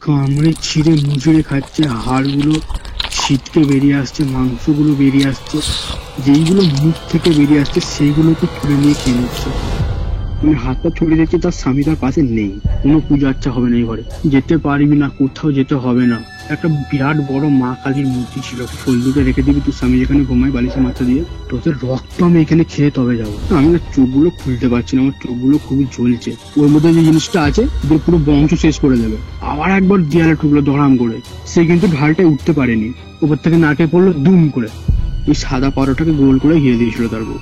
কামড়ে ছিঁড়ে মুচড়ে খাচ্ছে, হাড়গুলো ছিটকে বেরিয়ে আসছে, মাংসগুলো বেরিয়ে আসছে, যেইগুলো মুখ থেকে বেরিয়ে আসছে সেইগুলোকে তুলে নিয়ে খেয়ে নিচ্ছে। মানে হাতটা ছড়িয়ে দেখছি তার স্বামী তার পাশে নেই, কোনো পূজা আর্চা হবে না এই ঘরে, যেতে পারবি না, কোথাও যেতে হবে না। একটা বিরাট বড় মা কালীর মূর্তি ছিল, ফুল দুটো রেখে দিবি, তোর স্বামী যেখানে ঘুমায় বালিশের মাথা দিয়ে, তোদের রক্ত আমি এখানে খেয়ে তবে যাবো। আমি না চোখগুলো খুলতে পারছি না, আমার চোখগুলো খুবই জ্বলছে। ওর মধ্যে যে জিনিসটা আছে ওদের পুরো বংশ শেষ করে দেবে। আবার একবার দেয়ালে ঠুকলো ধরাম করে, সে কিন্তু ঢালটায় উঠতে পারেনি, উপর থেকে নাকে পড়লো দুম করে। এই সাদা পরোটাকে গোল করে ঘিরে দিয়েছিল তার বউ।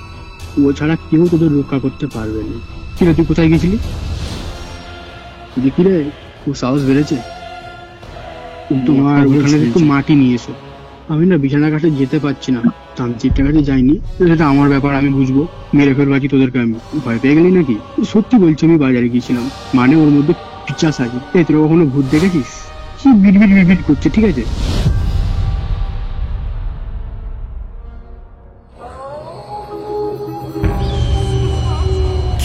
ও ছাড়া কেউ তোদের রক্ষা করতে পারবে না। কিরে তুই কোথায় গেছিলি? যে কিরে খুব সাহস বেড়েছে তোমার, ওখানে একটু মাটি নিয়ে এসো। আমি না বিছানা কাছে যেতে পারছি না, তান্ত্রিকটা কাছে যাইনি, সেটা আমার ব্যাপার, আমি বুঝবো। মেরে ফেলবাছি তোদেরকে আমি। ভয় পেয়ে গেলি নাকি? সত্যি বলছি, আমি বাজারে গিয়েছিলাম, মানে ওর মধ্যে পিচাস আছে। এই তোর কখনো ভূত দেখেছিস? কি বিড়বিড় বিড়বিড় করছে, ঠিক আছে?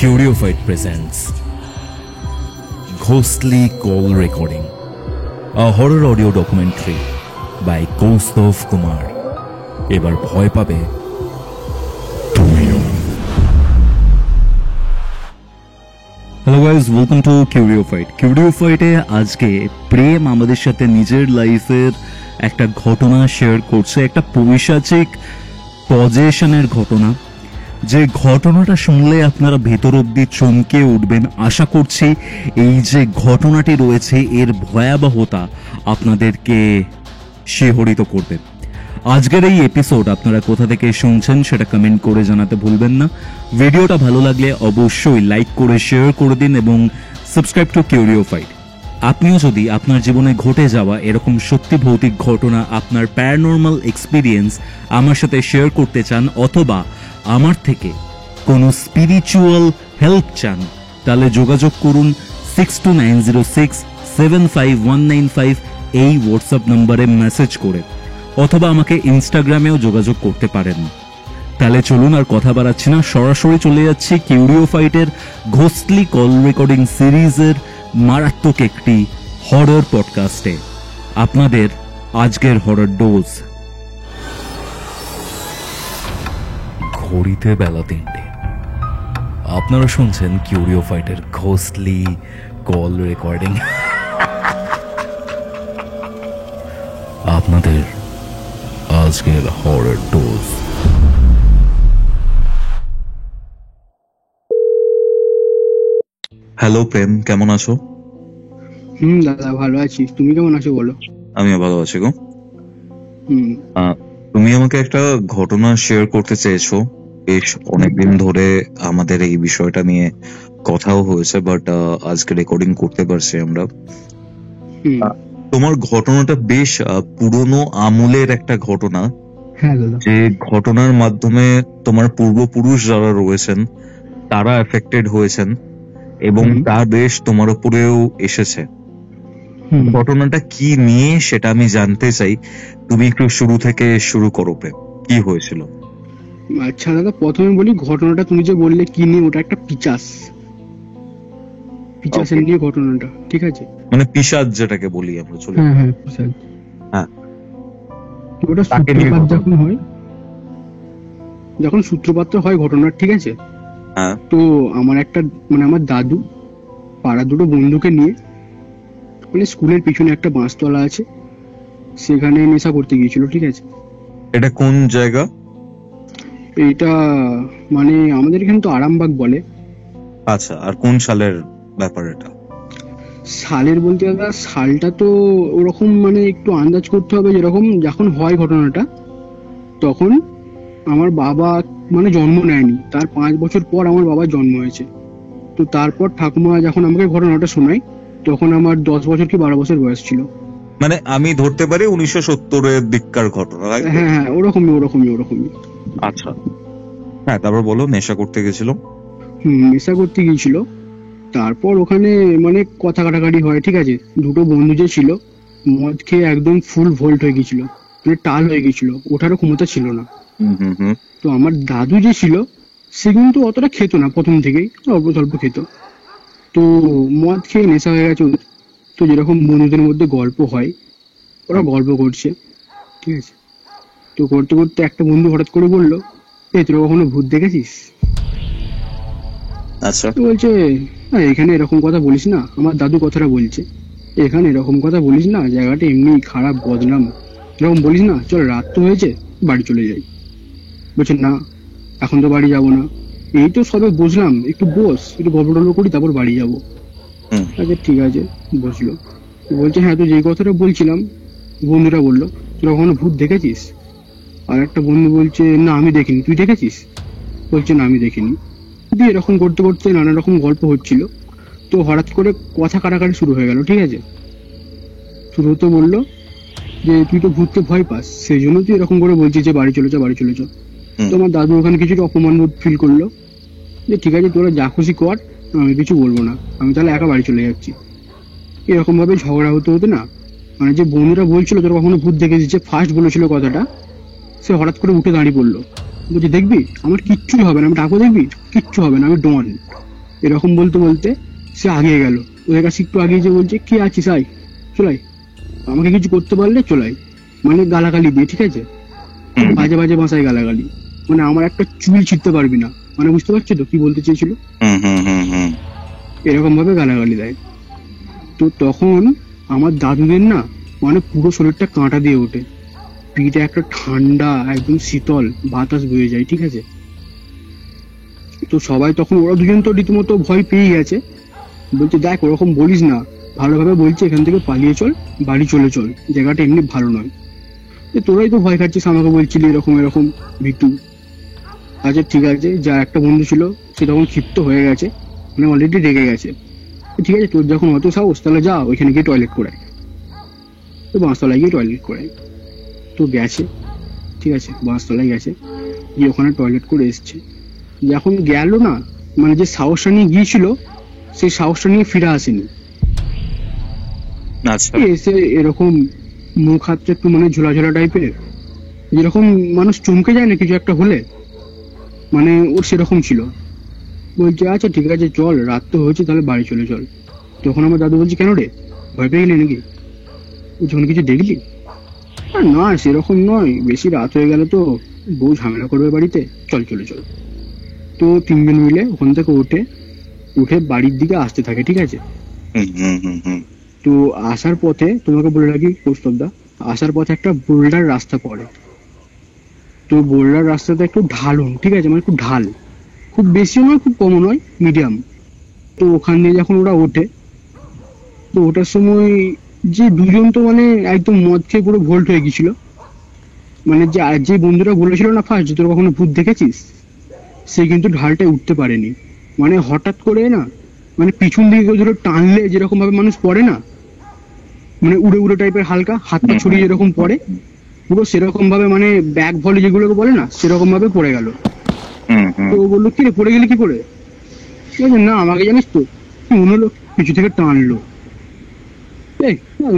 Curiophyte presents Ghostly Call Recording, a horror audio documentary by Kaustav Kumar. এবার ভয় পাবে তুমিও। Hello guys, welcome to CurioFight. কিউরিওফাইটে আজকে প্রেম আমাদের সাথে নিজের লাইফের একটা ঘটনা শেয়ার করছে, একটা পৈশাচিক পজেশনের ঘটনা। যে ঘটনাটা শুনলে আপনারা ভেতর অব্দি চমকে উঠবেন। আশা করছি এই যে ঘটনাটি রয়েছে এর ভয়াবহতা আপনাদেরকে শিহরিত করবে। আজকের এই এপিসোড আপনারা কোথা থেকে শুনছেন সেটা কমেন্ট করে জানাতে ভুলবেন না। ভিডিওটা ভালো লাগলে অবশ্যই লাইক করে শেয়ার করে দিন এবং সাবস্ক্রাইব টু কিউরিওফাইট। আপনিও যদি আপনার জীবনে ঘটে যাওয়া এরকম সত্যি ভৌতিক ঘটনা, আপনার প্যারানর্মাল এক্সপিরিয়েন্স আমার সাথে শেয়ার করতে চান, অথবা আমার থেকে কোনো স্পিরিচুয়াল হেল্প চান, তাহলে যোগাযোগ করুন 6290675195 এই হোয়াটসঅ্যাপ নম্বরে মেসেজ করে, অথবা আমাকে ইনস্টাগ্রামেও যোগাযোগ করতে পারেন। তাহলে চলুন আর কথা বাড়াচ্ছি না, সরাসরি চলে যাচ্ছি কিউরিওফাইটের ঘোস্টলি কল রেকর্ডিং সিরিজের মারাত্মক একটি হরর পডকাস্টে। আপনাদের আজকের হরর ডোজ। ঘড়িতে বেলা 3টে। আপনারা শুনছেন কিউরিওফাইটের ঘোস্টলি কল রেকর্ডিং। আপনাদের আজকের হরর ডোজ। হ্যালো প্রেম, কেমন আছো? দাদা ভালো আছি, তুমি কেমন আছো বলো? আমিও ভালো আছি গো। তুমি আমাকে একটা ঘটনা শেয়ার করতে চেয়েছো, বেশ অনেকদিন ধরে আমাদের এই বিষয়টা নিয়ে কথাও হয়েছে, বাট আজকে রেকর্ডিং করতে পারছি আমরা। তোমার ঘটনাটা বেশ পুরনো আমলের একটা ঘটনা। হ্যাঁ দাদা। যে ঘটনার মাধ্যমে তোমার পূর্বপুরুষ যারা রয়েছেন তারা এফেক্টেড হয়েছেন এবং তা বেশ তোমার উপরেও এসেছে। ঘটনাটা কি নিয়ে সেটা আমি জানতে চাই, তুমি একটু শুরু থেকে শুরু করো প্রেম, কি হয়েছিল? আচ্ছা দাদা, প্রথমে বলি ঘটনাটা তুমি যে বললে কি নিয়ে, ওটা একটা পিচাসের নিয়ে ঘটনাটা, ঠিক আছে? মানে পিশাচ যেটাকে বলি আমরা, চলে। হ্যাঁ পিশাচ। হ্যাঁ, ওটা সূত্রপাত যখন হয়, যখন সূত্রপাত হয় ঘটনার, ঠিক আছে? হ্যাঁ। তো আমার একটা মানে আমার দাদু পাড়া দুটো বন্ধুকে নিয়ে, মানে স্কুলের পিছনে একটা বাঁশতলা আছে, সেখানে নেশা করতে গিয়েছিল, ঠিক আছে? এটা কোন জায়গা? এইটা মানে আমাদের এখানে তো আরামবাগ বলে। আচ্ছা, আর কোন সালের ব্যাপার এটা? সালের বলতে দাদা, সালটা তো ওরকম মানে একটু আন্দাজ করতে হবে, যেরকম যখন হয় ঘটনাটা তখন আমার বাবা মানে জন্ম নেয়নি, তার 5 বছর পর আমার বাবার জন্ম হয়েছে। তো তারপর ঠাকুমা যখন আমাকে ঘটনাটা শোনায় তখন আমার 10 বছর কি 12 বছর বয়স ছিল। মানে আমি ধরতে পারি 1970-এর দিককার ঘটনা। হ্যাঁ ওরকমই। আচ্ছা, হ্যাঁ, তারপর বলো। নেশা করতে গেছিল? নেশা করতে গিয়েছিল, তারপর ওখানে মানে কথা কাটাকাটি হয়, ঠিক আছে? দুটো বন্ধু যে ছিল মদ খেয়ে একদম ফুল ভোল্ট হয়ে গেছিল, মানে টাল হয়ে গেছিল, ওঠারও ক্ষমতা ছিল না। তো আমার দাদু যে ছিল সে কিন্তু অতটা খেত না, প্রথম থেকেই অল্প স্বল্প খেত। তো মদ খেয়ে নেশা হয়ে গেছে, তো যেরকম বন্ধুদের মধ্যে গল্প হয়, ওরা গল্প করছে, ঠিক আছে। তো করতে করতে একটা বন্ধু হঠাৎ করে বললো, এই তোরা কখনো ভূত দেখেছিস? আচ্ছা। তো বলছে, না এখানে এরকম কথা বলিস না, আমার দাদু কথাটা বলছে, এখানে এরকম কথা বলিস না, জায়গাটা এমনি খারাপ বদনাম, এরকম বলিস না, চল রাত তো হয়েছে বাড়ি চলে যাই। বলছে না এখন তো বাড়ি যাবো না, এই তো সবে বসলাম, একটু বস, একটু গল্প টল্প করি তারপর বাড়ি যাবো। হুম। আচ্ছা ঠিক আছে, বসলো। বলছে হ্যাঁ তো যেই কথাটা বলছিলাম, বন্ধুরা বললো তোরা কখনো ভূত দেখেছিস? আর একটা বন্ধু বলছে না আমি দেখিনি, তুই দেখেছিস? বলছে না আমি দেখিনি। দিয়ে এরকম করতে করতে নানা রকম গল্প হচ্ছিল, তো হঠাৎ করে কথা কাটাকাটি শুরু হয়ে গেল, ঠিক আছে। শুরু হতে বললো যে তুই তো ভূতকে ভয় পাস, সেই জন্য তুই এরকম করে বলছিস যে বাড়ি চলে যা বাড়ি চলে যা। হুম। তোমার দাদু ওখানে কিছুটা অপমান বোধ ফিল করলো, যে ঠিক আছে তোরা যা খুশি কর, আমি কিছু বলবো না, আমি তাহলে একা বাড়ি চলে যাচ্ছি। এরকম ভাবে ঝগড়া হতে হতে না, মানে যে বন্ধুরা বলছিল তোরা কখনো ভূত দেখেছিস, যে ফার্স্ট বলেছিল কথাটা, সে হঠাৎ করে উঠে দাঁড়িয়ে পড়লো, বলছে দেখবি আমার কিচ্ছু হবে না, আমি ডাকবো দেখবি কিচ্ছু হবে না, আমি ডন। এরকম বলতে বলতে সে আগিয়ে গেল, ওদের কাছে একটু আগিয়ে যে বলছে কি আছিস আয় চলাই, আমাকে কিছু করতে পারলে চলাই, মানে গালাগালি দিয়ে, ঠিক আছে, হুম। বাজে বাজে ভাষায় গালাগালি, মানে আমার একটা চুল ছিঁড়তে পারবি না, মানে বুঝতে পারছো তো কি বলতে চেয়েছিল, হুম হুম হুম হুম। এরকম ভাবে গালাগালি দেয়। তো তখন আমার দাদুদের না মানে পুরো শরীরটা কাঁটা দিয়ে ওঠে, পিঠে একটা ঠান্ডা একদম শীতল বাতাস বয়ে যায়, ঠিক আছে। তো সবাই তখন, ওরা দুজন তো রীতিমতো ভয় পেয়ে গেছে, বলছে দেখ ওরকম বলিস না, ভালোভাবে বলছে এখান থেকে পালিয়ে চল, বাড়ি চলে চল, জায়গাটা এমনি ভালো নয়। এ তোরাই তো ভয় খাচ্ছিস, আমাকে বলছিলি এরকম এরকম ভিতু। আচ্ছা ঠিক আছে, যা একটা বন্ধু ছিল সে তখন ক্ষিপ্ত হয়ে গেছে, মানে অলরেডি রেগে গেছে। ঠিক আছে তোর যখন অত সাহস তাহলে যা ওইখানে গিয়ে টয়লেট করায়, তো বাঁশতলায় গিয়ে টয়লেট করায়। তো গেছে, ঠিক আছে, বাঁশতলায় গেছে, গিয়ে ওখানে টয়লেট করে এসছে। যখন গেল না, মানে যে সাহসটা নিয়ে গিয়েছিল সেই সাহসটা নিয়ে ফিরে আসেনি। আচ্ছা। এসে এরকম মুখ হাতটা একটু মানে ঝোলা ঝোলা টাইপের, যেরকম মানুষ চমকে যায় না কিছু একটা হলে, মানে ওর সেরকম ছিল। বলছে আচ্ছা ঠিক আছে চল, রাত তো হয়েছে তাহলে বাড়ি চলে চল। তখন আমার দাদু বলছে কেন রে, ভয় পেয়ে গেলি নাকি? যখন কিছু দেখলি? না সেরকম নয়, বেশি রাত হয়ে গেল তো বউ ঝামেলা করবে বাড়িতে, চল চলে চল। তো তিনজন মিলে ওখান থেকে উঠে উঠে বাড়ির দিকে আসতে থাকে, ঠিক আছে। হুম হুম হুম হুম। তো আসার পথে তোমাকে বলে রাখি কৌস্তবদা, আসার পথে একটা বোল্ডার রাস্তা পড়ে। তো বোল্ডার রাস্তাটা একটু ঢালুন, ঠিক আছে, মানে একটু ঢাল, খুব বেশিও নয় খুব কমও নয়, মিডিয়াম। তো ওখান দিয়ে যখন ওরা ওঠে, তো ওঠার সময় যে দুজন তো মানে একদম মদ খেয়ে পুরো ভোল্ট হয়ে গেছিল, মানে যে যে বন্ধুরা বলেছিল না ফার্স্ট তোরা কখনো ভূত দেখেছিস, সে কিন্তু ঢালটায় উঠতে পারেনি। মানে হঠাৎ করে না, মানে পিছন দিকে কেউ ধরো টানলে যেরকম ভাবে মানুষ পড়ে না, মানে উড়ে উড়ে টাইপের হালকা হাত পা ছড়িয়ে যেরকম পড়ে, পুরো সেরকম ভাবে মানে ব্যাক ভলি যেগুলোকে বলে না সেরকম ভাবে পড়ে গেল। হুম হুম। তো ও বললো কি রে পড়ে গেলি কি করে? বলছে, না আমাকে জানিস তো, মনে হলো পিছু থেকে টানলো, এই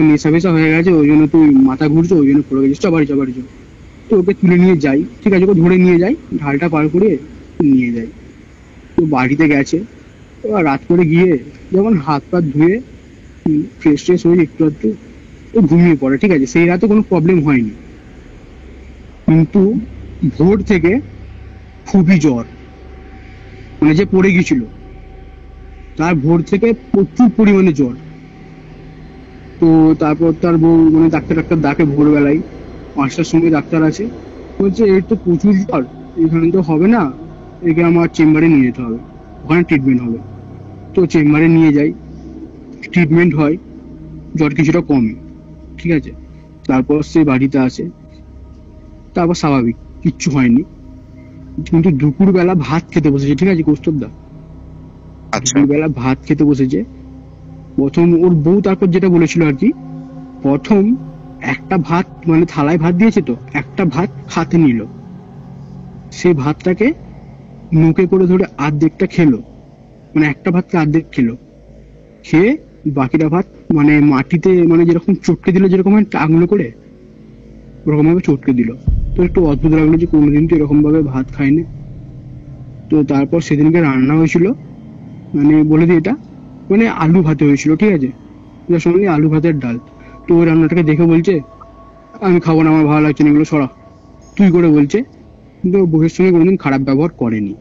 নেশা ফেশা হয়ে গেছে ওই জন্য তুই মাথা ঘুরছে ওই জন্য পড়ে গেছিস, চবারি চবারি চল। তো ওকে তুলে নিয়ে যাই, ঠিক আছে, ওকে ধরে নিয়ে যাই, ঢালটা পার করে নিয়ে যাই। তো বাড়িতে গেছে, এবার রাত করে গিয়ে যখন হাত পা ধুয়ে ফ্রেশ ট্রেশ হয়ে একটু একটু ও ঘুমিয়ে পড়ে, ঠিক আছে, সেই রাতে কোনো প্রবলেম হয়নি। কিন্তু ভোর থেকে খুবই জ্বর, মানে যে পড়ে গেছিল তার ভোর থেকে প্রচুর পরিমাণে জ্বর। তো তারপর তার বউ মানে ডাক্তার ডাকে ভোরবেলায়, 5টার সময় ডাক্তার আছে, বলছে এর তো প্রচুর জ্বর, এখানে তো হবে না, একে আমার চেম্বারে নিয়ে যেতে হবে, ওখানে ট্রিটমেন্ট হবে। তো চেম্বারে নিয়ে যাই, ট্রিটমেন্ট হয়, জ্বর কিছুটা কমে, ঠিক আছে। তারপর সে বাড়িতে আসে, তারপর স্বাভাবিক, কিচ্ছু হয়নি। কিন্তু দুপুরবেলা ভাত খেতে বসেছে, ঠিক আছে কৌস্তবদা, আচ্ছা। দুপুরবেলা ভাত খেতে বসেছে। প্রথম ওর বউ তারপর যেটা বলেছিল আর কি, প্রথম একটা ভাত মানে থালায় ভাত দিয়েছে, তো একটা ভাত হাতে নিল, সেই ভাতটাকে মুখে করে ধরে অর্ধেকটা খেলো, মানে একটা ভাতকে অর্ধেক খেলো, খেয়ে বাকিটা ভাত মানে মাটিতে মানে যেরকম চটকে দিল, যেরকম আঙুলো করে ওরকম ভাবে চটকে দিল। তো একটু অদ্ভুত লাগলো যে কোনোদিন তো এরকম ভাবে ভাত খায়নি। তো তারপর সেদিনকে রান্না হয়েছিল, মানে বলে দিই এটা, মানে আলু ভাতে হয়েছিল, ঠিক আছে, যার সঙ্গে আলু ভাতের ডাল। তো ওই রান্নাটাকে দেখে বলছে আমি খাবো না, আমার ভালো লাগছে না, এগুলো সরা তুই করে বলছে। কিন্তু ও বউয়ের সঙ্গে কোনোদিন খারাপ ব্যবহার করেনি।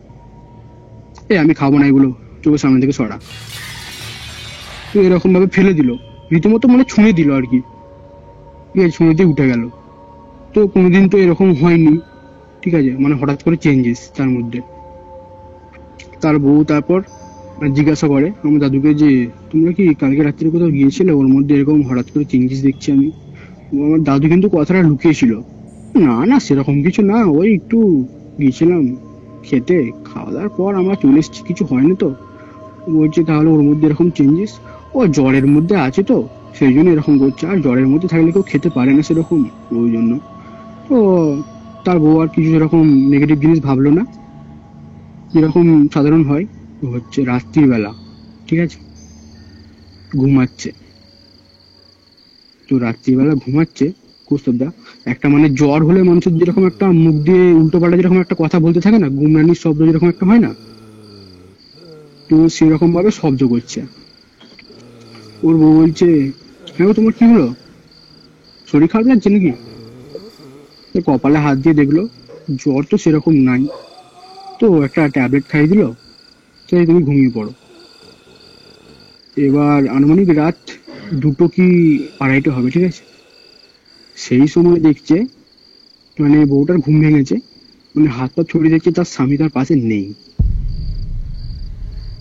আমি খাবো না এগুলো, চোখের সামনে থেকে সরা। তো এরকম ভাবে ফেলে দিল, রীতিমতো মানে ছুঁড়ে দিল আর কি, ঠিক আছে, ছুঁড়ে দিয়ে উঠে গেল। তো কোনোদিন তো এরকম হয়নি, ঠিক আছে, মানে হঠাৎ করে চেঞ্জেস তার মধ্যে। তার বউ তারপর জিজ্ঞাসা করে আমার দাদুকে যে তোমরা কি কালকে রাত্রে কোথাও গিয়েছিলে, ওর মধ্যে এরকম হঠাৎ করে চেঞ্জেস দেখছি আমি। আমার দাদু কিন্তু কথাটা লুকিয়েছিল, না না সেরকম কিছু না, ওই একটু গিয়েছিলাম খেতে, খাওয়া দাওয়ার পর আমরা চলে এসেছি, কিছু হয়নি তো। বলছে তাহলে ওর মধ্যে এরকম চেঞ্জেস, ও জ্বরের মধ্যে আছে তো সেই জন্য এরকম করছে, আর জ্বরের মধ্যে থাকলে কেউ খেতে পারে না সেরকম, ওই জন্য। তো তার বউ আর কিছু সেরকম নেগেটিভ জিনিস ভাবলো না, যেরকম সাধারণ হয় হচ্ছে রাত্রিবেলা, ঠিক আছে, ঘুমাচ্ছে। তো রাত্রিবেলা ঘুমাচ্ছে কৌস্তবদা, একটা মানে জ্বর হলে মানুষের যেরকম একটা মুখ দিয়ে উল্টো পাল্টা যেরকম একটা কথা বলতে থাকে না, গুমরানির শব্দ যেরকম একটা হয় না, তো সেরকম ভাবে শব্দ করছে। ওর বউ বলছে হ্যাঁ তোমার কি হলো, শরীর খারাপ লাগছে নাকি? তো কপালে হাত দিয়ে দেখলো জ্বর তো সেরকম নাই, তো একটা ট্যাবলেট খাইয়ে দিল, তো তুমি ঘুমিয়ে পড়ো। এবার আনুমানিক রাত 2টো কি 2:30 হবে, ঠিক আছে। সেই সময় দেখছে মানে বউটার ঘুম ভেঙেছে, মানে হাত পা ছড়িয়ে দেখছে তার স্বামী তার পাশে নেই।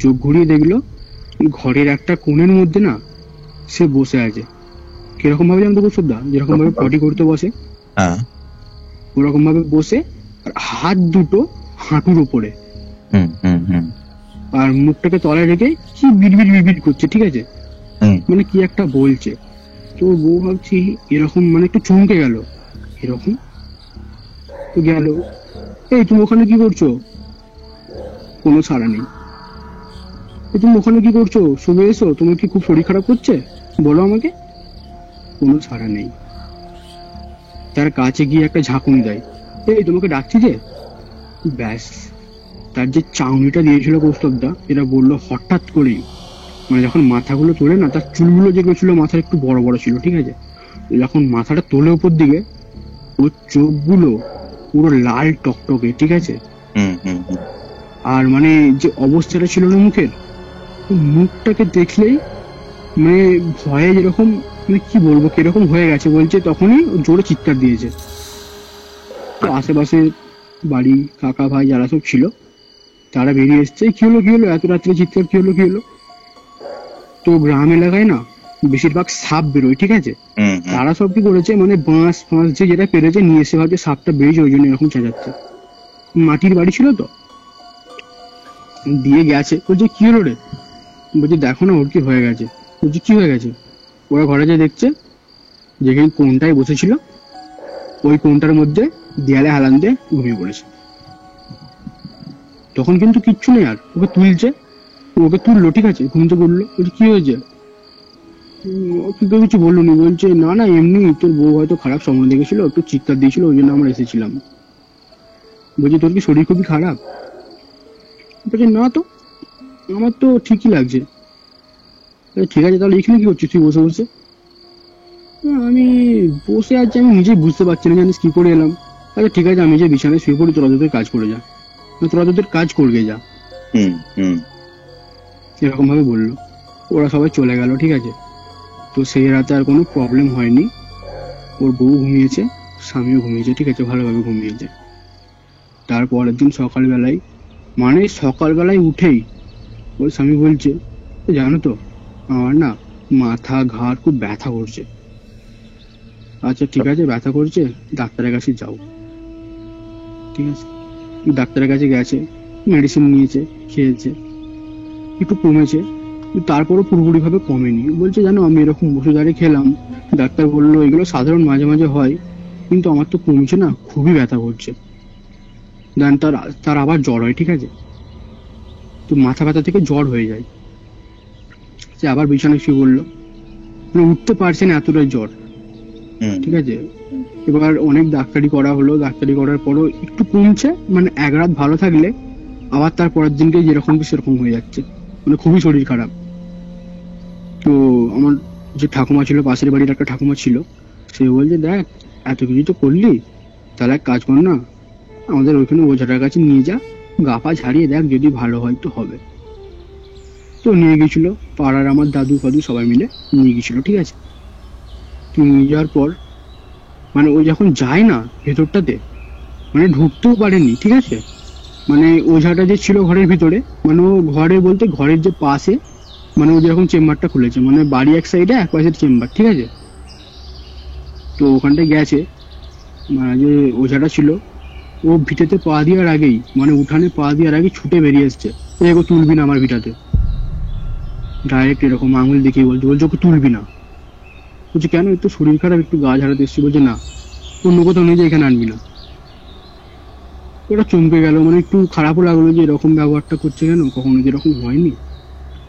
চোখ ঘুরিয়ে দেখলো ঘরের একটা কোণের মধ্যে না সে বসে আছে। কিরকম ভাবে জানতো কুসুদা, যেরকম ভাবে পটি করতে বসে হ্যাঁ। ওরকম ভাবে বসে, আর হাত দুটো হাঁটুর উপরে, হুম হুম হুম আর মুখটাকে তলায় রেখে কি বিড়বিড় বিড়বিড় করছে, ঠিক আছে, হুম মানে কি একটা বলছে। তো বউ ভাবছি এরকম, মানে একটু চমকে গেল, এরকম তো গেল, এই তুমি ওখানে কি করছো? কোনো সাড়া নেই। এই তুমি ওখানে কি করছো, শুনে এসো, তোমার কি খুব শরীর খারাপ করছে, বলো আমাকে। কোনো সাড়া নেই। তার কাছে গিয়ে একটা ঝাঁকুনি দেয়, এই তোমাকে ডাকছি যে। ব্যাস, তার যে চাউনিটা দিয়েছিল কৌস্তবদা, এরা বললো হঠাৎ করেই, মানে যখন মাথাগুলো তোলে না, তার চুলগুলো যেগুলো ছিল মাথার একটু বড় বড় ছিল, ঠিক আছে, যখন মাথাটা তোলে উপর দিকে, ওর চোখগুলো পুরো লাল টকটকে, ঠিক আছে, হুম হুম হুম আর মানে যে অবস্থাটা ছিল না মুখের, মুখটাকে দেখলেই মানে ভয়ে যেরকম, মানে কি বলবো কিরকম হয়ে গেছে, বলছে তখনই ও জোরে চিৎকার দিয়েছে। তো আশেপাশে বাড়ি কাকা ভাই যারা সব ছিল তারা বেরিয়ে এসছে, কি হলো কি হলো, এত রাত্রে চিৎকার কি হলো কি হলো। তো গ্রাম এলাকায় না বেশিরভাগ সাপ বেরোয়, ঠিক আছে, হুম হুম তারা সব কি করেছে মানে বাঁশ ফাঁস যে যেটা পেরেছে নিয়ে এসে ভাবছে সাপটা বেরিয়েছে, ওই জন্য এরকম চেঁচাচ্ছে। মাটির বাড়ি ছিল তো, দিয়ে গেছে, বলছে কি হলো রে, বলছে দেখো না ওর কি হয়ে গেছে। বলছে কি হয়ে গেছে? ওরা ঘরে যে দেখছে যেখানে কোণটায় বসেছিল ওই কোণটার মধ্যে দেয়ালে হালান দিয়ে ঘুমিয়ে পড়েছে। তখন কিন্তু কিচ্ছু নেই, আর ওকে তুলছে, ওকে তুললো, ঠিক আছে, ঘুম থেকে উঠলো, বলছে কি হয়েছে, ওকে কেউ কিছু বললো নি, বলছে না না এমনি তোর বউ হয়তো খারাপ স্বপ্ন দেখেছিল, একটু চিৎকার দিয়েছিল, ওই জন্য আমরা এসেছিলাম। বলছে তোর কি শরীর খুবই খারাপ? বলছে না তো, আমার তো ঠিকই লাগছে। ঠিক আছে তাহলে এখানে কি করছিস তুই বসে বসে? আমি বসে আছি, আমি নিজেই বুঝতে পারছি না জানিস কি করে এলাম। আচ্ছা ঠিক আছে আমি যে বিছানায় শুয়ে পড়ি, তোরা তোদের কাজ করে যা, তোরা তোদের কাজ করবে যা, হুম হুম এরকম ভাবে বললো। ওরা সবাই চলে গেল, ঠিক আছে। তো সেই রাতে আর কোনো প্রবলেম হয়নি, ওর বউ ঘুমিয়েছে, স্বামীও ঘুমিয়েছে, ঠিক আছে, ভালোভাবে ঘুমিয়েছে। তারপরের দিন সকালবেলায়, মানে সকালবেলায় উঠেই ওর স্বামী বলছে জানো তো আমার না মাথা ঘাড় খুব ব্যথা করছে। আচ্ছা ঠিক আছে ব্যথা করছে, ডাক্তারের কাছে যাও, ঠিক আছে। ডাক্তারের কাছে গেছে, মেডিসিন নিয়েছে, খেয়েছে, একটু কমেছে, কিন্তু তারপরও পুরোপুরি ভাবে কমেনি। বলছে জানো আমি এরকম ওষুধ আরে খেলাম, ডাক্তার বললো এগুলো সাধারণ মাঝে মাঝে হয়, কিন্তু আমার তো কমছে না, খুবই ব্যথা করছে। দেন তার আবার জ্বর হয়, ঠিক আছে, তো মাথা ব্যথা থেকে জ্বর হয়ে যায়, সে আবার বিছানায় শুয়ে বললো, মানে উঠতে পারছে না, এতটাই জ্বর, হুম ঠিক আছে। এবার অনেক ডাক্তারি করা হলো, ডাক্তারি করার পরও একটু কমছে, মানে এক রাত ভালো থাকলে আবার তার পরের দিনকে যেরকম কি সেরকম হয়ে যাচ্ছে, মানে খুবই শরীর খারাপ। তো আমার যে ঠাকুমা ছিল, পাশের বাড়ির একটা ঠাকুমা ছিল, সে বলছে দেখ এত কিছু তো করলি, তাহলে এক কাজ কর না, আমাদের ওইখানে ওঝাটার কাছে নিয়ে যা, গা পা ঝাড়িয়ে দেখ, যদি ভালো হয় তো হবে। তো নিয়ে গেছিল পাড়ার আমার দাদু ফাদু সবাই মিলে নিয়ে গেছিল, ঠিক আছে। তো নিয়ে যাওয়ার পর মানে ও যখন যায় না ভেতরটাতে, মানে ঢুকতেও পারেনি, ঠিক আছে। মানে ওঝাটা যে ছিল ঘরের ভিতরে, মানে ও ঘরে বলতে ঘরের যে পাশে, মানে ও যেরকম চেম্বারটা খুলেছে, মানে বাড়ি এক সাইডে এক পাশের চেম্বার, ঠিক আছে। তো ওখানটায় গেছে, মানে যে ওঝাটা ছিল, ও ভিটেতে পা দেওয়ার আগেই, মানে উঠানে পা দেওয়ার আগে ছুটে বেরিয়ে এসছে, এগো তুলবি না আমার ভিটাতে, ডাইরেক্ট এরকম আঙুল দেখিয়ে বলছে ওকে তুলবি না। বলছে কেন, একটু শরীর খারাপ, একটু গা ঝাড়াতে এসছি। বলছে না, অন্য কোথাও নিয়ে যে এখানে আনবি না। ওটা চমকে গেল, মানে একটু খারাপও লাগলো যে এরকম ব্যবহারটা করছে কেন, কখনো যেরকম হয়নি।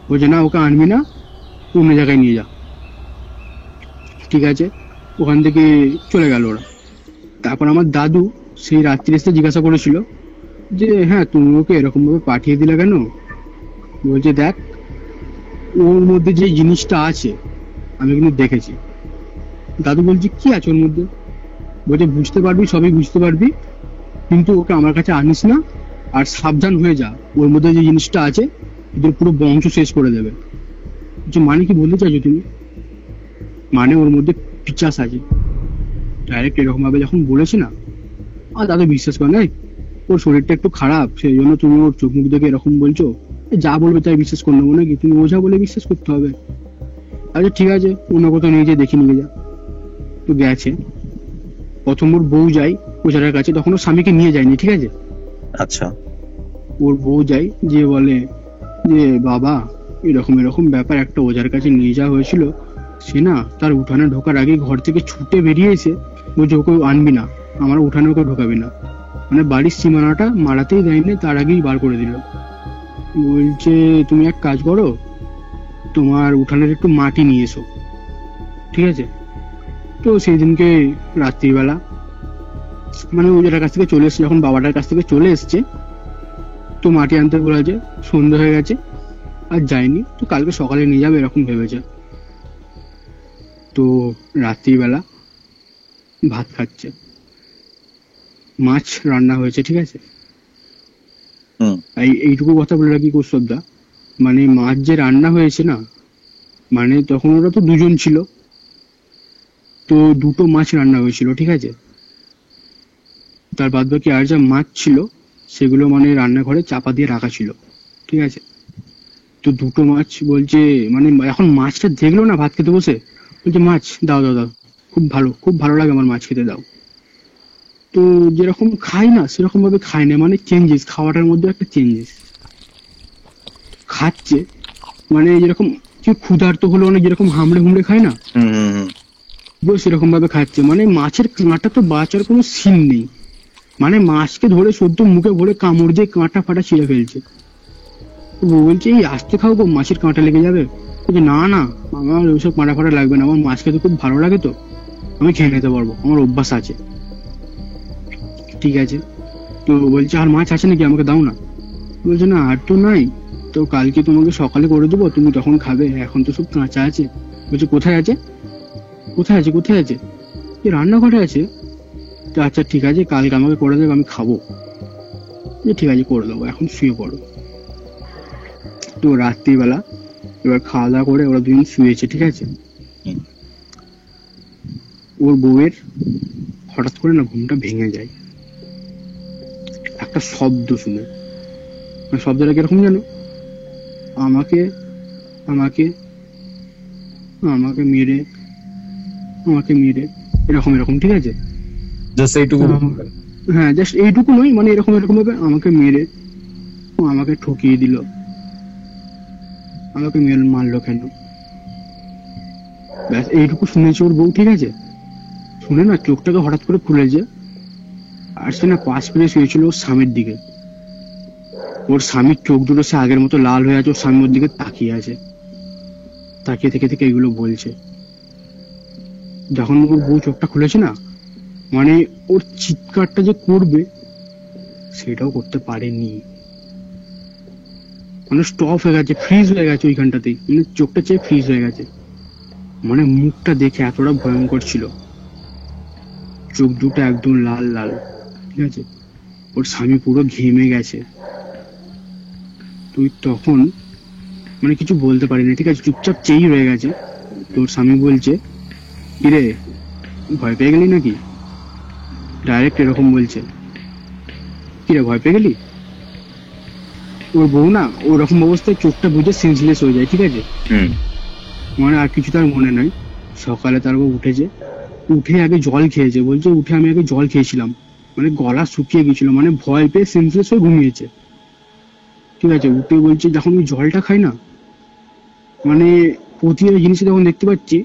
বলছে না, ওকে আনবি না, অন্য জায়গায় নিয়ে যা। ঠিক আছে, ওখান থেকে চলে গেল ওরা। তারপর আমার দাদু সেই রাত্রি এসে জিজ্ঞাসা করেছিল যে হ্যাঁ তুমি ওকে এরকম ভাবে পাঠিয়ে দিলে কেন। বলছে দেখ, ওর মধ্যে যে জিনিসটা আছে আমি কিন্তু দেখেছি। দাদু বলছে কি আছে ওর মধ্যে। বলছে বুঝতে পারবি, সবই বুঝতে পারবি, কিন্তু ওকে আমার কাছে আনিস না, আর সাবধান হয়ে যা, ওর মধ্যে যে জিনিসটা আছে তোদের পুরো বংশ শেষ করে দেবে। যে মানে কি বলতে চাইছো তুমি। মানে ওর মধ্যে পিচাস আছে, ডাইরেক্ট এরকম ভাবে যখন বলেছে না, আর দাদু বিশ্বাস করে না, ওর শরীরটা একটু খারাপ সেই জন্য তুমি ওর চোখ মুখ দেখে এরকম বলছো, যা বলবে তাই বিশ্বাস করে নেবো নাকি, তুমি ওঝা বলে বিশ্বাস করতে হবে। আচ্ছা ঠিক আছে, অন্য কোথাও নিয়ে যেয়ে দেখে নিয়ে যা। তো গেছে, প্রথম ওর বউ যায় ওঝার কাছে, তখন ওর স্বামীকে নিয়ে যায়নি, ঠিক আছে। আচ্ছা। ওর বউ যায়, যে বলে যে বাবা এরকম এরকম ব্যাপার, একটা ওঝার কাছে নিয়ে যাওয়া হয়েছিল, সে না তার উঠানে ঢোকার আগে ঘর থেকে ছুটে বেরিয়ে এসে বলছে ওকে আনবি না, আমার উঠানে ওকে ঢোকাবি না, মানে বাড়ির সীমানাটা মারাতেই দেয়নি, তার আগেই বার করে দিল। বলছে তুমি এক কাজ করো, তোমার উঠানের একটু মাটি নিয়ে এসো, ঠিক আছে। তো সেই দিনকে রাত্রিবেলা মানে ওঝার কাছ থেকে চলে এসছে, যখন বাবাটার কাছ থেকে চলে এসছে, তো মাটি আনতে বলেছে, সন্ধ্যা হয়ে গেছে, আর যায়নি, তো কালকে সকালে নিয়ে যাবে এরকম ভেবেছে। তো রাত্রিবেলা ভাত খাচ্ছে, মাছ রান্না হয়েছে, ঠিক আছে। হুম। এইটুকু কথা বলে রাখি কৌস্তবদা, মানে মাছ যে রান্না হয়েছে না, মানে তখন ওরা তো দুজন ছিল, তো দুটো মাছ রান্না হয়েছিল, ঠিক আছে। তার বাদ বাকি আর যা মাছ ছিল সেগুলো মানে রান্নাঘরে চাপা দিয়ে রাখা ছিল, ঠিক আছে। তো দুটো মাছ বলছে, মানে এখন মাছটা দেখলো না ভাত খেতে বসে, বলছে মাছ দাও দাও দাও, খুব ভালো, খুব ভালো লাগে আমার মাছ খেতে, দাও। তো যেরকম খায় না সেরকম ভাবে খায় না, মানে চেঞ্জেস, খাওয়াটার মধ্যে একটা চেঞ্জেস। খাচ্ছে মানে যেরকম কি ক্ষুধার্ত হলো, মানে যেরকম হামড়ে হুমড়ে খায় না, সেরকম ভাবে খাচ্ছে। মানে মাছের কাঁটা তো বাঁচার কোনো সিন নেই, মানে মাছকে ধরে সদ্য মুখে ভরে কামড় দিয়ে কাঁটা ফাটা ছিঁড়ে ফেলছে। তো বউ বলছে এই আস্তে খাও গো, মাছের কাঁটা লেগে যাবে। বলছে না না, আমার ওইসব কাঁটা ফাটা লাগবে না, আমার মাছ খেতে খুব ভালো লাগে, তো আমি খেয়ে নিতে পারবো, আমার অভ্যাস আছে। ঠিক আছে, তো বলছে আর মাছ আছে নাকি, আমাকে দাও না। বলছে না আর তো নাই, তো কালকে তোমাকে সকালে করে দেবো, তুমি তখন খাবে, এখন তো সব কাঁচা আছে। বলছে কোথায় আছে, কোথায় আছে, কোথায় আছে, রান্নাঘরে আছে। তো আচ্ছা ঠিক আছে, কালকে আমাকে করে দেবে, আমি খাবো। ঠিক আছে করে দেবো, এখন শুয়ে পড়ো। তো রাত্রিবেলা এবার খাওয়া দাওয়া করে ওরা দুজন শুয়েছে, ঠিক আছে। ওর বউয়ের হঠাৎ করে না ঘুমটা ভেঙে যায় একটা শব্দ শুনে। মানে শব্দটা কিরকম জানো, আমাকে আমাকে আমাকে মেরে, আমাকে মেরে, এরকম এরকম, ঠিক আছে। জাস্ট এইটুকু। হ্যাঁ জাস্ট এইটুকু নয়, মানে এরকম এরকম ভাবে আমাকে মেরে, ও আমাকে ঠকিয়ে দিল, আমাকে মারলো কেন, ব্যাস এইটুকু শুনেছে ওর বউ, ঠিক আছে। শুনে না চোখটাকে হঠাৎ করে খুলেছে, আর সে না পাশ ফিরে শুয়েছিল ওর স্বামীর দিকে। ওর স্বামীর চোখ দুটো সে আগের মতো লাল হয়ে আছে, ওর স্বামী ওর দিকে তাকিয়ে আছে, তাকিয়ে থেকে থেকে এগুলো বলছে। যখন ওর বউ চোখটা খুলেছে না, মানে ওর চিৎকারটা যে করবে সেটাও করতে পারেনি, মানে স্টপ হয়ে গেছে, ফ্রিজ হয়ে গেছে ওইখানটাতেই, মানে চোখটা চেয়ে ফ্রিজ হয়ে গেছে। মানে মুখটা দেখে এতটা ভয়ঙ্কর ছিল, চোখ দুটো একদম লাল লাল, ঠিক আছে, ওর স্বামী পুরো ঘেমে গেছে। তুই তখন মানে কিছু বলতে পারিনি, ঠিক আছে, চুপচাপ চেয়েই রয়ে গেছে। তোর স্বামী বলছে, কিরে ভয় পেয়ে গেলি নাকি? ডাইরেক্ট এরকম বলছে, কিরে ভয় পেয়ে গেলি? ওর বউ না ওরকম অবস্থায় চোখটা বুঝে সেন্সলেস হয়ে যায়, ঠিক আছে, মানে আর কিছু তার মনে নাই। সকালে তার বউ উঠেছে, উঠে আগে জল খেয়েছে, বলছে উঠে আমি আগে জল খেয়েছিলাম, মানে গলা শুকিয়ে গেছিল, মানে ভয় পেয়ে সেন্সলেস হয়ে ঘুমিয়েছে, ঠিক আছে। উঠে বলছে যখন ওই জলটা খাই না, মানে প্রতিটা জিনিসে যখন দেখতে পাচ্ছি,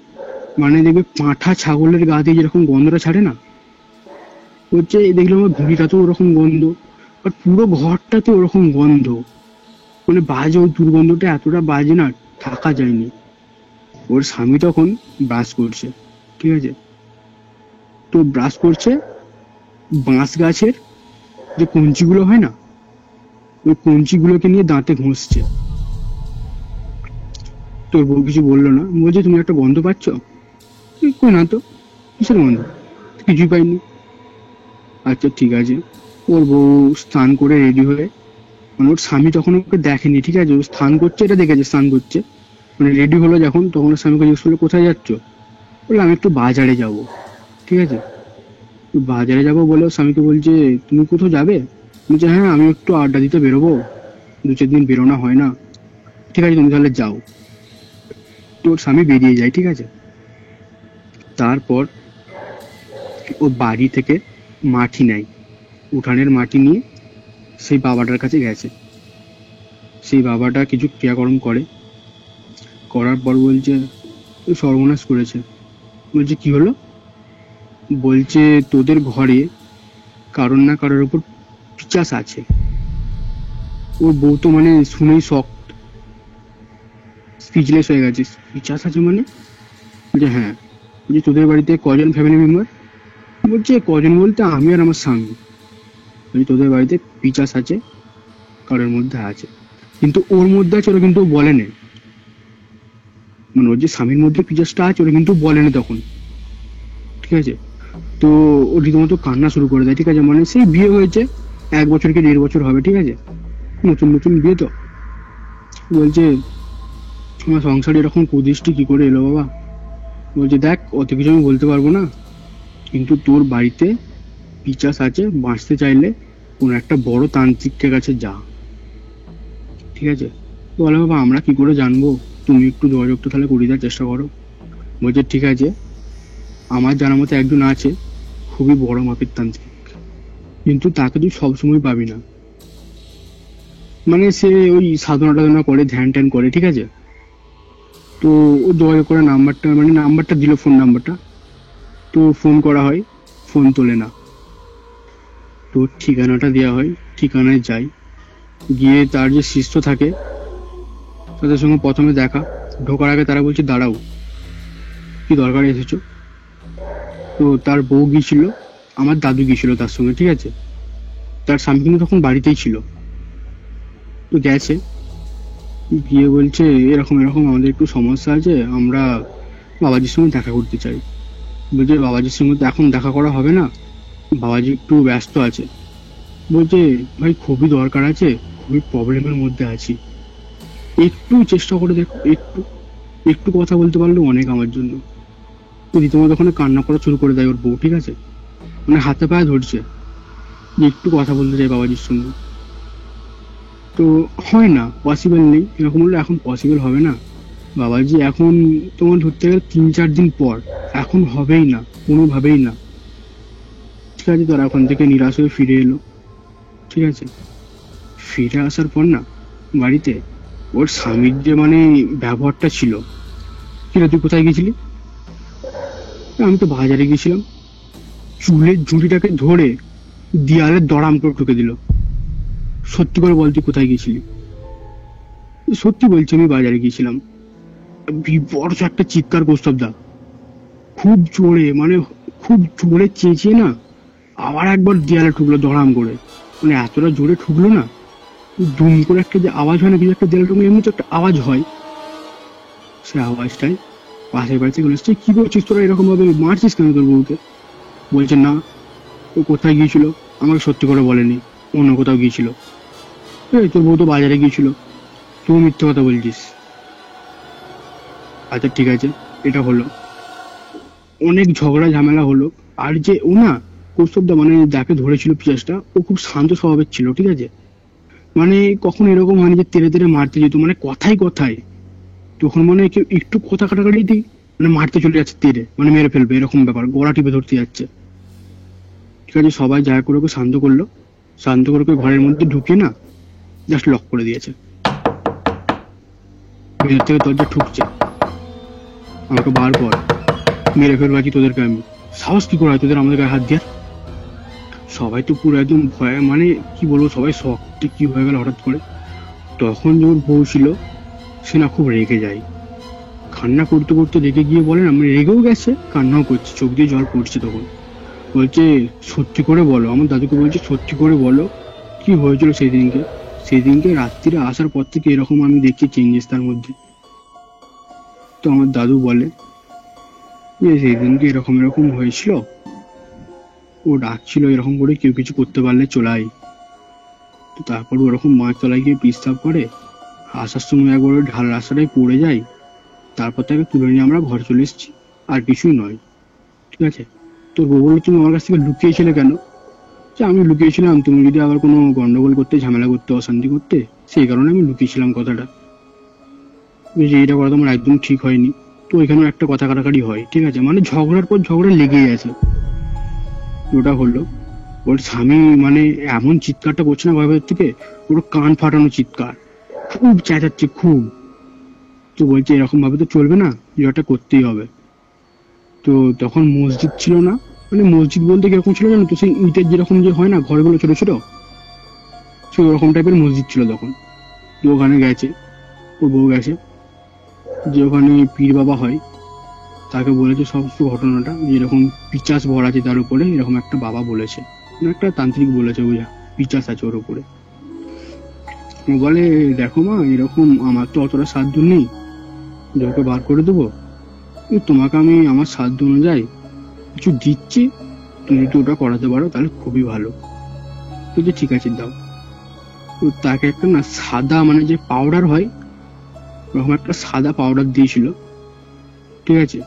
মানে দেখবে পাঁঠা ছাগলের গা দিয়ে যেরকম গন্ধটা ছাড়ে না, বলছে দেখলাম আমার ভুঁড়িটা তো ওরকম গন্ধ, আর পুরো ঘরটাতে ওরকম গন্ধ, মানে বাজে, ওই দুর্গন্ধটা এতটা বাজে না, থাকা যায়নি। ওর স্বামী তখন ব্রাশ করছে, ঠিক আছে, তো ব্রাশ করছে, বাঁশ গাছের যে কঞ্চিগুলো হয় না, ওই কঞ্চিগুলোকে নিয়ে দাঁতে ঘষছে। তোর বউ কিছু বললো না, বলছে তুমি একটা গন্ধ পাচ্ছ? কই না তো, কিসের গন্ধ? কিছুই পাইনি। আচ্ছা ঠিক আছে। ওর বউ স্নান করে রেডি হয়ে, মানে ওর স্বামী তখন ওকে দেখেনি, ঠিক আছে, ও স্নান করছে এটা দেখেছে, স্নান করছে, মানে রেডি হলো যখন, তখন ওর স্বামীকে জিজ্ঞেস করলো কোথায় যাচ্ছ? বললো আমি একটু বাজারে যাব, ঠিক আছে। তো বাজারে যাবো বলে ওর স্বামীকে বলছে তুমি কোথাও যাবে? বলছে হ্যাঁ আমি একটু আড্ডা দিতে বেরোবো, 2-4 দিন বেরোনো হয় না। ঠিক আছে তুমি তাহলে যাও। তো ওর স্বামী বেরিয়ে যায়, ঠিক আছে। তারপর ও বাড়ি থেকে মাটি নেয়, উঠানের মাটি নিয়ে সেই বাবাটার কাছে গেছে। সেই বাবাটা কিছু ক্রিয়াকর্ম করে, করার পর বলছে ও সর্বনাশ করেছে। বলছে কি হলো? বলছে তোদের ঘরে কারোর না কারোর উপর পিচাস আছে। ওর বউ তো মানে শুনেই শক, স্পিচলেস হয়ে গেছে। পিচাস আছে মানে? বলছে হ্যাঁ। বলছে তোদের বাড়িতে কজন ফ্যামিলি মেম্বার? বলছে কজন বলতে আমি আর আমার স্বামী। বলছে তোদের বাড়িতে পিচাস আছে, কারোর মধ্যে আছে, কিন্তু ওর মধ্যে আছে ওরা কিন্তু বলেনি, মানে ওর যে স্বামীর মধ্যে পিচাসটা আছে ওরা কিন্তু বলেনি তখন, ঠিক আছে। তো ও রীতিমতো কান্না শুরু করে দেয়, ঠিক আছে, মানে সেই বিয়ে হয়েছে 1 বছর কি 1.5 বছর হবে, ঠিক আছে, নতুন নতুন বিয়ে তো। বলছে আমার সংসারে এরকম কুদৃষ্টি কি করে এলো বাবা? বলছে দেখ অত কিছু আমি বলতে পারবো না, কিন্তু তোর বাড়িতে পিচাস আছে, বাঁচতে চাইলে কোন একটা বড় তান্ত্রিকের কাছে যা, ঠিক আছে। বলে বাবা আমরা কি করে জানবো, তুমি একটু যোগাযোগটা তাহলে করে দেওয়ার চেষ্টা করো। বলছে ঠিক আছে, আমার জানার মতো একজন আছে, খুবই বড় মাপের তান্ত্রিক, কিন্তু তাকে তুই সবসময় পাবি না, মানে সে ওই সাধনা টাধনা করে, ধ্যান ট্যান করে, ঠিক আছে। তো ও যোগাযোগ করে নাম্বারটা, মানে নাম্বারটা দিল, ফোন নাম্বারটা, তো ফোন করা হয়, ফোন তোলে না। তো ঠিকানাটা দেওয়া হয়, ঠিকানায় যাই, গিয়ে তার যে শিষ্য থাকে তাদের সঙ্গে প্রথমে দেখা, ঢোকার আগে তারা বলছে দাঁড়াও কি দরকারে এসেছো? তো তার বউ গিয়েছিল, আমার দাদু গিয়েছিল তার সঙ্গে, ঠিক আছে, তার স্বামী কিন্তু তখন বাড়িতেই ছিল। তো গেছে, গিয়ে বলছে এরকম এরকম আমাদের একটু সমস্যা আছে, আমরা বাবাজির সঙ্গে দেখা করতে চাই। বলছে বাবাজির সঙ্গে তো এখন দেখা করা হবে না, বাবাজি একটু ব্যস্ত আছে। বলছে ভাই খুবই দরকার আছে, খুবই প্রবলেমের মধ্যে আছি, একটু চেষ্টা করে দেখো, একটু একটু কথা বলতে পারলে অনেক আমার জন্য। তো রীতিমতো ওখানে কান্না করা শুরু করে দেয় ওর বউ, ঠিক আছে, মানে হাতে পায়ে ধরছে যে একটু কথা বলতে চাই বাবাজির সঙ্গে। তো হয় না, পসিবল নেই, এরকম হলে এখন পসিবল হবে না। বাবাজি এখন তোমার ধরতে গেলে 3-4 দিন পর, এখন হবেই না, কোনোভাবেই না। ঠিক আছে, তারা ওখান থেকে নিরাশ হয়ে ফিরে এলো, ঠিক আছে। ফিরে আসার পর না বাড়িতে ওর স্বামীর যে মানে ব্যবহারটা ছিল, কিরে তুই কোথায় গেছিলি? আমি তো বাজারে গেছিলাম। চুলের ঝুঁটিটাকে ধরে দেয়ালে দড়াম করে ঠুকে দিল। সত্যি করে বল তুই কোথায় গেছিলি? সত্যি বলছি আমি বাজারে গিয়েছিলাম। বিবর্ষ একটা চিৎকার প্রস্তাবদা, খুব জোরে, মানে খুব জোরে চেঁচিয়ে না আবার একবার দেয়ালে ঠুকলো দড়াম করে, মানে এতটা জোরে ঠুকলো না, দুম করে একটা যে আওয়াজ হয় না, কিছু একটা দেয়ালে ঠুকলে এমনি তো একটা আওয়াজ হয়, সে আওয়াজটাই পাশের বাড়িতে বলে এসছে, কি করছিস তোরা এরকম ভাবে, মারছিস কেন তোর বউকে? বলছে না, ও কোথায় গিয়েছিল আমাকে সত্যি করে বলেনি, অন্য কোথাও গিয়েছিল। এই তোর বউ তো বাজারে গিয়েছিল, তুই মিথ্যে কথা বলছিস। আচ্ছা ঠিক আছে, এটা হলো, অনেক ঝগড়া ঝামেলা হলো। আর যে ও না, কৌস্তবদা মানে যাকে ধরেছিল পিসাজটা, ও খুব শান্ত স্বভাবের ছিল, ঠিক আছে? মানে কখন এরকম হয়নি যে তেড়ে তেড়ে মারতে যেত, মানে কথায় কথায় তখন মানে কেউ একটু কথা কাটাকাটি দিই মানে মারতে চলে যাচ্ছে তেড়ে, মানে মেরে ফেলবে এরকম ব্যাপার, গলা টিপে ধরতে যাচ্ছে। ঠিক আছে, সবাই যা করে ওকে শান্ত করলো, শান্ত করে ওকে ঘরের মধ্যে ঢুকিয়ে না জাস্ট লক করে দিয়েছে। ভেতর থেকে দরজা ঠুকছে, আমাকে বার কর, মেরে ফেলবো কি তোদেরকে আমি, সাহস কি করে হয় তোদের আমাদের গায়ে হাত দেওয়ার? সবাই তো পুরো একদম ভয়, মানে কি বলবো, সবাই শক্তি কি হয়ে গেল হঠাৎ করে। তখন যে ওর বউ ছিল সে না খুব রেগে যায়, কান্না করতে করতে রেগে গিয়ে বলে না, মানে রেগেও গেছে, কান্নাও করছে, চোখ দিয়ে জল পড়ছে। তখন বলছে সত্যি করে বলো, আমার দাদুকে বলছে সত্যি করে বলো কি হয়েছিল সেই দিনকে। সেই দিনকে রাত্রিরে আসার পর থেকে এরকম আমি দেখছি চেঞ্জেস তার মধ্যে। তো আমার দাদু বলে যে সেই দিনকে এরকম এরকম হয়েছিল, ও ডাকছিল এরকম করে কেউ কিছু করতে পারলে চলাই। তো তারপর ওরকম মাছ তলায় গিয়ে পিস্তাব করে, আসার সময় একবার ওই ঢাল রাস্তাটায় পড়ে যায়, তারপর তাকে তুলে নিয়ে আমরা ঘর চলে এসেছি, আর কিছুই নয়। ঠিক আছে, তোর বউ বললো তুমি আমার কাছ থেকে লুকিয়েছিলে কেন? যে আমি লুকিয়েছিলাম তুমি যদি আবার কোনো গন্ডগোল করতে, ঝামেলা করতে, অশান্তি করতে, সেই কারণে আমি লুকিয়েছিলাম কথাটা। যে এটা করা তো আমার একদম ঠিক হয়নি। তো এখানেও একটা কথা কাটাকাটি হয়, ঠিক আছে, মানে ঝগড়ার পর ঝগড়া লেগেই আছে। ওটা হলো, ওর স্বামী মানে এমন চিৎকারটা করছে না ঘরের ভেতর থেকে, পুরো কান ফাটানো চিৎকার, খুব চেঁচাচ্ছে খুব। তো বলছে এরকম ভাবে তো চলবে না, যেটা করতেই হবে। তো তখন মসজিদ ছিল না, মানে মসজিদ বলতে কিরকম ছিল জানো তো, সেই ইটের যেরকম যে হয় না ঘরগুলো ছোট ছোট, সেই ওরকম টাইপের মসজিদ ছিল তখন। তো ওখানে গেছে, ওর বউ গেছে, যে ওখানে পীর বাবা হয় তাকে বলেছে সমস্ত ঘটনাটা, যেরকম পিচাস ভর আছে তার উপরে, এরকম একটা বাবা বলেছে, মানে একটা তান্ত্রিক বলেছে বুঝা, পিচাস আছে ওর উপরে। ও বলে দেখো মা, এরকম আমার তো অতটা সাধ্য নেই যে ওকে বার করে দেবো, তোমাকে আমি আমার সাধ্য অনুযায়ী কিছু দিচ্ছি, তুমি যদি ওটা করাতে পারো তাহলে খুবই ভালো। বলছে ঠিক আছে দাও। তো তাকে একটা না সাদা, মানে যে পাউডার হয় ওরকম একটা সাদা পাউডার দিয়েছিল, ঠিক আছে,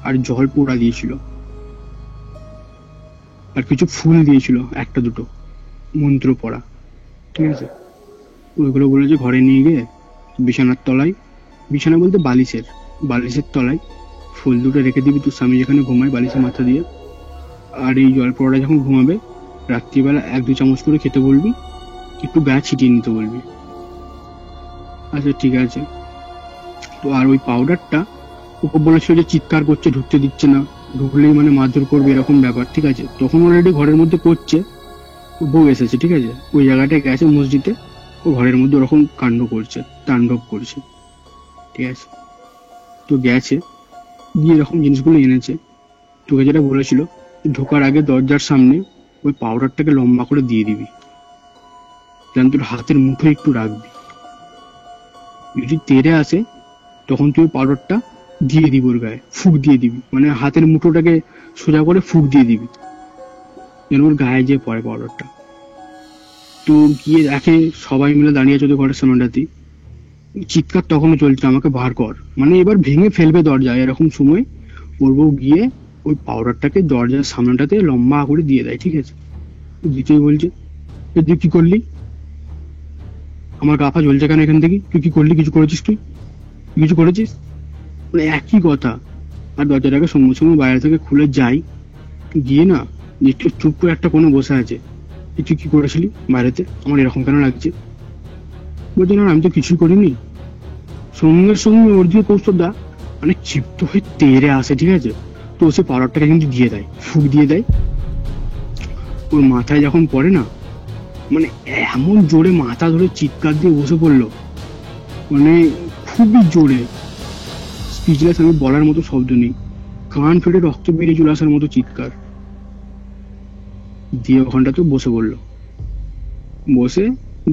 আর জল পোড়া দিয়েছিল, আর কিছু ফুল দিয়েছিল একটা দুটো মন্ত্র পড়া, ঠিক আছে। ওইগুলো বলেছে ঘরে নিয়ে গিয়ে বিছানার তলায়, বিছানা বলতে বালিশের, বালিশের তলায় ফুল দুটো রেখে দিবি, তোর স্বামী যেখানে ঘুমায় বালিশের মাথা দিয়ে। আর এই জল পোড়াটা যখন ঘুমাবে রাত্রিবেলা 1-2 চামচ করে খেতে বলবি, একটু গা ছিটিয়ে নিতে বলবি। আচ্ছা ঠিক আছে। তো আর ওই পাউডারটা ওকে বলেছিল যে চিৎকার করছে, ঢুকতে দিচ্ছে না, ঢুকলেই মানে মারধর করবে এরকম ব্যাপার, ঠিক আছে। তখন অলরেডি ঘরের মধ্যে করছে, বউ এসেছে, ঠিক আছে, ওই জায়গাটায় গেছে মসজিদে, ও ঘরের মধ্যে ওরকম কাণ্ড করছে, তাণ্ডব করছে, ঠিক আছে। তো গেছে গিয়ে এরকম জিনিসগুলো এনেছে, তোকে যেটা বলেছিল ঢোকার আগে দরজার সামনে ওই পাউডারটাকে লম্বা করে দিয়ে দিবি, যেন তোর হাতের মুঠো একটু রাখবি, যদি তেড়ে আসে তখন তুই পাউডারটা দিয়ে দিবি ওর গায়ে, ফুক দিয়ে দিবি, মানে হাতের মুঠোটাকে সোজা করে ফুক দিয়ে দিবি যেন ওর গায়ে যেয়ে পড়ে পাউডারটা। তো গিয়ে দেখে সবাই মিলে দাঁড়িয়ে আছে ওদের ঘরের সামনেটাতেই, চিৎকার তখনও চলছে আমাকে বার কর, মানে এবার ভেঙে ফেলবে দরজা, এরকম সময় ওর বউ গিয়ে ওই পাউডারটাকে দরজার সামনেটাতে লম্বা করে দিয়ে দেয়, ঠিক আছে। দিতেই বলছে তুই কি করলি, আমার গা পা জ্বলছে কেন এখান থেকে, তুই কি করলি, কিছু করেছিস, তুই কিছু করেছিস, মানে একই কথা। আর দরজাটাকে সঙ্গে সঙ্গে বাইরে থেকে খুলে যাই, গিয়ে না একটু চুপ করে একটা কোনো বসে আছে, তুই কি করেছিলি বাইরেতে, আমার এরকম কেন লাগছে? বলছে না আমি তো কিছুই করিনি। সঙ্গে সঙ্গে ওর দিয়ে কৌস্তবদা মানে ক্ষিপ্ত হয়ে তেড়ে আসে, ঠিক আছে। তো সে পাউডারটাকে কিন্তু দিয়ে দেয়, ফুক দিয়ে দেয়, ওর মাথায় যখন পড়ে না, মানে এমন জোরে মাথা ধরে চিৎকার দিয়ে বসে পড়লো, মানে খুবই জোরে, স্পিচলেস, আমি বলার মতো শব্দ নেই, কান ফেটে রক্ত বেরিয়ে চলে আসার মতো চিৎকার দিয়ে ওখানটা তো বসে পড়লো,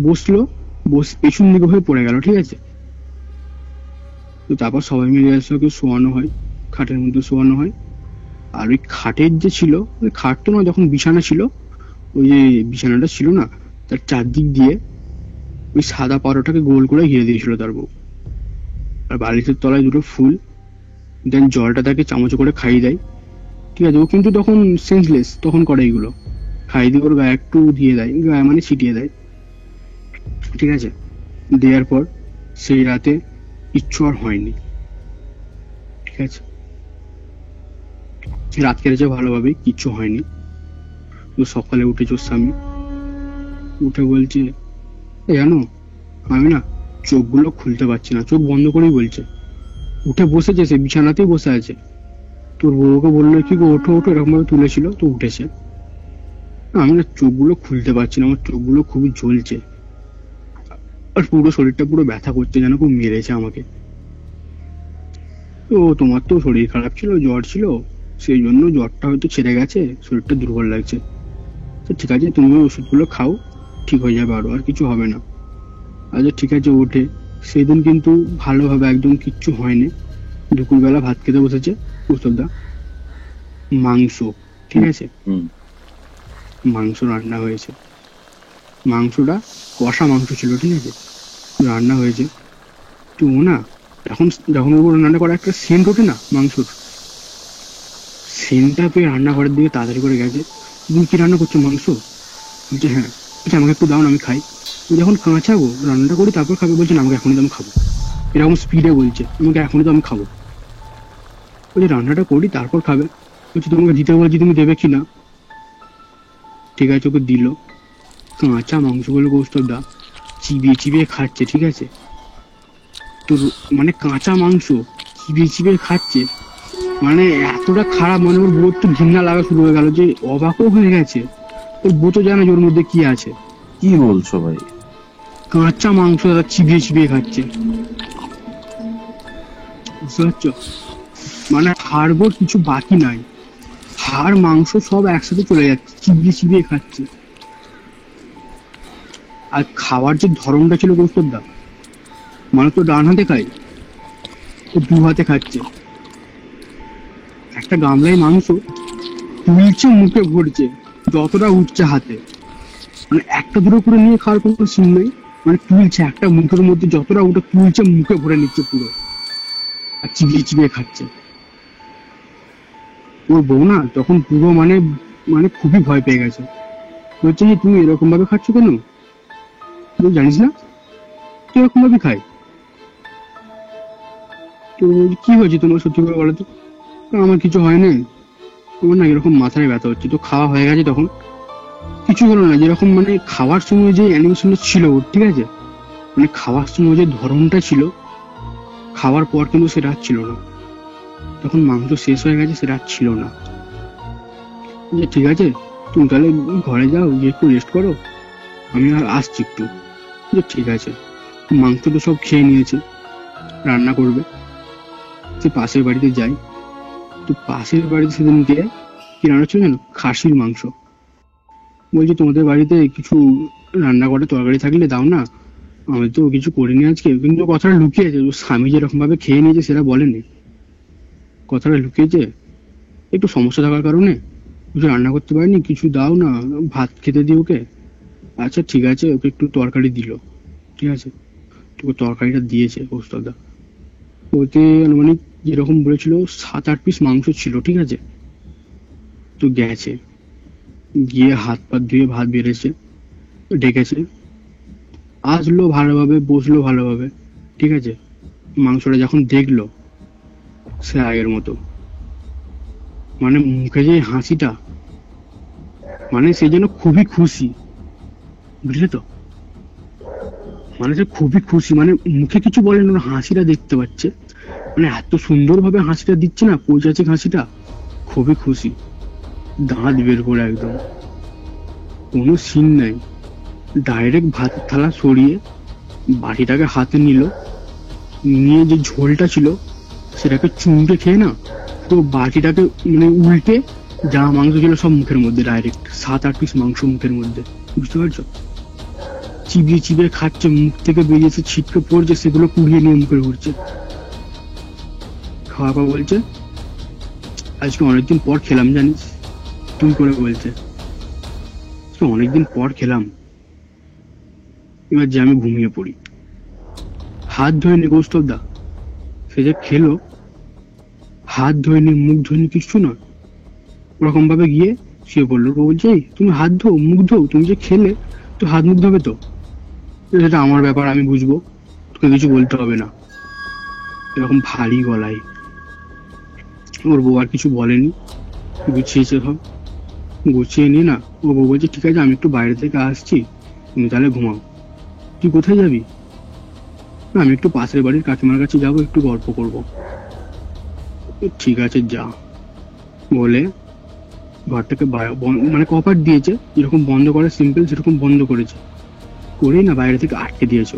বসলো, পেছন দিকে হয়ে পড়ে গেল, ঠিক আছে। তো তারপর সবাই মিলে এসে ওকে শোয়ানো হয়, খাটের মধ্যে শোয়ানো হয়। আর ওই খাটের যে ছিল, ওই খাট তো নয়, যখন বিছানা ছিল, ওই যে বিছানাটা ছিল না, তার চারদিক দিয়ে ওই সাদা পারোটাকে গোল করে ঘিরে দিয়েছিল তার বউ। আর বালিশের তলায় দুটো ফুল, দেন জলটা তাকে চামচে করে খাইয়ে দেয়। ঠিক আছে, ও কিন্তু তখন সেন্সলেস, তখন করে এইগুলো, খাইয়ে দিয়ে ওর গায়ে একটু দিয়ে দেয়, গায়ে মানে ছিটিয়ে দেয়। ঠিক আছে, দেওয়ার পর সেই রাতে কিচ্ছু আর হয়নি। ঠিক আছে, রাত কেটেছে ভালোভাবে, কিচ্ছু হয়নি। তো সকালে উঠেছে ওর স্বামী, উঠে বলছে, জানো আমি না চোখগুলো খুলতে পারছি না, চোখ বন্ধ করেই বলছে। উঠে বসেছে, সে বিছানাতেই বসে আছে। তোর বউকে বললো কি গো ওঠো ওঠো, এরকম ভাবে তুলেছিল, তো উঠেছে। আমি না চোখগুলো খুলতে পারছি না, আমার চোখগুলো খুবই জ্বলছে, আর পুরো শরীরটা পুরো ব্যথা করছে, যেন খুব মেরেছে আমাকে। তো তোমার তো শরীর খারাপ ছিল, জ্বর ছিল, সেই জন্য জ্বরটা হয়তো ছেড়ে গেছে, শরীরটা দুর্বল লাগছে। তো ঠিক আছে, তুমি ওই ওষুধগুলো খাও, ঠিক হয়ে যাবে, আর কিছু হবে না। আচ্ছা ঠিক আছে, ওঠে। সেদিন কিন্তু ভালোভাবে একদম কিচ্ছু হয়নি। দুপুরবেলা ভাত খেতে বসেছে কৌস্তবদা, মাংস, ঠিক আছে, হুম। মাংস রান্না হয়েছে। মাংসটা কষা মাংস ছিল, ঠিক আছে, রান্না হয়েছে। তো ও না, এখন যখন ওর রান্না করা একটা সেন্ট ওঠে না মাংসর, সেন্টটা পেয়ে রান্নাঘরের দিকে তাড়াতাড়ি করে গেছে। তুমি কি রান্না করছো, মাংস? বলছে হ্যাঁ। বলছে আমাকে একটু দাও না, আমি খাই। ও যখন কাঁচা গো, রান্নাটা করি তারপর খাবে, বলছে না আমাকে এখনই তো আমি খাবো, এরকম স্পিডে বলছে, আমাকে এখনই তো আমি খাবো। বলছে রান্নাটা করি তারপর খাবে। বলছে তোমাকে দিতে বলছি, তুমি দেবে কি না? ঠিক আছে, ওকে দিল। কাঁচা মাংসগুলো কৌস্তবদা চিবিয়ে চিবিয়ে খাচ্ছে, ঠিক আছে। তো মানে কাঁচা মাংস চিবিয়ে চিবিয়ে খাচ্ছে, মানে এতটা খারাপ, মানে ওর বউর তো ঘৃণা লাগা শুরু হয়ে গেল, যে অবাকও হয়ে গেছে। ওর বউ তো জানে যে ওর মধ্যে কি আছে। কি বলছো ভাই? কাঁচা মাংস তারা চিবিয়ে চিবিয়ে খাচ্ছে, বুঝতে পারছো? মানে হাড়গোড় কিছু বাকি নাই, হাড় মাংস সব একসাথে চলে যাচ্ছে, চিবিয়ে চিবিয়ে খাচ্ছে। আর খাওয়ার যে ধরনটা ছিল কৌস্তবদা, মানে তো ডান হাতে খায়, ও দু হাতে খাচ্ছে। একটা গামলায় মাংস তুলছে, মুখে ভরছে, যতটা উঠছে হাতে, মানে একটা দুটো করে নিয়ে খাওয়ার কোনো সিন নেই, মানে তুলছে একটা মুখের মধ্যে, যতটা উঠে তুলছে মুখে ভরে নিচ্ছে পুরো, আর চিবিয়ে চিবিয়ে খাচ্ছে। ওর বউ না তখন পুরো মানে মানে খুবই ভয় পেয়ে গেছে। বলছে যে তুমি এরকম ভাবে খাচ্ছ কেন, তুই জানিস না তুই এরকম ভাবে খাই? তো বলছি, কি হয়েছে তোমার, সত্যি করে বলো তো? আমার কিছু হয়নি, আমার না এরকম মাথায় ব্যথা হচ্ছে। তো খাওয়া হয়ে গেছে তখন, কিছু হলো না, যেরকম মানে খাওয়ার সময় যে অ্যানিমেশনটা ছিল ওর, ঠিক আছে, মানে খাওয়ার সময় যে ধরনটা ছিল, খাওয়ার পর কিন্তু সেটা আর ছিল না। তখন মাংস শেষ হয়ে গেছে, সেটা আর ছিল না। যে ঠিক আছে, তুমি তাহলে ঘরে যাও, গিয়ে একটু রেস্ট করো, আমি আর আসছি একটু। যে ঠিক আছে, মাংস তো সব খেয়ে নিয়েছে, রান্না করবে। সে পাশের বাড়িতে যাই। তো পাশের বাড়িতে সেদিনকে কি রান্না ছিল জানো, খাসির মাংস। বলছি তোমাদের বাড়িতে কিছু রান্না করে তরকারি থাকলে দাও না, আমি তো কিছু করিনি আজকে। কিন্তু কথাটা লুকিয়েছে, ওর স্বামী যেরকম ভাবে খেয়ে নিয়েছে সেটা বলেনি, কথাটা লুকিয়েছে, একটু সমস্যা থাকার কারণে কিছু রান্না করতে পারিনি, কিছু দাও না, ভাত খেতে দিই ওকে। আচ্ছা ঠিক আছে, ওকে একটু তরকারি দিল, ঠিক আছে, তোকে তরকারিটা দিয়েছে কৌস্তবদা। ওতে আনুমানিক যেরকম বলেছিল 7-8 পিস মাংস ছিল, ঠিক আছে। তো গেছে, গিয়ে হাত পা ধুয়ে ভাত বেড়েছে, ডেকেছে, আসলো ভালোভাবে, বসলো ভালোভাবে, ঠিক আছে। মাংসটা যখন দেখলো, সে আগের মতো, মানে মুখে যে হাসিটা, মানে সে যেন খুবই খুশি, বুঝলে তো, মানে সে খুবই খুশি, মানে মুখে কিছু বলে না, ওর হাসিটা দেখতে পাচ্ছে, মানে এত সুন্দর ভাবে হাসিটা দিচ্ছে না, পৌঁছাচ্ছে হাসিটা, খুবই খুশি, দাঁত বের করে একদম, কোনো সিন নাই, ডাইরেক্ট ভাতের থালা সরিয়ে বাটিটাকে হাতে নিল, নিয়ে যে ঝোলটা ছিল সেটাকে চুমকে খেয়ে না, তো বাটিটাকে মানে উল্টে যা মাংস ছিল সব মুখের মধ্যে, ডাইরেক্ট 7-8 পিস মাংস মুখের মধ্যে, বুঝতে পারছো? চিবিয়ে চিবিয়ে খাচ্ছে, মুখ থেকে বেরিয়েছে, ছিটকে পড়ছে, সেগুলো কুড়িয়ে নিয়ে মুখে ঘুরছে। খাওয়ার পর বলছে আজকে অনেকদিন পর খেলাম জানিস, তুই করে বলছে আজকে অনেকদিন পর খেলাম। এবার যে আমি ঘুমিয়ে পড়ি, হাত ধোয়নি কৌস্তবদা, সে যে খেলো হাত ধোয়নি মুখ ধোয়নি কিচ্ছু না, ওরকম ভাবে গিয়ে শুয়ে পড়লো। ও বলছে "এই, তুমি হাত ধো মুখ ধো, তুমি যে খেলে তো হাত মুখ ধোবে তো, সেটা আমার ব্যাপার, আমি বুঝবো, তোকে কিছু বলতে হবে না", এরকম ভারী গলায়। ওর বউ আর কিছু বলেনি, গুছিয়েছে সব, গুছিয়ে নিয়ে না ও বউ বলছে ঠিক আছে আমি একটু বাইরে থেকে আসছি, তুমি তাহলে ঘুমাও। তুই কোথায় যাবি? "না, আমি একটু পাশের বাড়ির কাকিমার কাছে যাবো, একটু গল্প করবো"। ঠিক আছে যা বলে ঘরটাকে মানে কপাট দিয়েছে, যেরকম বন্ধ করে সিম্পল সেরকম বন্ধ করেছে, করেই না বাইরে থেকে আটকে দিয়েছে।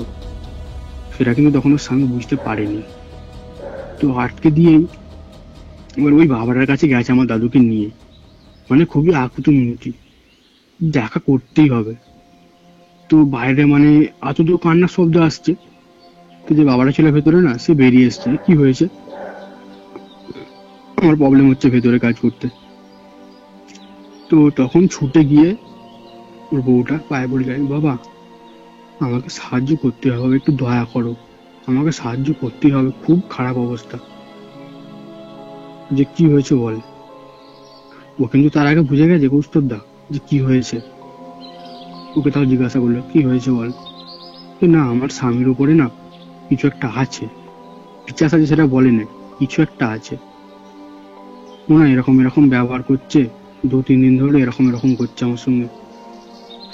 সেটা কিন্তু তখন ওর স্বামী বুঝতে পারেনি। তো আটকে দিয়েই এবার ওই বাবাটার কাছে গেছে আমার দাদুকে নিয়ে, মানে খুবই আকুত মিনতি, দেখা করতেই হবে। তো বাইরে মানে এত তো কান্নার শব্দ আসছে, তো যে বাবাটা ছিল ভেতরে না, সে বেরিয়ে এসছে। কি হয়েছে? আমার প্রবলেম হচ্ছে ভেতরে কাজ করতে। তো তখন ছুটে গিয়ে ওর বউটা পায়ে পড়ে যায়, বাবা আমাকে সাহায্য করতে হবে, একটু দয়া করো, আমাকে সাহায্য করতেই হবে, খুব খারাপ অবস্থা। যে কি হয়েছে বল। ও কিন্তু তার আগে বুঝে গেছে কৌস্তবদা যে কি হয়েছে। ওকে তাও জিজ্ঞাসা করলো কি হয়েছে বল। না আমার স্বামীর উপরে না কিছু একটা আছে, পিচাস আছে সেটা বলে না, কিছু একটা আছে, ও না এরকম এরকম ব্যবহার করছে, 2-3 দিন ধরে এরকম এরকম করছে আমার সঙ্গে,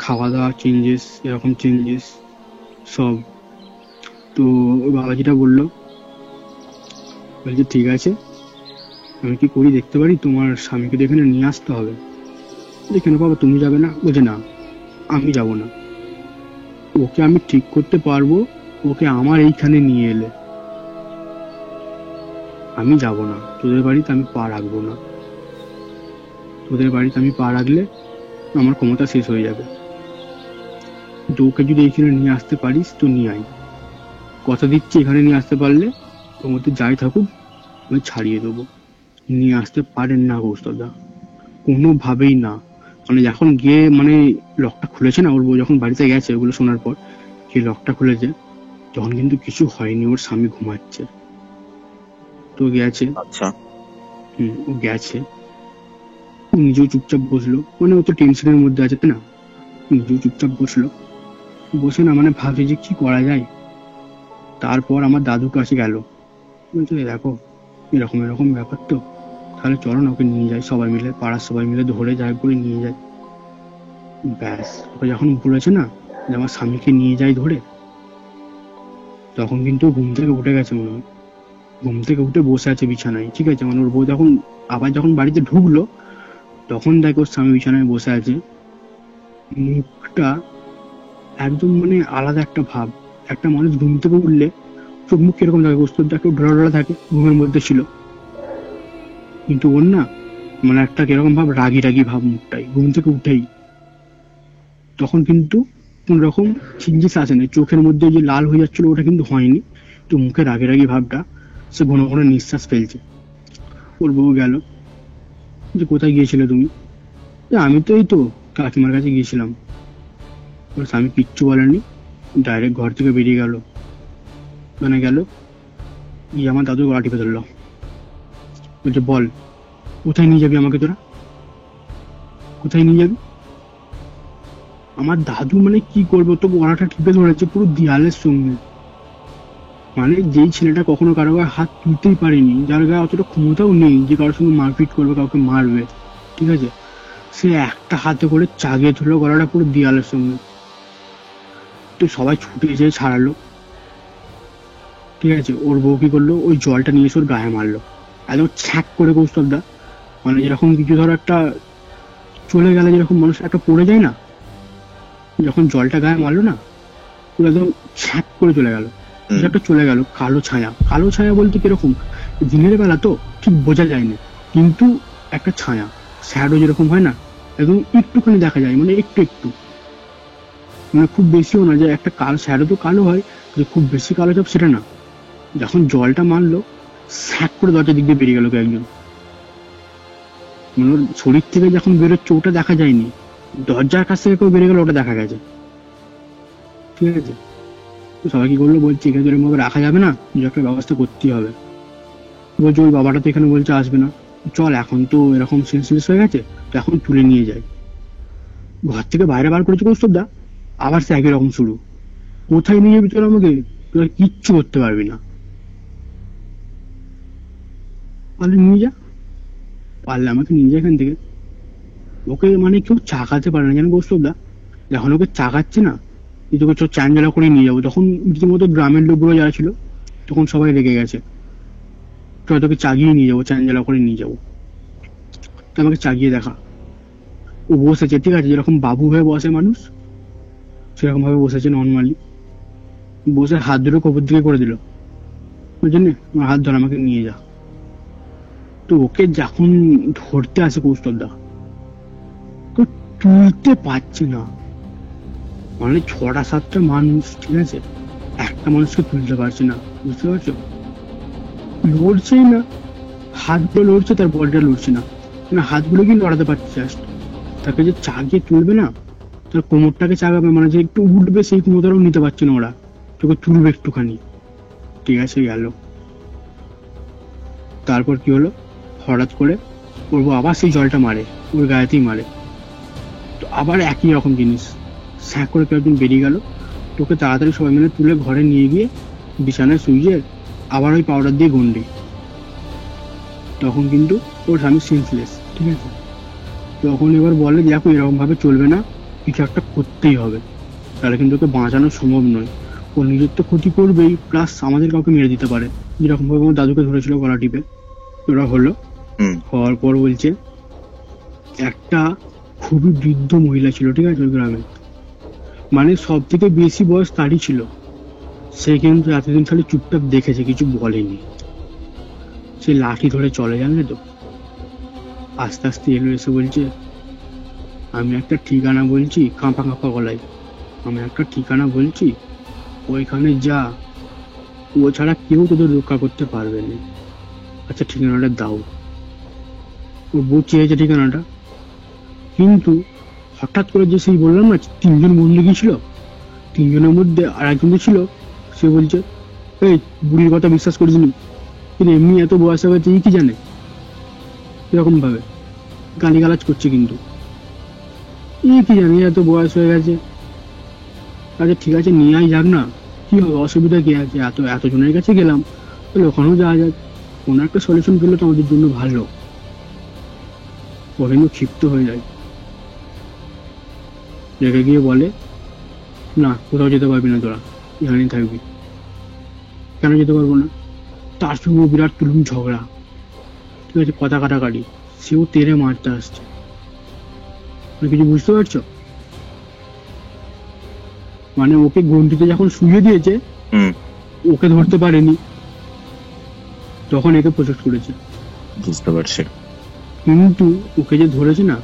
খাওয়া দাওয়া চেঞ্জেস, এরকম চেঞ্জেস সব। তো ওই বাবাজিটা বললো, বলছে ঠিক আছে আমি কি করি দেখতে পারি, তোমার স্বামীকে তো এখানে নিয়ে আসতে হবে। কেন বাবা তুমি যাবে না? বলছে না আমি যাব না, ওকে আমি ঠিক করতে পারবো, ওকে আমার এইখানে নিয়ে এলে আমি যাব না, তোদের বাড়িতে আমি পা রাখবো না, তোদের বাড়িতে আমি পা রাখলে আমার ক্ষমতা শেষ হয়ে যাবে। কিন্তু ওকে যদি এইখানে নিয়ে আসতে পারিস তো নিয়ে আয়, কথা দিচ্ছি এখানে নিয়ে আসতে পারলে ওর মধ্যে যাই থাকুক আমি ছাড়িয়ে দেবো। নিয়ে আসতে পারেন না কৌস্তবদা, কোনোভাবেই না। মানে যখন গিয়ে মানে লকটা খুলেছে না, ওর বউ যখন বাড়িতে গেছে ওগুলো শোনার পর, যে লকটা খুলেছে তখন কিন্তু কিছু হয়নি, ওর স্বামী ঘুমাচ্ছে। তো গেছে, আচ্ছা, ও গেছে, ও নিজেও চুপচাপ বসলো, মানে ও তো টেনশনের মধ্যে আছে তাই না, নিজেও চুপচাপ বসলো, বসে না মানে ভাবছে যে কি করা যায়। তারপর আমার দাদুর কাছে গেল, বলছে দেখো এরকম এরকম ব্যাপার, তো তাহলে চলো না ওকে নিয়ে যাই, সবাই মিলে পাড়ার সবাই মিলে ধরে যায় করে নিয়ে যায়। ব্যাস ওকে যখন বলেছে না যে আমার স্বামীকে নিয়ে যাই ধরে, তখন কিন্তু ঘুম থেকে উঠে গেছে মনে হয়, ঘুম থেকে উঠে বসে আছে বিছানায়। ঠিক আছে, মানে ওর বউ যখন আবার যখন বাড়িতে ঢুকলো তখন দেখো ওর স্বামী বিছানায় বসে আছে, মুখটা একদম মানে আলাদা একটা ভাব। একটা মানুষ ঘুম থেকে উঠলে চোখ মুখ কিরকম থাকে, গোস্তটা একটু ঢোলা ঢোলা থাকে, ঘুমের মধ্যে ছিল, কিন্তু ওর না মানে একটা কিরকম ভাব, রাগি রাগি ভাব মুখটাই ঘুম থেকে উঠেই। তখন কিন্তু কোন রকম চেঞ্জেস আসে না, চোখের মধ্যে যে লাল হয়ে যাচ্ছিল ওটা কিন্তু হয়নি, তো মুখের রাগি রাগি ভাবটা, সে ঘন ঘন নিঃশ্বাস ফেলছে। ওর বউ গেল, যে কোথায় গিয়েছিলে তুমি? আমি তো এই তো কাকিমার কাছে গিয়েছিলাম। ওর স্বামী কিচ্ছু বলেনি, ডাইরেক্ট ঘর থেকে বেরিয়ে গেল। মানে গেল গিয়ে আমার দাদুর গলা টিপে ধরলো, বলছে বল কোথায় নিয়ে যাবি আমাকে, তোরা কোথায় নিয়ে যাবি? আমার দাদু মানে কি করবো, তো গলাটা টিপে ধরেছে পুরো দেয়ালের সঙ্গে। মানে যেই ছেলেটা কখনো কারো গায়ে হাত তুলতেই পারেনি, যার গায়ে অতটা ক্ষমতাও নেই যে কারোর সঙ্গে মারপিট করবে, কাউকে মারবে, ঠিক আছে, সে একটা হাতে করে চাগিয়ে ধরলো গলাটা পুরো দেয়ালের সঙ্গে। তো সবাই ছুটে এসে ছাড়ালো। ঠিক আছে, ওর বউ কি করলো, ওই জলটা নিয়ে এসে ওর গায়ে মারলো, একদম ছ্যাক করে কৌস্তবদা, মানে যেরকম কিছু ধরো একটা চলে গেলে যেরকম মানুষ একটা পড়ে যায় না, যখন জলটা গায়ে মারলো না পুরো একদম ছ্যাক করে চলে গেল, একটা চলে গেল কালো ছায়া। কালো ছায়া বলতে কিরকম, দিনের বেলা তো ঠিক বোঝা যায় না, কিন্তু একটা ছায়া, শ্যাডো যেরকম হয় না, একদম একটুখানি দেখা যায়, মানে একটু একটু, মানে খুব বেশিও না, যে একটা কালো শ্যাডো তো কালো হয়, যে খুব বেশি কালো চাপ সেটা না। যখন জলটা মারলো স্যাক করে দরজার দিক দিয়ে বেরিয়ে গেল একজন। মানে ওর শরীর থেকে যখন বেরোচ্ছে ওটা দেখা যায়নি, দরজার কাছ থেকে কেউ বেরিয়ে গেল ওটা দেখা গেছে। ঠিক আছে, তো সবাই কি করলো, বলছে এখানে এরকম ভাবে রাখা যাবে না, কিছু একটা ব্যবস্থা করতেই হবে। বলছে ওই বাবাটা তো এখানে বলছে আসবে না, চল এখন তো এরকম সেন্সলেস হয়ে গেছে, তো এখন তুলে নিয়ে যাই। ঘর থেকে বাইরে বার করেছে কৌস্তবদা, আবার সে একই রকম শুরু, কোথায় নিয়ে যাবি তোর আমাকে, তোরা কিচ্ছু করতে পারবি না, পারলে নিয়ে যা, পারলে আমাকে নিয়ে যা এখান থেকে। ওকে মানে কেউ চাকাতে পারে না জানো কৌস্তবদা, যখন ওকে চাকাচ্ছে না, এই তোকে চ্যাঞ্জলা করে নিয়ে যাবো, তখন রীতিমতো গ্রামের লোকগুলো যারা ছিল তখন সবাই রেগে গেছে, তোকে চাগিয়ে নিয়ে যাবো, চ্যাঞ্জলা করে নিয়ে যাবো, তো আমাকে চাগিয়ে দেখা। ও বসেছে, ঠিক আছে, যেরকম বাবু হয়ে বসে মানুষ সেরকম ভাবে বসেছে নর্মালি, বসে হাত দুটো কবর দিকে করে দিল, বুঝলেন, আমার হাত ধর আমাকে নিয়ে যা। তো ওকে যখন ধরতে আসে কৌস্তবদা, তো তুলতে পারছে না, মানে 6-7টা মানুষ, ঠিক আছে, একটা মানুষকে তুলতে পারছে না, বুঝতে পারছো, লড়ছেই না, হাতগুলো লড়ছে তার বলটা লড়ছে না, মানে হাতগুলো কি লড়াতে পারছে জাস্ট, তাকে যে চাগিয়ে তুলবে না, তার কোমরটাকে চাগাবে, মানে যে একটু উঠবে সেই ক্ষমতাটাও নিতে পারছে না ওরা, তোকে তুলবে একটুখানি, ঠিক আছে গেল। তারপর কি হলো, হঠাৎ করে ওর আবার সেই জলটা মারে, ওর গায়েতেই মারে, তো আবার একই রকম জিনিস, স্যাঁক করে কেউ একজন বেরিয়ে গেল, তোকে তাড়াতাড়ি সবাই মিলে তুলে ঘরে নিয়ে গিয়ে বিছানায় শুইয়ে আবার ওই পাউডার দিয়ে গন্ডি। তখন কিন্তু ওর স্বামী সেন্সলেস, ঠিক আছে, তখন এবার বলে দেখো এরকম ভাবে চলবে না, কিছু একটা করতেই হবে, তাহলে কিন্তু ওকে বাঁচানো সম্ভব নয়, ও নিজের তো ক্ষতি করবেই, প্লাস আমাদের কাউকে মেরে দিতে পারে, যেরকম ভাবে আমার দাদুকে ধরেছিল গলা টিপে। ওরা হলো, হওয়ার পর বলছে একটা খুবই বৃদ্ধ মহিলা ছিল, ঠিক আছে, ওই গ্রামে, মানে সব থেকে বেশি বয়স তারই ছিল, সে কিন্তু এতদিন খালি চুপচাপ দেখেছে, কিছু বলেনি, সে লাঠি ধরে চলে, জানলে তো, আস্তে আস্তে এলো, এসে বলছে আমি একটা ঠিকানা বলছি, কাঁপা কাঁপা গলায়, আমি একটা ঠিকানা বলছি, ওইখানে যা, ও ছাড়া কেউ তোদের রক্ষা করতে পারবে না, আচ্ছা ঠিকানাটা দাও। ও বউ চেয়েছে ঠিকানাটা, কিন্তু হঠাৎ করে যে সেই বললাম না 3জন বন্ধু গিয়েছিল, 3জনের মধ্যে আর একজন ছিল, সে বলছে এই বুড়ির কথা বিশ্বাস করিস নি, কিন্তু এমনি এত বয়স হয়ে গেছে কি জানে, এরকম ভাবে গালিগালাজ করছে, কিন্তু কি জানি এত বয়স হয়ে গেছে, আচ্ছা ঠিক আছে নিয়ে আই যাক না, কি হবে, অসুবিধা কি আছে, এতজনের কাছে গেলাম, তাহলে ওখানেও যাওয়া যাক, কোনো একটা সলিউশন পেলে তো আমাদের জন্য ভালো। ও কিন্তু ক্ষিপ্ত হয়ে যায়, রেখে গিয়ে বলে না কোথাও যেতে পারবি না, তোরা এখানেই থাকবি। কেন যেতে পারবো না, তার সঙ্গে বিরাট তুলুম ঝগড়া, ঠিক আছে, কথা কাটাকাটি, সেও তেরে মারতে আসছে, কিছু বুঝতে পারছো, মানে ওকে গন্ডিতে যখন শুয়ে দিয়েছে, ওকে ধরতে পারেনি, তখন একে প্রজেক্ট করেছে, বুঝতে পারছি, কিন্তু ওকে যে ধরেছে না,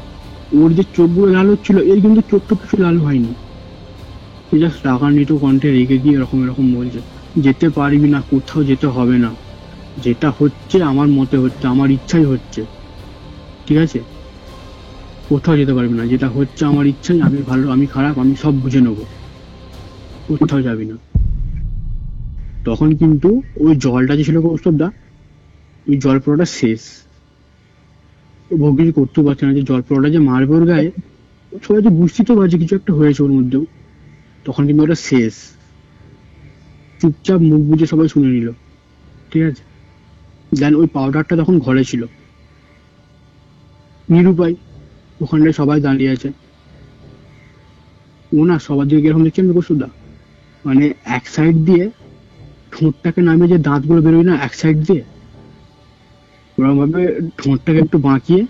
ওর যে চোখগুলো লাল হচ্ছিল, এর কিন্তু চোখটা কিছু লাল হয়নি, সে জাস্ট রাগান্বিত কণ্ঠে রেগে গিয়ে এরকম বলছে যেতে পারবি না, কোথাও যেতে হবে না, যেটা হচ্ছে আমার মতে হচ্ছে, আমার ইচ্ছাই হচ্ছে, ঠিক আছে, কোথাও যেতে পারবি না, যেটা হচ্ছে আমার ইচ্ছাই, আমি ভালো আমি খারাপ আমি সব বুঝে নেবো, কোথাও যাবি না। তখন কিন্তু ওই জলটা যে ছিল কৌস্তবদা, ওই জল পড়াটা শেষ, ভোগ কিছু করতেও পারছে না, যে জল পড়াটা যে মারবে ওর গায়ে, সবাই তো বুঝতেই তো পারছে কিছু একটা হয়েছে ওর মধ্যেও, তখন কিন্তু ওটা শেষ, চুপচাপ মুখ বুঝে সবাই শুনে নিল, ঠিক আছে। দেন ওই পাউডারটা তখন ঘরে ছিল, নিরুপায়, ওখানটায় সবাই দাঁড়িয়ে আছে, ও না সবার দিকে এরকম দেখছি আমি কৌস্তবদা, মানে এক সাইড দিয়ে ঠোঁটটাকে নামিয়ে যে দাঁতগুলো বেরোয় না এক সাইড দিয়ে, ওরকম ভাবে ঠোঁটটাকে একটু বাঁকিয়ে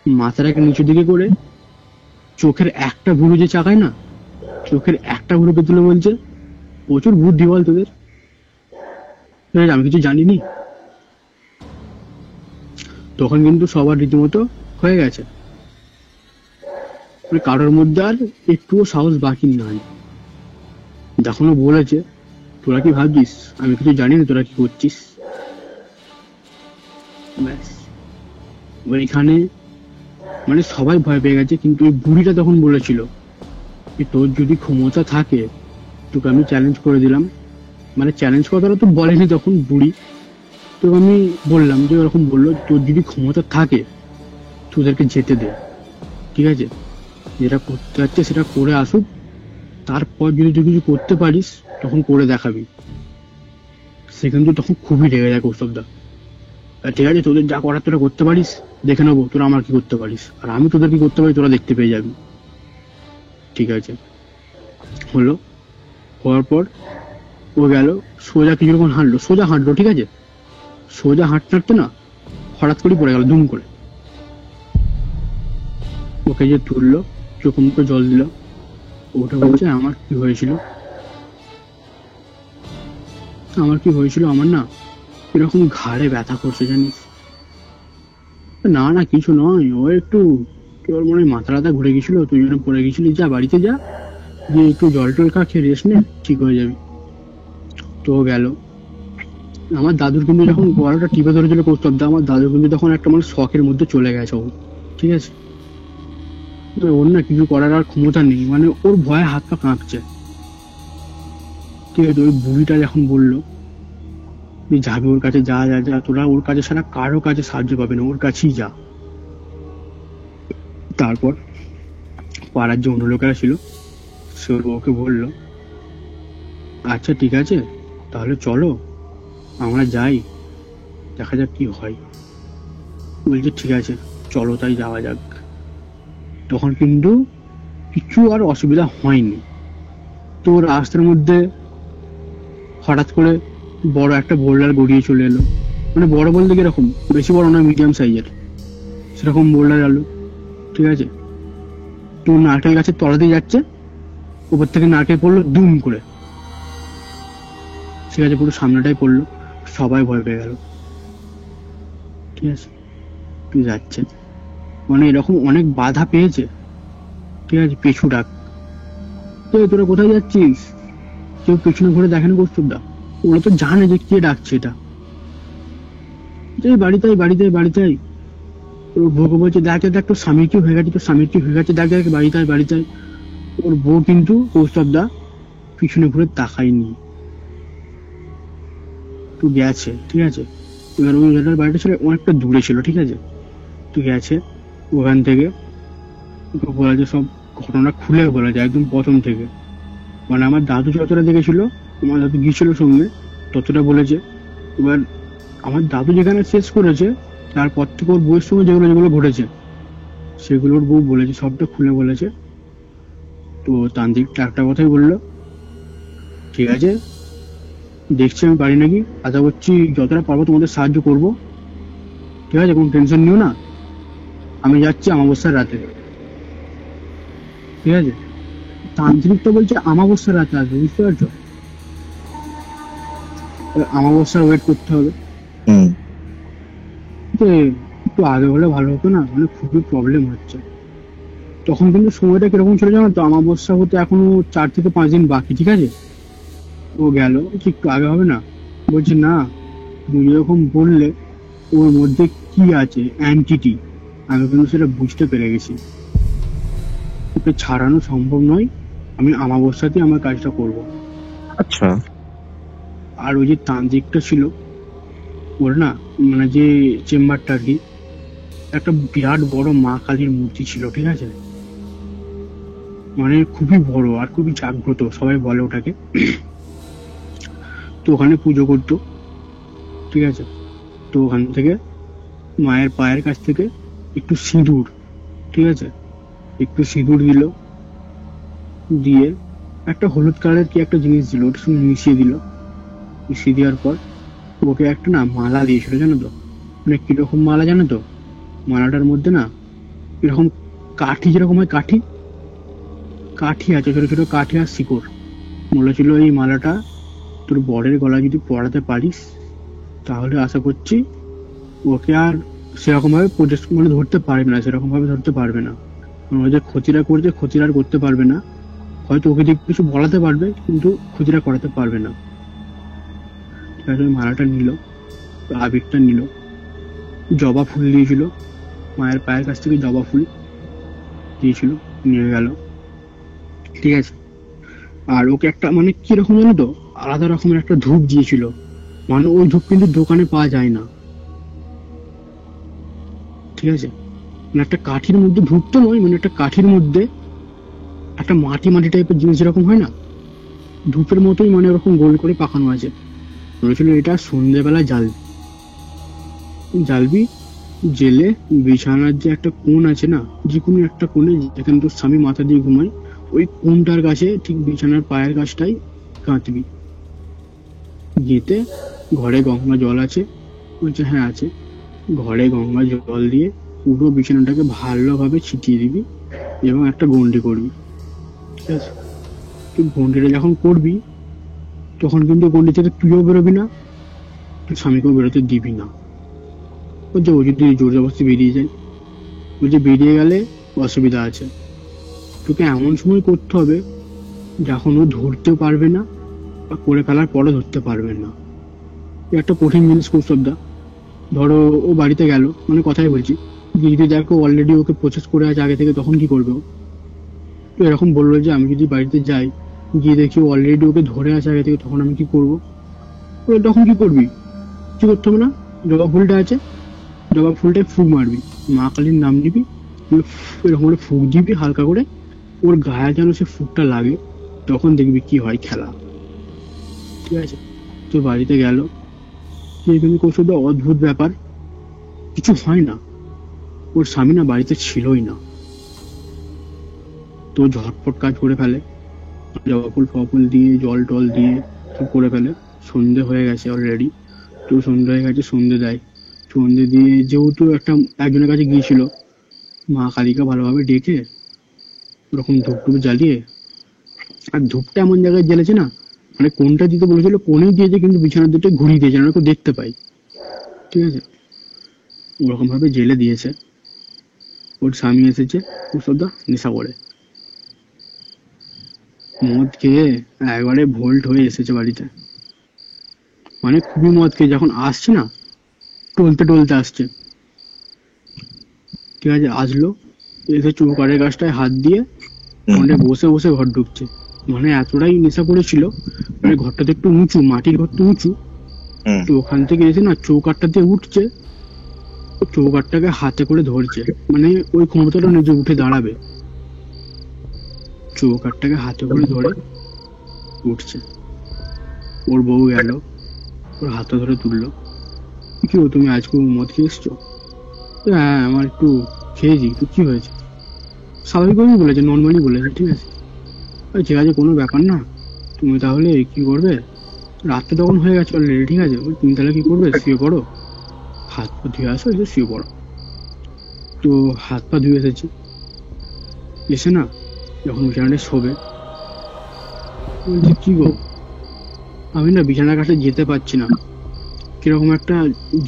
মাথাটাকে নিচের দিকে করে চোখের একটা ভুরু যে চাকায় না, চোখের একটা ভুরু পেতুলে বলছে প্রচুর বুদ্ধি বল তোদের, আমি কিছু জানিনি। তখন কিন্তু সবার রীতিমতো হয়ে গেছে, কারোর মধ্যে আর একটুও সাহস বাকি নাই, যখন বলেছে তোরা কি ভাবছিস আমি কিছু জানি না তোরা কি করছিস, ব্যাস ওইখানে মানে সবাই ভয় পেয়ে গেছে, কিন্তু ওই বুড়িটা তখন বলেছিল যে তোর যদি ক্ষমতা থাকে তোকে আমি চ্যালেঞ্জ করে দিলাম, মানে চ্যালেঞ্জ কথাটা তো বলেনি তখন বুড়ি, তো আমি বললাম যে ওরকম বললো তোর যদি ক্ষমতা থাকে তোদেরকে যেতে দে, ঠিক আছে, যেটা করতে যাচ্ছে সেটা করে আসুক, তারপর যদি তুই কিছু করতে পারিস তখন করে দেখাবি। সে কিন্তু তখন খুবই রেগে যায় কৌস্তবদা, ঠিক আছে তোদের যা করার তোরা করতে পারিস, দেখে নেবো তোরা আমার কি করতে পারিস, আর আমি তোদের কি করতে পারি তোরা দেখতে পেয়ে যাবি। ঠিক আছে, হলো, হওয়ার পর ও গেল সোজা কিছুক্ষণ হাঁটলো, সোজা হাঁটলো, ঠিক আছে, সোজা হাঁটতে হাঁটতে না হঠাৎ করে পড়ে গেল দুম করে। ওকে যে তুললো, চোখ মুখে জল দিল, ওটা বলছে আমার কি হয়েছিল, আমার কি হয়েছিল, আমার না এরকম ঘাড়ে ব্যথা করছে জানিস। না না কিছু নয়, ও একটু তোর মনে হয় মাথা টাথা ঘুরে গেছিল, তুই জন্য পড়ে গেছিলি, যা বাড়িতে যা, যে একটু জল টল খা, খেয়ে রেস্ট নে, ঠিক হয়ে যাবি। তো গেল, আমার দাদুর কিন্তু যখন গলাটা টিপে ধরেছিল কৌস্তবদা, আমার দাদুর কিন্তু তখন একটা মানে শখের মধ্যে চলে গেছে ও, ঠিক আছে, ওর না কিছু করার আর ক্ষমতা নেই, মানে ওর ভয়ে হাত পা কাঁপছে। ঠিক আছে, ওই বুড়িটা যখন বললো যে যাবি ওর কাছে, যা যা যা, তোরা ওর কাছে ছাড়া কারো কাছে সাহায্য পাবে না, ওর কাছেই যা। তারপর পাড়ার যে অন্য লোকেরা ছিল সে ওর বউকে বললো আচ্ছা ঠিক আছে তাহলে চলো আমরা যাই, দেখা যাক কি হয়। বলছে ঠিক আছে চলো তাই যাওয়া যাক। তখন কিন্তু কিছু আর অসুবিধা হয়নি। তো রাস্তার মধ্যে হঠাৎ করে বড় একটা বোল্ডার গড়িয়ে চলে এলো, মানে বড় বলতে কিরকম, বেশি বড় না, মিডিয়াম সাইজের সেরকম বোল্ডার এলো, ঠিক আছে। তো নারকেল গাছের তলা দিয়ে যাচ্ছে, উপর থেকে নারকেল পড়লো দুম করে, ঠিক আছে, পুরো সামনেটাই পড়লো, সবাই ভয় পেয়ে গেল। ঠিক আছে, তুই যাচ্ছে মানে এরকম অনেক বাধা পেয়েছে, ঠিক আছে, পিছু ডাক, তোরা কোথায় যাচ্ছিস, কেউ পেছনে ঘুরে দেখেন কৌস্তবদা, ওরা তো জানে যে কে ডাকছে এটা, যে বাড়িতেই বাড়িতেই বাড়িতেই। ওর বউকে বলছে দেখ দেখ তোর স্বামীর কি হয়ে গেছে, তোর স্বামীর কি হয়ে গেছে, দেখ দেখ বাড়িতেই বাড়িতেই। ওর বউ কিন্তু কৌস্তবদা পিছনে ঘুরে তাকায়নি, তো গেছে, ঠিক আছে। এবার ওই দাদার বাড়িটা ছিল অনেকটা দূরে ছিল, ঠিক আছে, তো গেছে ওখান থেকে বলা যায় সব ঘটনা খুলে বলা যায় একদম প্রথম থেকে, মানে আমার দাদু যতটা দেখেছিল, আমার দাদু গিয়েছিল সঙ্গে ততটা বলেছে। এবার আমার দাদু যেখানে শেষ করেছে তারপর থেকে ওর বউয়ের সঙ্গে যেগুলো যেগুলো ঘটেছে সেগুলো ওর বউ বলেছে, সবটা খুলে বলেছে। তো তান্ত্রিকটা একটা কথাই বললো, ঠিক আছে দেখছি আমি পারি নাকি, আশা করছি যতটা পারবো তোমাদের সাহায্য করব, ঠিক আছে, কোনো টেনশন নিও না, আমি যাচ্ছি অমাবস্যার রাতে, ঠিক আছে। তান্ত্রিক তো বলছে অমাবস্যার রাতে আসবে, বুঝতে পারছো, অমাবস্যার ওয়েট করতে হবে। হুম। তো একটু আগে হলে ভালো হতো না, মানে খুবই প্রবলেম হচ্ছে। তখন কিন্তু সময়টা কিরকম ছিল জানো তো, অমাবস্যা হতে এখনো 4 থেকে 5 দিন বাকি, ঠিক আছে। ও গেল যে একটু আগে হবে না, বলছে না তুমি যেরকম বললে ওর মধ্যে কি আছে অ্যান্টিটি, আমি কিন্তু সেটা বুঝতে পেরে গেছি, ওকে ছাড়ানো সম্ভব নয়, আমি অমাবস্যাতে আমার কাজটা করব। আচ্ছা। আর ওই যে তান্ত্রিকটা ছিল ওর না, মানে যে চেম্বারটা আর কি, একটা বিরাট বড় মা কালীর মূর্তি ছিল, ঠিক আছে, মানে খুবই বড় আর খুবই জাগ্রত, সবাই বলে ওটাকে। তো ওখানে পুজো করতো, ঠিক আছে। তো ওখান থেকে মায়ের পায়ের কাছ থেকে একটু সিঁদুর, ঠিক আছে, একটু সিঁদুর দিল, দিয়ে একটা হলুদ কালারের কি একটা জিনিস দিল, ওটার সঙ্গে মিশিয়ে দিল, মিশিয়ে দেওয়ার পর ওকে একটা না মালা দিয়েছিল জানো তো, মানে কিরকম মালা জানো তো, মালাটার মধ্যে না এরকম কাঠি, যেরকম হয় কাঠি, কাঠি আছে, ছোট ছোট কাঠি আর শিকড়, বলেছিল এই মালাটা তোর বরের গলায় যদি পরাতে পারিস তাহলে আশা করছি ওকে আর সেরকম ভাবে মানে ধরতে পারবে না, সেরকম ভাবে ধরতে পারবে না, ও যে ক্ষতিটা করছে ক্ষতিটা আর করতে পারবে না, হয়তো ওকে দিয়ে কিছু বলাতে পারবে কিন্তু ক্ষতিটা করাতে পারবে না। ঠিক আছে, ওই মালাটা নিল, আবিরটা নিল, জবা ফুল দিয়েছিল, মায়ের পায়ের কাছ থেকে জবা ফুল দিয়েছিল, নিয়ে গেল। ঠিক আছে, আর ওকে একটা মানে কিরকম জানো তো, আলাদা রকমের একটা ধূপ দিয়েছিল, মানে ওই ধূপ কিন্তু দোকানে পাওয়া যায় না। ঠিক আছে, মানে একটা কাঠির মধ্যে, ধূপ তো নয়, মানে একটা কাঠির মধ্যে একটা মাটি মাটি টাইপের জিনিস যেরকম হয় না, ধূপের মতোই, মানে ওরকম গোল করে পাকানো আছে। বলেছিল এটা সন্ধ্যেবেলা জ্বালবি, জেলে বিছানার যে একটা কোণ আছে না, যে কোনো একটা কোণে যেখানে তোর স্বামী মাথা দিয়ে ঘুমায়, ওই কোণটার কাছে ঠিক বিছানার পায়ের কাছটাই গাঁথবি। গেঁথে ঘরে গঙ্গা জল আছে? বলছে হ্যাঁ আছে। ঘরে গঙ্গা জল দিয়ে পুরো বিছানাটাকে ভালোভাবে ছিটিয়ে দিবি এবং একটা গন্ডি করবি। ঠিক আছে, তুই গন্ডিটা যখন করবি তখন কিন্তু গন্ডি থেকে তুইও বেরোবি না, তুই স্বামীকেও বেরোতে দিবি না। বলছে ও যদি জোর জবরদস্তি বেরিয়ে যায়, বলছে বেরিয়ে গেলে অসুবিধা আছে, তোকে এমন সময় করতে হবে যখন ও ধরতেও পারবে না, বা করে ফেলার পরও ধরতে পারবে না। এ একটা কঠিন জিনিস কৌস্তবদা। ধরো ও বাড়িতে গেল, মানে কথাই বলছি, যদি দেখো অলরেডি ওকে প্রসেস করে আছে আগে থেকে, তখন কি করবে ও? তো এরকম বললো যে আমি যদি বাড়িতে যাই, গিয়ে দেখি অলরেডি ওকে ধরে আছে আগে থেকে, তখন আমি কি করবো? তখন কি করবি? কি করতে হবে না, জবা ফুলটা আছে, জবা ফুলটায় ফুক মারবি, মা কালীর নাম নিবি, এরকম করে ফুক দিবি হালকা করে, ওর গায়ে যেন সে ফুকটা লাগে, তখন দেখবি কি হয় খেলা। ঠিক আছে, তো বাড়িতে গেল, কিন্তু কৌশলটা অদ্ভুত ব্যাপার, কিছু হয় না, ওর স্বামী না বাড়িতে ছিলই না। তো ঝটপট কাজ করে ফেলে, জবা ফুল ফল দিয়ে জল টল দিয়ে সব করে ফেলে। সন্ধে হয়ে গেছে অলরেডি, তো সন্ধে হয়ে গেছে, সন্ধে দেয়। সন্ধে দিয়ে যেহেতু একজনের কাছে গিয়েছিল, মা কালীকে ভালোভাবে ডেকে ওরকম ধূপ টুপ জ্বালিয়ে, আর ধূপটা এমন জায়গায় জ্বালেছে না, মানে কোনটা দিতে বলেছিল কোনেই দিয়েছে, কিন্তু বিছানার দুটো ঘুরিয়ে দিয়েছে যেন কেউ দেখতে পাই। ঠিক আছে, ওরকম ভাবে জেলে দিয়েছে। ওর স্বামী এসেছে ওষুধটা নেশা করে, মদ খেয়ে একবারে ভোল্ট হয়ে এসেছে বাড়িতে, মানে খুবই মদ খেয়ে যখন আসছে না, টলতে টলতে আসছে। ঠিক আছে, আসলো, এসে চৌকারের গাছটায় হাত দিয়ে ওখানে বসে বসে ঘর ঢুকছে, মানে এতটাই নেশা করেছিল, মানে ঘরটাতে একটু উঁচু, মাটির ঘরটা উঁচু, তো ওখান থেকে এসে না চৌকাঠটা দিয়ে উঠছে, চৌকাঠটাকে হাতে করে ধরছে, মানে ওই ক্ষমতাটা নিজে উঠে দাঁড়াবে, চৌকাঠটাকে হাতে করে ধরে উঠছে। ওর বউ গেল, ওর হাতে ধরে তুললো, কি গো তুমি আজকে মদ খেয়ে এসছো? হ্যাঁ আমার একটু খেয়েছি। তো কি হয়েছে? স্বাভাবিকভাবেই বলেছে, নর্মালি বলেছে। ঠিক আছে, ঠিক আছে কোনো ব্যাপার না, তুমি তাহলে কি করবে, রাতটা তখন হয়ে গেছে অলরেডি। ঠিক আছে, তুমি তাহলে কি করবে, শুয়ে পড়ো, হাত পা ধুয়ে আসো, এসে শুয়ে পড়ো। তো হাত পা ধুয়ে এসেছে, এসে না যখন বিছানাটা শোবে, বলছে কি গো আমি না বিছানার কাছে যেতে পারছি না, কিরকম একটা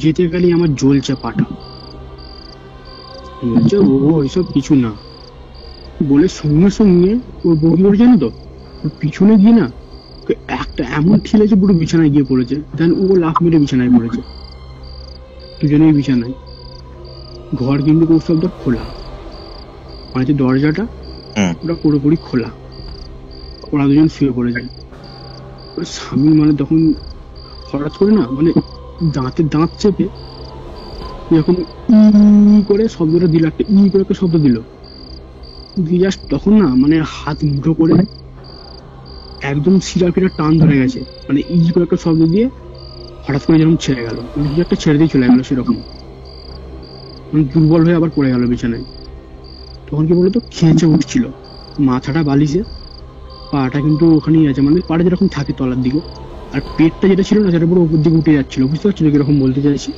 যেতে গেলেই আমার জ্বলছে পাটা। বলছে ও ওইসব কিছু না, বলে সঙ্গে সঙ্গে ওর বউ কি করে জানো তো, ওর পিছনে গিয়ে না ওকে একটা এমন ঠেলেছে, পুরো বিছানায় গিয়ে পড়েছে, দেন ও লাফ মেরে বিছানায় পড়েছে, দুজনেই বিছানায়। ঘর কিন্তু কৌশলটা খোলা, মানে যে দরজাটা ওটা পুরোপুরি খোলা, ওরা দুজন শুয়ে পড়েছে। ওর স্বামী মানে তখন হঠাৎ করে না, মানে দাঁতে দাঁত চেপে যখন ই করে শব্দটা দিল, একটা ই করে একটা শব্দ দিল, দিয়ে জাস্ট তখন না মানে হাত মুঠো করে একদম শিরা ফিরা টান ধরে গেছে, মানে ই করে একটা শব্দ দিয়ে হঠাৎ করে যেরকম ছেড়ে গেল, মানে কিছু একটা ছেড়ে দিয়ে চলে গেল, সেরকম মানে দুর্বল হয়ে আবার পড়ে গেল বিছানায়। তখন কি বলতো, খেঁচে উঠছিল, মাথাটা বালিশে, পাটা কিন্তু ওখানেই আছে, মানে পাটা যেরকম থাকে তলার দিকে, আর পেটটা যেটা ছিল না সেটা পুরো উপর দিকে উঠে যাচ্ছিল, বুঝতে পারছো কিরকম বলতে চাইছি?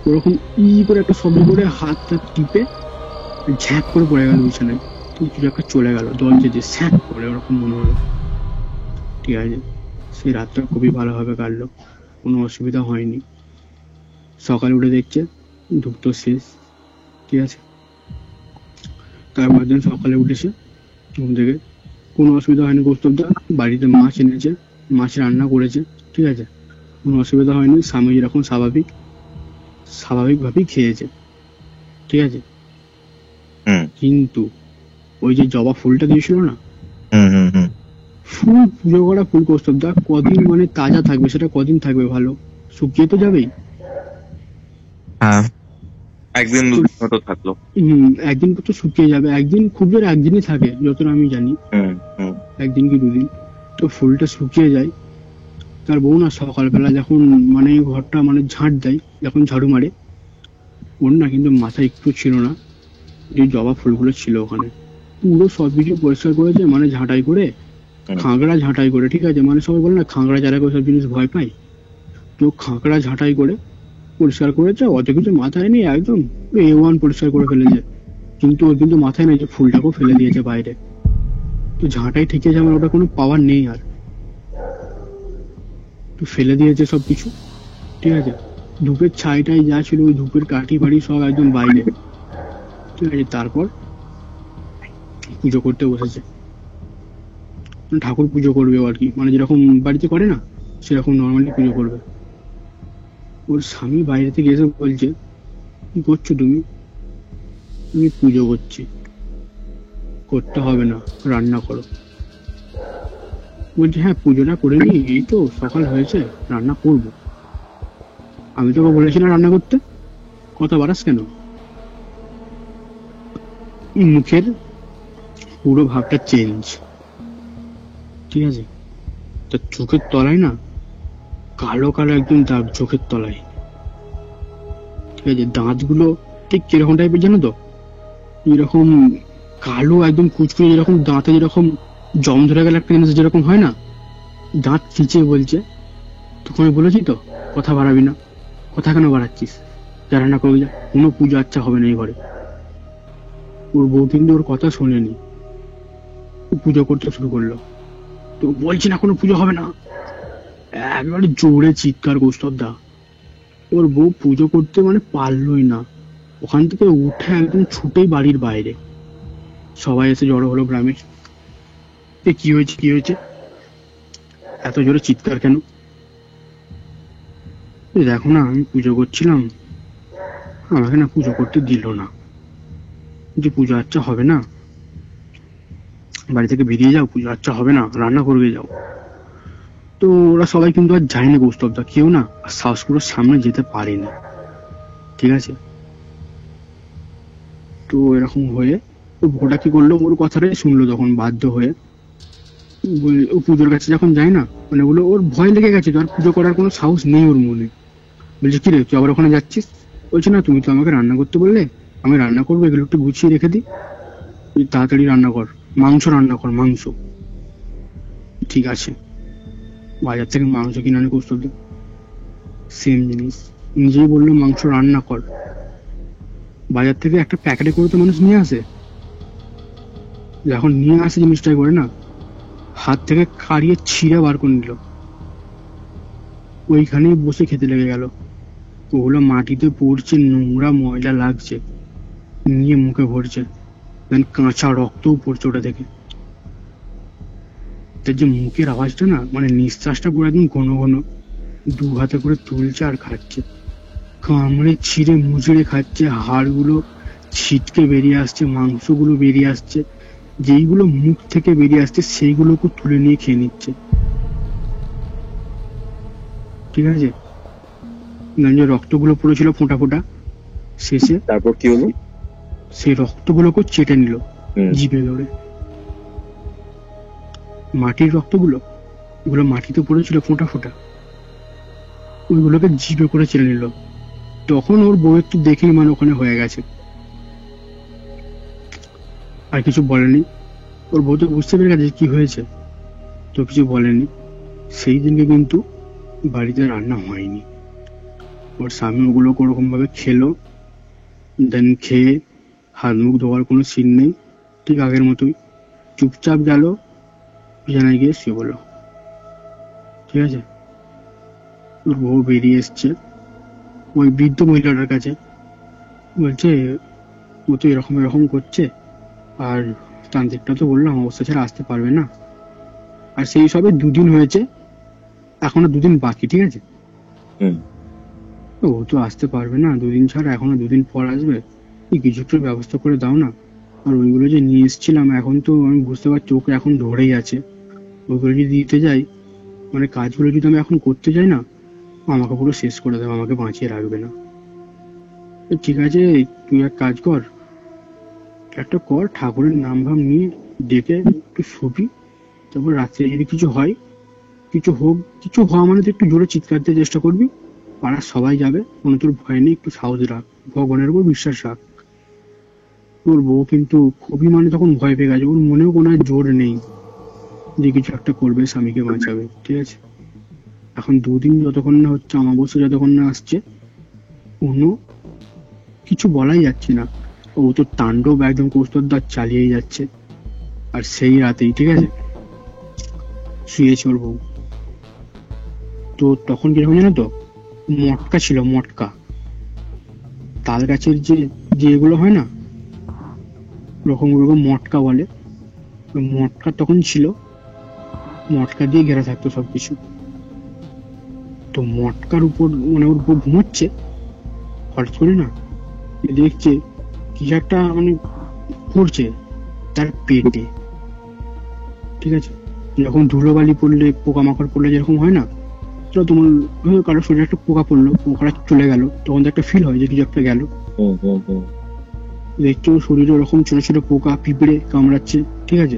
ওরকম ই করে একটা শব্দ করে হাতটা টিপে ঝ্যাপ করে পড়ে গেল বিছানায়, কিছু একটা চলে গেল জল যেতে স্যাক করে, ওরকম মনে হলো। ঠিক আছে, সেই রাতটা খুবই ভালোভাবে কাটলো, কোনো অসুবিধা হয়নি। সকালে উঠে দেখছে ধূপ তো শেষ। ঠিক আছে, তারপর দিন সকালে উঠেছে ঘুম থেকে, কোনো অসুবিধা হয়নি। কৌস্তবদা বাড়িতে মাছ এনেছে, মাছ রান্না করেছে। ঠিক আছে, কোনো অসুবিধা হয়নি, স্বামী যেরকম স্বাভাবিক স্বাভাবিকভাবেই খেয়েছে, ঠিক আছে। হুম কিন্তু ওই যে জবা ফুলটা দিয়েছিল না, হুম হুম হুম ফুল পুজো করা ফুল কৌস্তবদা কদিন মানে তাজা থাকবে, সেটা কদিন থাকবে ভালো, শুকিয়ে তো যাবেই। হ্যাঁ, একদিন দুদিন মতো থাকলো। একদিন তো শুকিয়ে যাবে, একদিন খুব জোর একদিনই থাকে যতটা আমি জানি, হুম হুম একদিন কি দুদিন। তো ফুলটা শুকিয়ে যায়। তার বউ না সকালবেলা যখন মানে ঘরটা মানে ঝাঁট দেয়, যখন ঝাড়ু মারে, ওর না কিন্তু মাথায় একটু ছিল না যে জবা ফুলগুলো ছিল ওখানে। পুরো সবকিছু পরিষ্কার করেছে, মানে ঝাঁটাই করে, হুম। খাঁকড়া ঝাঁটাই করে, ঠিক আছে। মানে সবাই বলে না খাঁকড়া যারা করে সব জিনিস ভয় পায়, তো খাঁকড়া ঝাঁটাই করে পরিষ্কার করেছে, অত কিছু মাথায় নেই, একদম A1 পরিষ্কার করে ফেলেছে। কিন্তু ওর কিন্তু মাথায় নেই যে ফুলটাকেও ফেলে দিয়েছে বাইরে। তো ঝাঁটাই ঠিক আছে, আমার ওটা কোনো পাওয়ার নেই আর, তো ফেলে দিয়েছে সব কিছু, ঠিক আছে। ধূপের ছাইটাই যা ছিল, ওই ধূপের কাঠি বাড়ি সব একদম বাইরে, ঠিক আছে। তারপর পুজো করতে বসেছে, ঠাকুর পুজো করবে আর কি, মানে যেরকম বাড়িতে করে না সেরকম নর্মালি পুজো করবে। ওর স্বামী বাইরে থেকে এসে বলছে, কি করছো তুমি? আমি পুজো করছি। করতে হবে না, রান্না করো। বলছে হ্যাঁ পুজোটা করে নি, এই তো সকাল হয়েছে, রান্না করব। আমি তোকে বলেছিলাম রান্না করতে, কথা বাড়াস কেন? মুখের পুরো ভাবটা চেঞ্জ, ঠিক আছে। তার চোখের তলায় না কালো কালো একদম দাগ, চোখের তলায়, ঠিক আছে। দাঁতগুলো ঠিক কিরকম টাইপের জানো তো, এরকম কালো একদম কুচকুচে, যেরকম দাঁতে যেরকম জম ধরে গেলে একটা জিনিস যেরকম হয় না, দাঁত খিচে বলছে, তোকে আমি বলেছি তো কথা বাড়াবি না, কথা কেন বাড়াচ্ছিস, যা রান্না করবি যা, কোনো পুজো আচ্ছা হবে না এই ঘরে। ওর বউ কিন্তু ওর কথা শোনেনি, ও পুজো করতে শুরু করলো। তো বলছি না কোনো পুজো হবে না, একবারে জোরে চিৎকার কৌস্তবদা। ওর বউ পুজো করতে মানে পারলই না, ওখান থেকে উঠে একদম ছুটেই বাড়ির বাইরে। সবাই এসে জড়ো হলো গ্রামের, এ কি হয়েছে কি হয়েছে, এত জোরে চিৎকার কেন? দেখো না আমি পুজো করছিলাম, আমাকে না পুজো করতে দিল না, যে পুজো আচ্ছা হবে না, বাড়ি থেকে বেরিয়ে যাও, পুজো আচ্ছা হবে না, রান্না করবে যাও। তো ওরা সবাই কিন্তু আর যায়নি কৌস্তবদা, কেউ না আর সাহস করে সামনে যেতে পারেনি, ঠিক আছে। তো এরকম হয়ে তো ভোটা কি করলো, ওর কথাটাই শুনলো তখন বাধ্য হয়ে। ও পুজোর কাছে যখন যায় না, মানে ওগুলো ওর ভয় লেগে গেছে, তো আর পুজো করার কোনো সাহস নেই ওর মনে। বলছে কি রে তুই আবার ওখানে যাচ্ছিস? বলছে না তুমি তো আমাকে রান্না করতে বললে, আমি রান্না করবো, এগুলো একটু গুছিয়ে রেখে দিই, তুই তাড়াতাড়ি রান্না কর, মাংস রান্না কর, মাংস। ঠিক আছে, বাজার থেকে মাংস কিনে আনে কৌস্তব, সেম জিনিস, নিজেই বললো মাংস রান্না কর। বাজার থেকে একটা প্যাকেটে করে তো মানুষ নিয়ে আসে, যখন নিয়ে আসে জিনিসটাই করে না, হাত থেকে কাড়িয়ে ছিঁড়ে বার করে নিল, ওইখানেই বসে খেতে লেগে গেল। ওগুলো মাটিতে পড়ছে, নোংরা ময়লা লাগছে, নিয়ে মুখে ভরছে, দেন কাঁচা রক্তও পড়ছে ওটা থেকে। তার যে মুখের আওয়াজটা না, মানে নিঃশ্বাসটা পুরো একদম ঘন ঘন, দু হাতে করে তুলছে আর খাচ্ছে, কামড়ে ছিঁড়ে মুচড়ে খাচ্ছে, হাড়গুলো ছিটকে বেরিয়ে আসছে, মাংসগুলো বেরিয়ে আসছে, যেইগুলো মুখ থেকে বেরিয়ে আসছে সেইগুলোকে তুলে নিয়ে খেয়ে নিচ্ছে, ঠিক আছে। যে রক্তগুলো পড়েছিল ফোঁটা ফোঁটা, শেষে তারপর কি হলো? সেই রক্তগুলোকে চেটে নিল জিভে ধরে। মাটির রক্তগুলো, ওগুলো মাটিতে পড়েছিল ফোঁটা ফোঁটা, ওইগুলোকে জিভে করে চেটে নিল। তখন ওর বউয়ের তো দেখেই মানে ওখানে হয়ে গেছে, আর কিছু বলেনি। ওর বউ তো বুঝতে পেরে গেছে কি হয়েছে, তো কিছু বলেনি। সেই দিনকে কিন্তু বাড়িতে রান্না হয়নি, ওর স্বামী ওগুলো ওরকম ভাবে খেলো, দেন খেয়ে হাত মুখ ধোয়ার কোনো সিন নেই, ঠিক আগের মতোই চুপচাপ গেল বিছানায় গিয়ে শুয়ে বলল, ঠিক আছে। ওর বউ বেরিয়ে এসছে ওই বৃদ্ধ মহিলাটার কাছে, বলছে ও তো এরকম এরকম করছে, আর তান্ত্রিকটা তো বললাম অবস্থা ছাড়া আসতে পারবে না, আর সেই সবে 2 দিন হয়েছে, এখনো 2 দিন বাকি, ঠিক আছে। ও তো আসতে পারবে না 2 দিন ছাড়া, এখনো 2 দিন পর আসবে। এই কিছু একটা ব্যবস্থা করে দাও না। আর ওইগুলো যে নিয়ে এসেছিলাম, এখন তো আমি বুঝতে পারছি ওকে এখন ধরেই আছে। ওগুলো যদি দিতে যাই, মানে কাজগুলো যদি আমি এখন করতে যাই না, আমাকে পুরো শেষ করে দেবে, আমাকে বাঁচিয়ে রাখবে না। তো ঠিক আছে, তুই এক কাজ কর, একটা কর, ঠাকুরের নাম ভাম নিয়ে ডেকে একটু শুবি। তারপর রাত্রে যদি কিছু হয়, কিছু হোক, কিছু হওয়া মানে তুই একটু জোরে চিৎকার দিয়ে চেষ্টা করবি। পাড়ার সবাই যাবে, কোনো তোর ভয় নেই, একটু সাহস রাখ, ভগবানের উপর বিশ্বাস রাখ। তোর বউ কিন্তু খুবই, মানে তখন ভয় পেয়ে গেছে, ওর মনেও কোনো আর জোর নেই যে কিছু একটা করবে, স্বামীকে বাঁচাবে, ঠিক আছে? এখন 2 দিন যতক্ষণ না হচ্ছে, অমাবস্যা যতক্ষণ না আসছে, কোনো কিছু বলাই যাচ্ছে না। ও তো তাণ্ডব একদম কৌস্তরদার চালিয়েই যাচ্ছে। আর সেই রাতেই, ঠিক আছে, শুয়েছে ওর বউ। তো তখন কিরকম জানো তো, মটকা ছিল, মটকা, তাল গাছের যে যেগুলো হয় না, ওরকম ওরকম মটকা বলে, ওই মটকা তখন ছিল, মটকা দিয়ে ঘেরা থাকতো সবকিছু। তো মটকার উপর মানে ওর বউ ঘুমাচ্ছে, হঠাৎ করে না দেখছে কি একটা মানে পড়ছে তার পেটে, ঠিক আছে? যখন ধুলোবালি পড়লে, পোকামাকড় পড়লে যেরকম হয় না, তো তোমার কারো শরীরে একটা পোকা পড়লো, পোকাটা চলে গেল, তখন তো একটা ফিল হয় যে কিছু একটা গেল। দেখছো ওর শরীরে ওরকম ছোট ছোট পোকা পিঁপড়ে কামড়াচ্ছে, ঠিক আছে?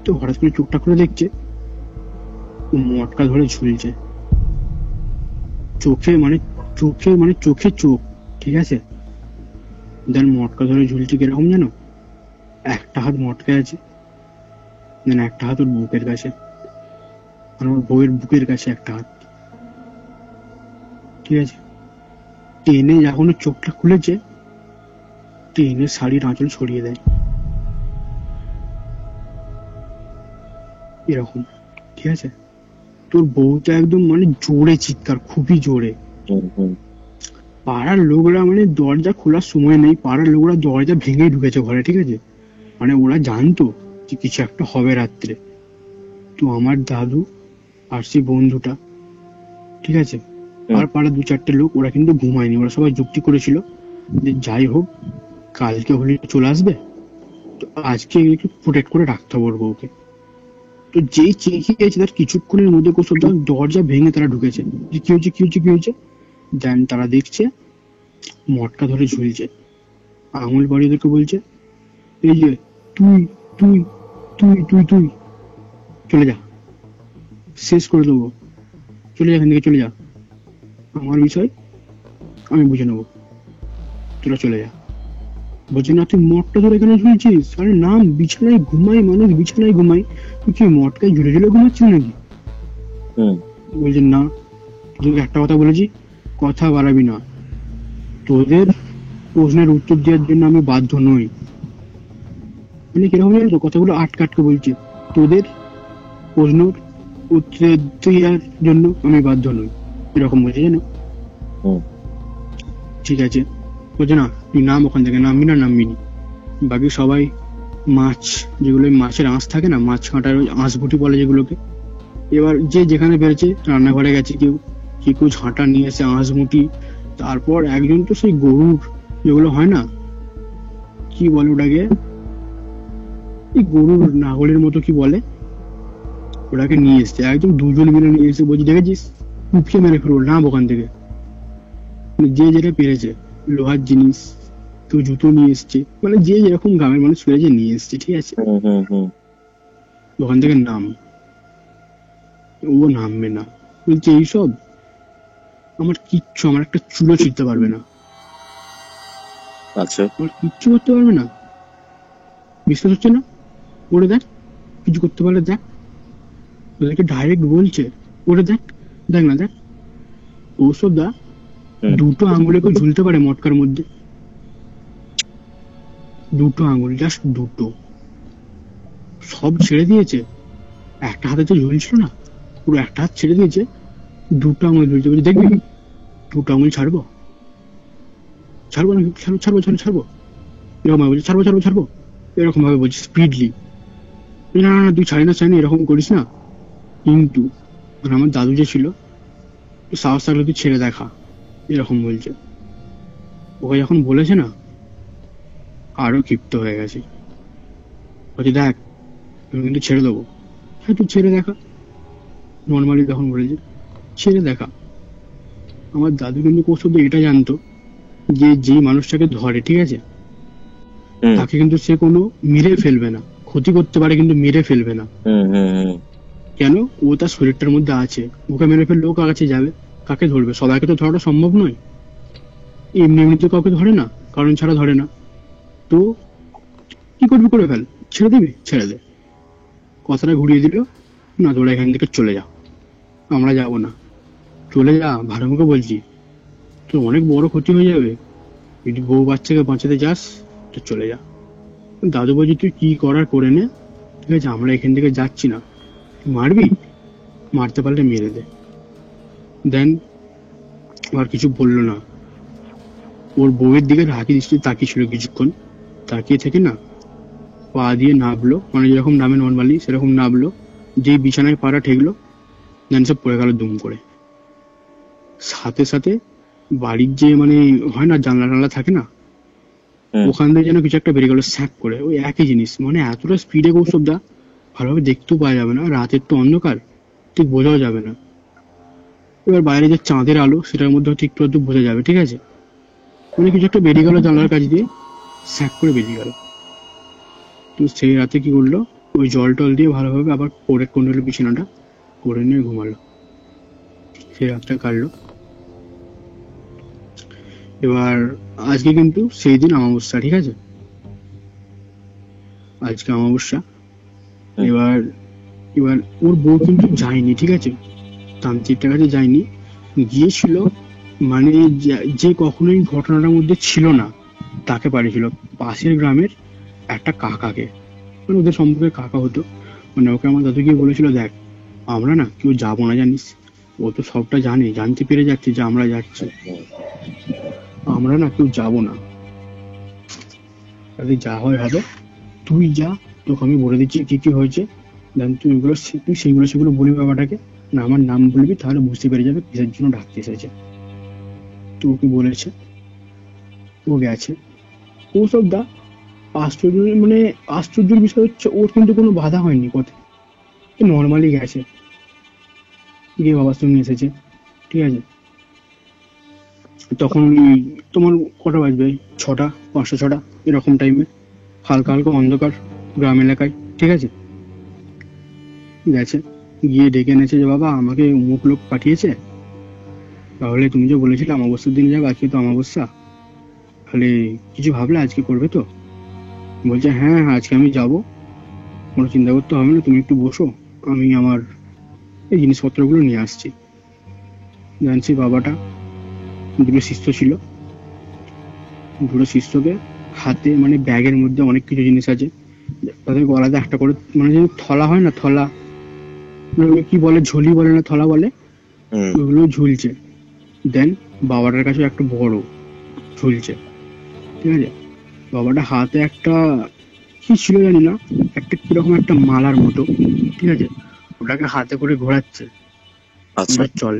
তো হঠাৎ করে চোখটা করে দেখছে ও মটকা ধরে ঝুলছে চোখে, মানে চোখে চোখ, ঠিক আছে? দেন মটকা ধরে ঝুলছে কিরকম জানো, একটা হাত মটকায় আছে, দেন একটা হাত ওর বুকের কাছে, মানে ওর বউয়ের বুকের কাছে একটা হাত, ঠিক আছে? টেনে যখন ওর চোখটা খুলেছে, টেনে শাড়ির আঁচল ছড়িয়ে দেয় এরকম, ঠিক আছে? তোর বউটা একদম মানে জোরে চিৎকার, খুবই জোরে। পাড়ার লোকরা, মানে দরজা খোলার সময় নেই, পাড়ার লোকরা দরজা ভেঙে ঢুকেছে ঘরে, ঠিক আছে? মানে ওরা জানতো যে কিছু একটা হবে রাত্রে। তো আমার দাদু আর সেই বন্ধুটা, ঠিক আছে, আর পাড়া 2-4টে লোক, ওরা কিন্তু ঘুমায়নি, ওরা সবাই যুক্তি করেছিল যে যাই হোক কালকে হলে চলে আসবে, তো আজকে একটু প্রোটেক্ট করে রাখতে হবে ওর বউকে। তো যেই চেঁচিয়েছে তার কিছুক্ষণের মধ্যে কোথাও দরজা ভেঙে তারা ঢুকেছে, যে কি হয়েছে কি হয়েছে কি হয়েছে। দেন তারা দেখছে মটকা ধরে ঝুলছে, আঙুল বাড়িয়ে ওদেরকে বলছে, এই যে তুই তুই তুই তুই তুই চলে যা, শেষ করে দেবো, চলে যা এখান থেকে, চলে যা, আমার বিষয় আমি বুঝে নেবো, তোরা চলে যা। বলছে না তুই মটকা ধরে এখানে ঝুলছিস, আরে নাম, বিছানায় ঘুমাই মানুষ, বিছানায় ঘুমাই, তুই কি মটকায় ঝুলে ঝুলে ঘুমাচ্ছিস নাকি? বলছে না, তোকে একটা কথা বলেছি, কথা বাড়াবি না, তোদের প্রশ্নের উত্তর দেওয়ার জন্য আমি বাধ্য নই। মানে কিরকম জানো তো, কথাগুলো আটকে বলছে, তোদের প্রশ্নের উত্তর দেওয়ার জন্য আমি বাধ্য নই, এরকম বলছে, জানো? ঠিক আছে, বলছে না তুই নাম ওখান থেকে, নামবি না, নামবি নি। বাকি সবাই মাছ, যেগুলো মাছের আঁশ থাকে না, মাছ কাঁটার ওই আঁশবুটি বলে যেগুলোকে, এবার যে যেখানে পেরেছে রান্নাঘরে গেছে, কেউ কেউ ঝাঁটা নিয়ে এসে আঁশবুটি, তারপর একজন তো সেই গরুর যেগুলো হয় না, কি বলে ওটাকে, এই গরুর নাগলের মতো কি বলে, ওটাকে নিয়ে এসছে একদম, 2জন মিলে নিয়ে এসে বলছি দেখেছিস কুপিয়ে মেরে ফেলবো, নাম ওখান থেকে। যে যেটা পেরেছে, লোহার জিনিস, কেউ জুতো নিয়ে এসছে, মানে যে যেরকম গ্রামের মানুষ পেরেছে নিয়ে এসছে, ঠিক আছে? ওখান থেকে নাম, ও নামবে না, বলছে এইসব আমার কিচ্ছু, আমার একটা চুলো ছিঁড়তে পারবে না, আচ্ছা, আমার কিচ্ছু করতে পারবে না। বিশ্বাস হচ্ছে না? ওরে দেখ, কিছু করতে পারলে দেখ, ওদেরকে ডাইরেক্ট বলছে, ওরে দেখ, দেখ না দেখ, ওসব দা 2টো আঙুলে কেউ ঝুলতে পারে মটকার মধ্যে, 2টো আঙুল, জাস্ট 2টো, সব ছেড়ে দিয়েছে, একটা হাতে তো ঝুলছিল না, পুরো একটা হাত ছেড়ে দিয়েছে, 2টো আঙুল ঝুলছে, বলছে দেখবি 2টো আঙুল ছাড়বো, ছাড়বো না, ছাড়বো ছাড়বো ছাড়বো ছাড়বো, এরকম ভাবে বলছে, ছাড়বো ছাড়বো ছাড়বো, এরকম ভাবে বলছে স্পিডলি। না না না তুই ছাড়ি না এরকম করিস না। কিন্তু আমার দাদু যে ছিল, সাহস থাকলে তুই ছেড়ে দেখা, এরকম বলছে। ওকে যখন বলেছে না, আরো ক্ষিপ্ত হয়ে গেছে। বলছে দেখ, আমি কিন্তু ছেড়ে দেবো। হ্যাঁ তুই ছেড়ে দেখা, নর্মালি তখন বলেছে ছেড়ে দেখা। আমার দাদু কিন্তু কৌশল এটা জানতো যে যে মানুষটাকে ধরে, ঠিক আছে, হুম তাকে কিন্তু সে কোনো মেরে ফেলবে না, ক্ষতি করতে পারে কিন্তু মেরে ফেলবে না। হুম হুম হুম কেন? ও তার শরীরটার মধ্যে আছে, ওকে মেরে ফেললে ও কার কাছে যাবে, কাকে ধরবে? সবাইকে তো ধরাটা সম্ভব নয়, এমনি এমনি তো কাউকে ধরে না, কারণ ছাড়া ধরে না। তো কি করবি করে ফেল, ছেড়ে দিবি ছেড়ে দে। কথাটা ঘুরিয়ে দিল, না তোরা এখান থেকে চলে যা, আমরা যাবো না, চলে যা, ভালো মুখে বলছি, তো অনেক বড় ক্ষতি হয়ে যাবে, যদি বউ বাচ্চাকে বাঁচাতে যাস তো চলে যা। দাদু বলছি তুই কি করার করে নে, ঠিক আছে, আমরা এখান থেকে যাচ্ছি না, তুই মারবি, মারতে পারলে মেরে দে। দেন আর কিছু বললো না, ওর বউয়ের দিকে রাখি দৃষ্টি তাকিয়ে ছিল কিছুক্ষণ, তাকিয়ে থেকে না পা দিয়ে নামলো, মানে যেরকম নামে নর্মালি সেরকম নামলো, যেই বিছানায় পাড়া ঠেকলো, দেন সব পড়ে গেল দুম করে। সাথে সাথে বাড়ির যে মানে হয় না জানলা টানলা থাকে না, হুম। ওখান থেকে যেন কিছু একটা বেরিয়ে গেল স্যাক করে, ওই একই জিনিস, মানে এতটা স্পিডে কৌশবদা, ভালোভাবে দেখতেও পাওয়া যাবে না, রাতের তো অন্ধকার, ঠিক বোঝাও যাবে না। এবার বাইরে যে চাঁদের আলো সেটার মধ্যে হয়তো একটু একটু বোঝা যাবে, ঠিক আছে, মানে কিছু একটা বেরিয়ে গেল জানলার কাছ দিয়ে, স্যাক করে বেরিয়ে গেল। তো সেই রাতে কি করলো, ওই জল টল দিয়ে ভালোভাবে আবার করে কোন বিছানাটা করে নিয়ে ঘুমালো, সেই রাতটা কাটলো। এবার আজকে কিন্তু সেই দিন অমাবস্যা, ঠিক আছে, আজকে অমাবস্যা। হুম। এবার এবার ওর বউ কিন্তু যায়নি, ঠিক আছে, তান্ত্রিকটার কাছে যায়নি, গিয়েছিল মানে যে কখনোই ঘটনাটার মধ্যে ছিল না তাকে পাঠিয়েছিল পাশের গ্রামের একটা কাকাকে, মানে ওদের সম্পর্কে কাকা হতো, মানে ওকে আমার দাদু গিয়ে বলেছিল দেখ আমরা না কেউ যাবো না জানিস, ও তো সবটা জানে, জানতে পেরে যাচ্ছে যে আমরা যাচ্ছি, আমরা না কেউ যাবো না, তাহলে যা হয় হবে, তুই যা, তোকে আমি বলে দিচ্ছি কি কি হয়েছে, দেন তুই ওগুলো তুই সেগুলো বলি বাবাটাকে, না আমার নাম বলবি, তাহলে বুঝতে পেরে যাবে কিসের জন্য ডাকতে এসেছে। তো ওকে বলেছে, ও গেছে, ও সব দা আশ্চর্য, মানে আশ্চর্যের বিষয় হচ্ছে ওর কিন্তু কোনো বাধা হয়নি কথা, নর্মালি গেছে, গিয়ে বাবার সঙ্গে এসেছে, ঠিক আছে। তখন ওই তোমার কটা বাজবে, 6টা, 5টা 6টা এরকম টাইমে, হালকা হালকা অন্ধকার গ্রাম এলাকায়, ঠিক আছে, গেছে, গিয়ে ডেকে এনেছে যে বাবা আমাকে অমুক লোক পাঠিয়েছে, তাহলে তুমি যে বলেছিলে অমাবস্যার দিন যাবে, আজকে তো অমাবস্যা, তাহলে কিছু ভাবলে আজকে করবে তো? বলছে হ্যাঁ হ্যাঁ আজকে আমি যাব, কোনো চিন্তা করতে হবে না, তুমি একটু বসো, আমি আমার এই জিনিসপত্রগুলো নিয়ে আসছি। জানছি বাবাটা, দুটো শিষ্য ছিল, দুটো শিষ্যকে হাতে মানে ব্যাগের মধ্যে অনেক কিছু জিনিস আছে, তাদের গলাতে একটা করে মানে যে থলা হয় না, থলা মানে ওগুলো কি বলে, ঝুলি বলে না থলা বলে, হুম ওগুলো ঝুলছে। দেন বাবাটার কাছে একটা বড় ঝুলছে, ঠিক আছে, বাবাটা হাতে একটা কি ছিল জানি না, একটা কিরকম একটা মালার মতো, ঠিক আছে, ওটাকে হাতে করে ঘোরাচ্ছে, আচ্ছা বলছে চল,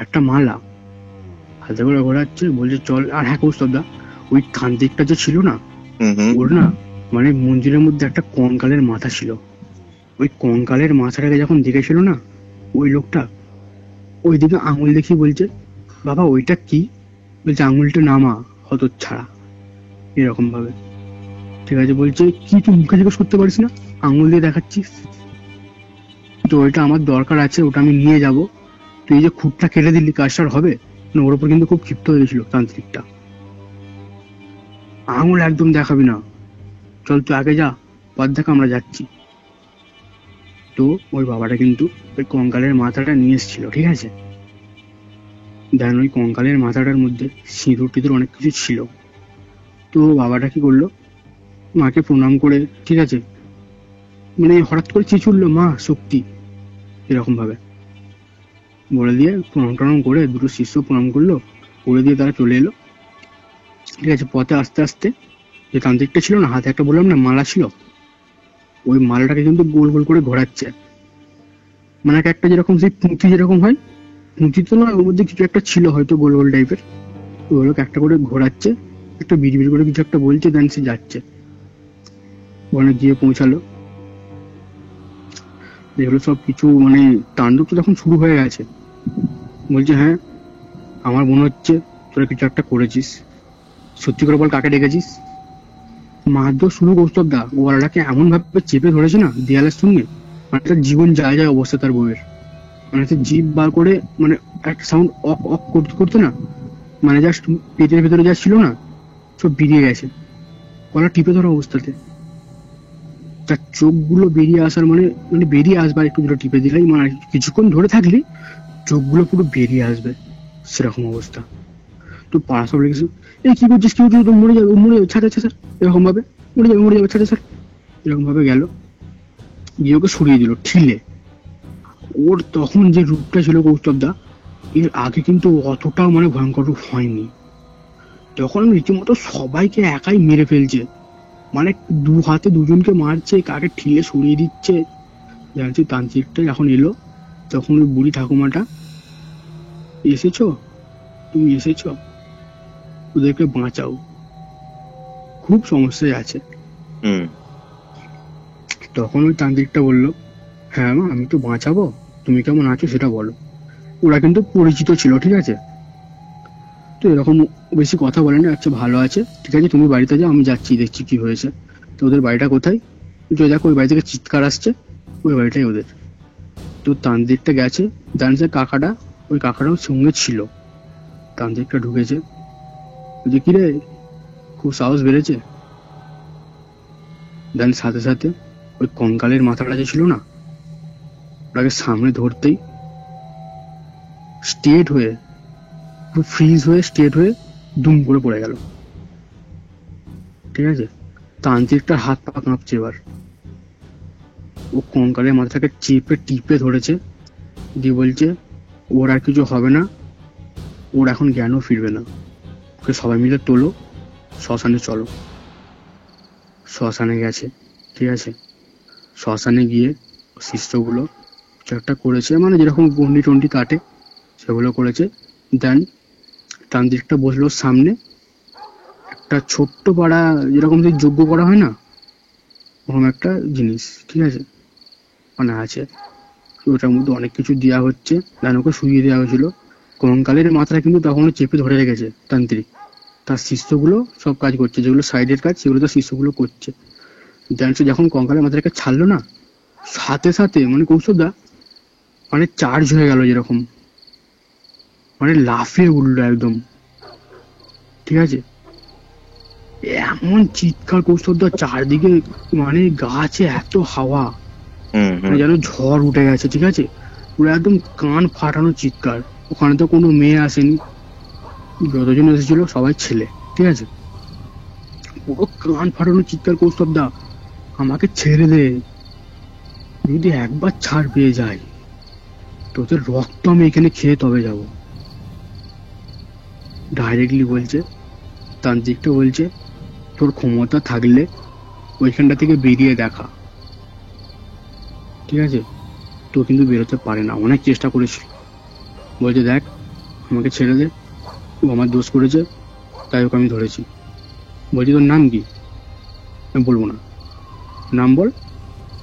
একটা মালা হাতে করে ঘোরাচ্ছে, বলছে চল। আর হ্যাঁ কৌস্তবদা, ওই তান্ত্রিকটা যে ছিল না, হুম হুম ওর না মানে মন্দিরের মধ্যে একটা কঙ্কালের মাথা ছিল, ওই কঙ্কালের মাথাটাকে যখন দেখেছিল না ওই লোকটা, ওই দিকে আঙুল দেখিয়ে বলছে বাবা ওইটা কি, বলছে আঙুলটা নামা হতচ্ছাড়া, এরকম ভাবে, ঠিক আছে, বলছে কি তুই মুখে জিজ্ঞেস করতে পারিস না, আঙুল দিয়ে দেখাচ্ছিস, তো ওইটা আমার দরকার আছে, ওটা আমি নিয়ে যাব, তুই এই যে খুঁটটা কেটে দিলি কাজটা আর হবে না। ওর উপর কিন্তু খুব ক্ষিপ্ত হয়ে গেছিল তান্ত্রিকটা, আঙুল একদম দেখাবি না, চল তুই আগে যা, বাদ দেখ আমরা যাচ্ছি। তো ওই বাবাটা কিন্তু ওই কঙ্কালের মাথাটা নিয়ে এসেছিল, ঠিক আছে, দেন ওই কঙ্কালের মাথাটার মধ্যে সিঁদুর টিঁদুর অনেক কিছু ছিল। তো বাবাটা কি করলো, মাকে প্রণাম করে, ঠিক আছে, মানে হঠাৎ করে চেঁচুড়লো মা শক্তি, এরকম ভাবে বলে দিয়ে প্রণাম টনাম করে, দুটো শিষ্য প্রণাম করলো, করে দিয়ে তারা চলে এলো, ঠিক আছে। পথে আস্তে আস্তে যে তান্ত্রিকটা ছিল না, হাতে একটা বললাম না মালা ছিল, ওই মালাটাকে কিন্তু গোল গোল করে ঘোরাচ্ছে, মানে একটা যেরকম সেই পুঁথি যেরকম হয় পুঁতি তো নয়, ওর মধ্যে কিছু একটা ছিল হয়তো গোল গোল টাইপের। ওগুলোকে একটা করে ঘোরাচ্ছে, একটা বিড়ি বিড়ি করে কিছু একটা বলছে, দেন সে যাচ্ছে। ওখানে গিয়ে পৌঁছালো, দেখলো সব কিছু মানে তাণ্ডব তো তখন শুরু হয়ে গেছে। বলছে হ্যাঁ আমার মনে হচ্ছে তোরা কিছু একটা করেছিস, সত্যি করে বল কাকে ডেকেছিস। মারধর শুরু কৌস্তব দা গলাটাকে এমন ভাবে চেপে ধরেছে না দেয়ালের সঙ্গে, মানে তার জীবন যায় যায় অবস্থা তার বউয়ের। মানে সে জিভ বার করে মানে একটা সাউন্ড অক অক করতে করতে না, মানে জাস্ট পেটের ভেতরে যা ছিল না সব বেরিয়ে গেছে গলা টিপে ধরা অবস্থাতে। তার চোখগুলো বেরিয়ে আসার মানে মানে বেরিয়ে আসবার একটু দুটো টিপে দিলেই মানে কিছুক্ষণ ধরে থাকলে চোখগুলো পুরো বেরিয়ে আসবে, সেরকম অবস্থা। তো পাড়া সব লেগেছে, এই কি করছিস, কি করছিস, তো মরে যাবে, ও মরে যাবে, ছাড় ছাড়, এরকম ভাবে মরে যাবে, ছাড় ছাড়, এরকম ভাবে গেল, গিয়ে ওকে সরিয়ে দিল ঠিলে। ওর তখন যে রূপটা ছিল কৌস্তবদা, এর আগে কিন্তু অতটাও মানে ভয়ঙ্কর রূপ হয়নি। তখন রীতিমতো সবাইকে একাই মেরে ফেলছে, মানে দু হাতে দুজনকে মারছে, কাকে ঠিলে সরিয়ে দিচ্ছে। জানছি তান্ত্রিকটা যখন এলো তখন ওই বুড়ি ঠাকুমাটা, এসেছো, তুমি এসেছো, ওদেরকে বাঁচাও, খুব সমস্যায় আছে। হুম তখন ওই তান্ত্রিকটা বললো, হ্যাঁ মা আমি তো বাঁচাবো, তুমি কেমন আছো সেটা বলো। ওরা কিন্তু পরিচিত ছিল, ঠিক আছে, তো এরকম বেশি কথা বলে না, আচ্ছা ভালো আছে, ঠিক আছে তুমি বাড়িতে যাও, আমি যাচ্ছি দেখছি কি হয়েছে। তো ওদের বাড়িটা কোথায়, তো দেখো ওই বাড়ি থেকে চিৎকার আসছে, ওই বাড়িটাই ওদের। তো তান্ত্রিকটা গেছে, জানছে কাকাটা, ওই কাকাটাও সঙ্গে ছিল। তান্ত্রিকটা ঢুকেছে, বলছে কিরে খুব সাহস বেড়েছে। দেন সাথে সাথে ওই কঙ্কালের মাথাটা যে ছিল না, ওটাকে সামনে ধরতেই স্ট্রেট হয়ে ফ্রিজ হয়ে স্ট্রেট হয়ে দুম করে পড়ে গেল, ঠিক আছে। তান্ত্রিকটার হাত পা কাঁপছে এবার, ও কঙ্কালের মাথাটাকে চেপে টিপে ধরেছে, দিয়ে বলছে ওর আর কিছু হবে না, ওর এখন জ্ঞানও ফিরবে না, ওকে সবাই মিলে তোলো, শ্মশানে চলো। শ্মশানে গেছে, ঠিক আছে, শ্মশানে গিয়ে শিষ্যগুলো কিছু একটা করেছে, মানে যেরকম গন্ডি টন্ডি কাটে সেগুলো করেছে। দেন তান্ত্রিকটা বসলো সামনে, একটা ছোট্ট পাড়া যেরকম যে যজ্ঞ করা হয় না, ওরকম একটা জিনিস, ঠিক আছে, মানে আছে। ওটার মধ্যে অনেক কিছু দেওয়া হচ্ছে, দেন ওকে শুইয়ে দেওয়া হয়েছিল। কঙ্কালের মাথাটা কিন্তু তখনও চেপে ধরে রেখেছে তান্ত্রিক, তার শিষ্যগুলো সব কাজ করছে, যেগুলো সাইডের কাজ সেগুলো তার শিষ্যগুলো করছে। দেন সে যখন কঙ্কালের মাথাটাকে ছাড়লো না, সাথে সাথে মানে কৌশলদা মানে চার্জ হয়ে গেল, যেরকম মানে লাফিয়ে উঠলো একদম, ঠিক আছে। এমন চিৎকার কৌশলদা, চারদিকে মানে গাছে এত হাওয়া, হুম মানে যেন ঝড় উঠে গেছে, ঠিক আছে, পুরো একদম কান ফাটানো চিৎকার। ওখানে তো কোনো মেয়ে আসেনি, যতজন এসেছিল সবাই ছেলে, ঠিক আছে। পুরো কান ফাটানো চিৎকার, কৌস্তবদা আমাকে ছেড়ে দে, যদি একবার ছাড় পেয়ে যায় তোদের রক্ত আমি এখানে খেয়ে তবে যাব। ডাইরেক্টলি বলছে, তান্ত্রিকটা বলছে তোর ক্ষমতা থাকলে ওইখানটা থেকে বেরিয়ে দেখা, ঠিক আছে, তো কিন্তু বেরোতে পারে না, অনেক চেষ্টা করেছিল। বলছে দেখ আমাকে ছেড়ে দে, ও আমার দোষ করেছে তাই ওকে আমি ধরেছি। বলছি তোর নাম কি, আমি বলবো না, নাম বল।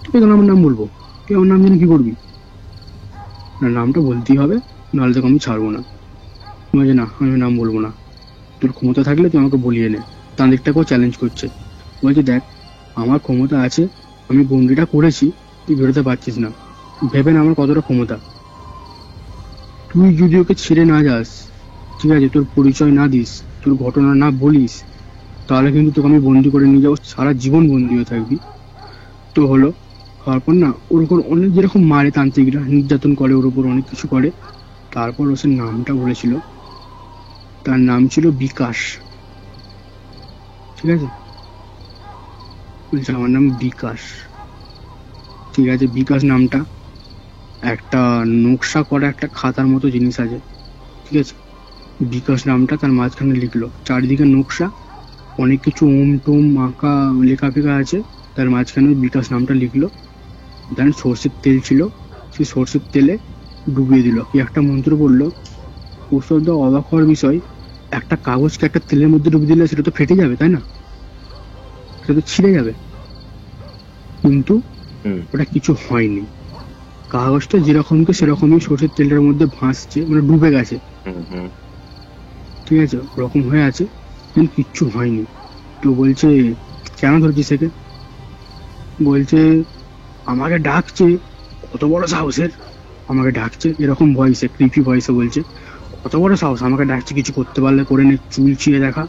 তুই তো আমার নাম বলবো, তুই আমার নাম জেনে কি করবি, না নামটা বলতেই হবে, নাহলে তোকে আমি ছাড়বো না। বলছে না আমি নাম বলবো না, তোর ক্ষমতা থাকলে তুই আমাকে বলিয়ে নে। তান্ত্রিকটাকেও চ্যালেঞ্জ করছে, বলছে দেখ আমার ক্ষমতা আছে, আমি বন্দিটা করেছি, তুই বেরোতে পারছিস না, ভেবে না আমার কতটা ক্ষমতা। তুই যদি ওকে ছেড়ে না যাস, ঠিক আছে, তোর পরিচয় না দিস, তোর ঘটনা না বলিস, তাহলে কিন্তু তোকে আমি বন্দি করে নিয়ে যাবো, সারা জীবন বন্দি হয়ে থাকবি। তো হলো, হওয়ার পর না ওর উপর অনেক যেরকম মারে তান্ত্রিকরা, নির্যাতন করে ওর উপর অনেক কিছু করে। তারপর ও সে নামটা বলেছিল, তার নাম ছিল বিকাশ, ঠিক আছে, বলছে আমার নাম বিকাশ, ঠিক আছে। বিকাশ নামটা একটা নকশা করা একটা খাতার মতো জিনিস আছে, ঠিক আছে, বিকাশ নামটা তার মাঝখানে লিখলো, চারিদিকে নকশা, অনেক কিছু ওম টোম আঁকা লেখা ফেখা আছে, তার মাঝখানে বিকাশ নামটা লিখলো। দেন সর্ষের তেল ছিল, সেই সর্ষের তেলে ডুবিয়ে দিল। কি একটা মন্ত্র বললো, কৌশলটা অবাক হওয়ার বিষয়, একটা কাগজকে একটা তেলের মধ্যে ডুবিয়ে দিলে সেটা তো ফেটে যাবে, তাই না? সেটা তো ছিঁড়ে যাবে, কিন্তু হুম ওটা কিছু হয়নি। কাগজটা যেরকমকে সেরকমই সর্ষের তেলের মধ্যে ভাসছে, মানে ডুবে গেছে, হুম হুম ঠিক আছে, ওরকম হয়ে আছে, কিন্তু কিচ্ছু হয়নি। তো বলছে, কেন ধরছিস একে? বলছে, আমাকে ডাকছে, কত বড় সাহসের, আমাকে ডাকছে, এরকম ভয়েসে, ক্রিপি ভয়েসে বলছে, কত বড় সাহস, আমাকে ডাকছে, কিছু করতে পারলে করে নে, চুল ছিঁড়ে দেখা,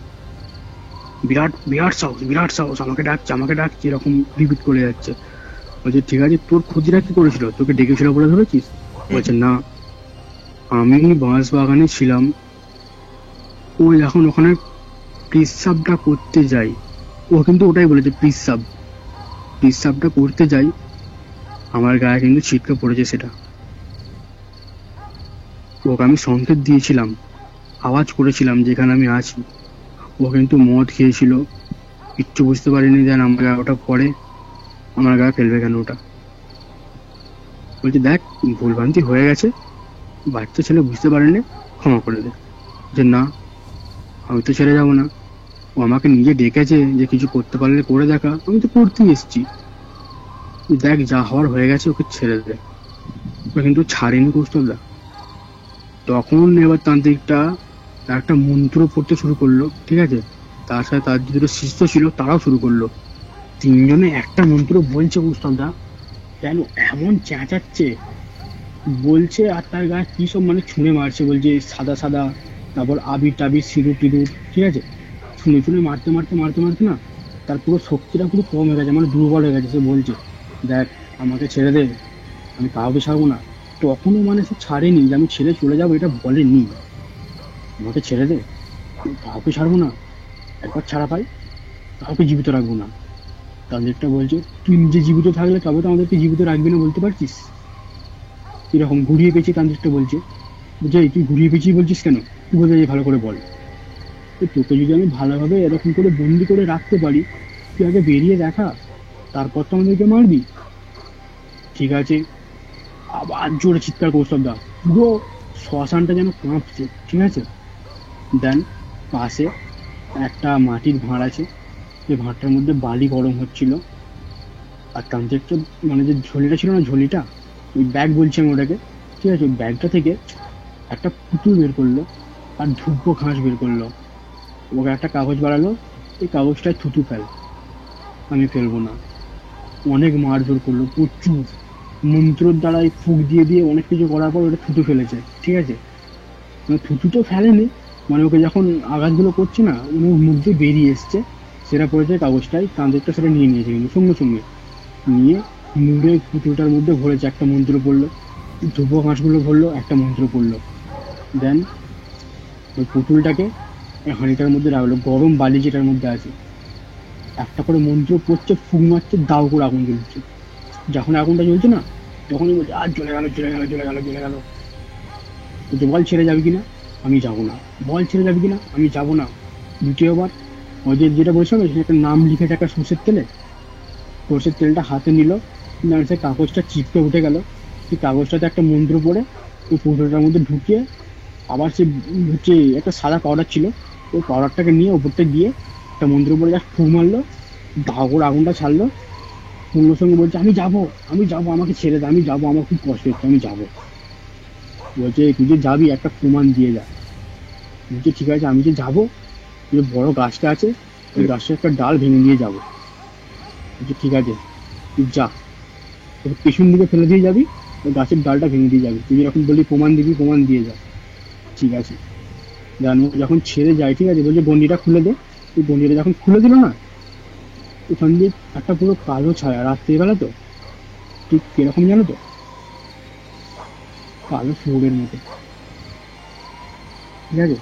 বিরাট বিরাট সাহস, বিরাট সাহস, আমাকে ডাকছে, আমাকে ডাকছে, এরকম রিপিট করে যাচ্ছে। বলছে, ঠিক আছে, তোর খুদিরা কি করেছিল, তোকে ডেকেছিল বলে ধরেছিস? বলছে, না, আমি বাঁশ বাগানে ছিলাম, ওই এখন ওখানে প্রিসাবটা করতে যাই, ও কিন্তু ওটাই বলেছে, প্রিসাবটা করতে যাই, আমার গায়ে কিন্তু ছিটকে পড়েছে সেটা। ওকে আমি সংকেত দিয়েছিলাম, আওয়াজ করেছিলাম যেখানে আমি আছি, ও কিন্তু মদ খেয়েছিল, কিচ্ছু বুঝতে পারিনি, যেন আমার গায়ে ওটা পড়ে, আমার গায়ে ফেলবে কেন ওটা। বলছি, দেখ, ভুলভ্রান্তি হয়ে গেছে, বাচ্চা ছেলে বুঝতে পারেনি, ক্ষমা করে দে। যে না, আমি তো ছেড়ে যাবো না, ও আমাকে নিজে ডেকেছে যে কিছু করতে পারলে করে দেখা, আমি তো করতেই এসেছি, দেখ যা হওয়ার হয়ে গেছে, ওকে ছেড়ে দে। ও কিন্তু ছাড়েনি কৌস্তবদা। তখন এবার তান্ত্রিকটা একটা মন্ত্র পড়তে শুরু করলো, ঠিক আছে, তার সাথে তার যে দুটো শিষ্য ছিল তারাও শুরু করলো, তিনজনে একটা মন্ত্র বলছে কৌস্তবদা, কেন এমন চেঁচাচ্ছে, বলছে, আর তার গায়ে কি সব মানে ছুঁড়ে মারছে, বলছে সাদা সাদা, তারপর আবির টাবির সিঁদুর টিঁদুর, ঠিক আছে, ছুঁড়ে ছুঁড়ে মারতে মারতে মারতে মারতে না, তার পুরো শক্তিটা পুরো কম হয়ে গেছে, মানে দুর্বল হয়ে গেছে। সে বলছে, দেখ আমাকে ছেড়ে দে, আমি কাউকে ছাড়বো না। তখনও মানে সে ছাড়েনি, যে আমি ছেড়ে চলে যাবো এটা বলেনি, আমাকে ছেড়ে দে, আমি কাউকে ছাড়বো না, একবার ছাড়া পাই কাউকে জীবিত রাখবো না। তাদেরটা বলছে, তুই নিজে জীবিত থাকলে তবে তো আমাদেরকে জীবিত রাখবি না, বলতে পারছিস? এরকম ঘুরিয়ে পেঁচিয়ে তান্ত্রিকটা বলছে, যে তুই ঘুরিয়ে পেঁচিয়ে বলছিস কেন, তুই বলতে ভালো করে বল, তো তোকে যদি আমি ভালোভাবে এরকম করে বন্দি করে রাখতে পারি, তুই আগে বেরিয়ে দেখা, তারপর তো আমাদেরকে মারবি। ঠিক আছে, আবার জোরে চিৎকার কৌস্তবদা, পুরো শ্মশানটা যেন কাঁপছে, ঠিক আছে। দেন পাশে একটা মাটির ভাঁড় আছে, সেই ভাঁড়টার মধ্যে বালি গরম হচ্ছিল, আর তান্ত্রিকটা মানে যে ঝোলিটা ছিল না, ঝোলিটা, ওই ব্যাগ বলছি আমি ওটাকে, ঠিক আছে, ওই ব্যাগটা থেকে একটা পুতুল বের করলো, আর ধূপ ঘাস বের করলো, ওকে একটা কাগজ বাড়ালো, এই কাগজটায় থুতু ফেল, আমি ফেলবো না। অনেক মারধর করলো, প্রচুর মন্ত্রর দ্বারাই ফুঁক দিয়ে দিয়ে অনেক কিছু করার পর ওটা থুতু ফেলেছে, ঠিক আছে, মানে থুতু তো ফেলেনি, মানে ওকে যখন আঘাতগুলো করছে না, মানে ওর মুখ দিয়ে বেরিয়ে এসছে, সেটা পড়েছে কাগজটাই, তান্ত্রিকটা সেটা নিয়ে নিয়েছে, কিন্তু সঙ্গে সঙ্গে নিয়ে মুড়ে পুতুলটার মধ্যে ভরেছে, একটা মন্ত্র পড়লো, ধূপ ঘাসগুলো ভরলো, একটা মন্ত্র পড়লো, দেন ওই পুতুলটাকে হাঁড়িটার মধ্যে রাখলো, গরম বালি যেটার মধ্যে আছে, একটা করে মন্ত্র পড়ছে, ফুঁক মারছে, দাও করে আগুন জ্বলছে, যখন আগুনটা জ্বলছে না, তখনই বলছে, আর জ্বলে গেল জ্বলে গেল জ্বলে গেল জ্বলে গেল। বলছে, বল ছেড়ে যাবে কিনা, আমি যাবো না, বল ছেড়ে যাবে কিনা, আমি যাবো না। দ্বিতীয়বার ওদের যেটা বলছিলাম, সেটা একটা নাম লিখেছে একটা সর্ষের তেলে, সর্ষের তেলটা হাতে নিল, সে কাগজটা চিপকে উঠে গেল, সেই কাগজটাতে একটা মন্ত্র পড়ে ওই পুতুলটার মধ্যে ঢুকিয়ে, আবার সে হচ্ছে একটা সাদা পাউডার ছিল, ওই পাউডারটাকে নিয়ে ওপরটা দিয়ে একটা মন্ত্র পড়ে যা ফুঁক মারলো, দাও করে আগুনটা ছাড়লো, সঙ্গে সঙ্গে বলছে, আমি যাবো, আমি যাবো, আমাকে ছেড়ে দে, আমি যাবো, আমার খুব কষ্ট হচ্ছে, আমি যাবো। বলছে, তুই যে যাবি একটা প্রমাণ দিয়ে যা। বলছে, ঠিক আছে, আমি যে যাবো, যে বড় গাছটা আছে, ওই গাছটা একটা ডাল ভেঙে নিয়ে যাবো। বলছে, ঠিক আছে, তুই যা, তোকে পেছন দিকে ফেলে দিয়ে যাবি, ওই গাছের ডালটা ভেঙে দিয়ে যাবি, তুই যেরকম বলি প্রমাণ দিবি, প্রমাণ দিয়ে যা। ঠিক আছে, জানো যখন ছেড়ে যায়, ঠিক আছে, বলছে গন্ডিটা খুলে দে, ওই গন্ডিটা যখন খুলে দিল না, ওখান দিয়ে একটা পুরো কালো ছায়া, রাত্রিবেলা তো, ঠিক কিরকম জানো তো, কালো শুয়োরের মতো, ঠিক আছে,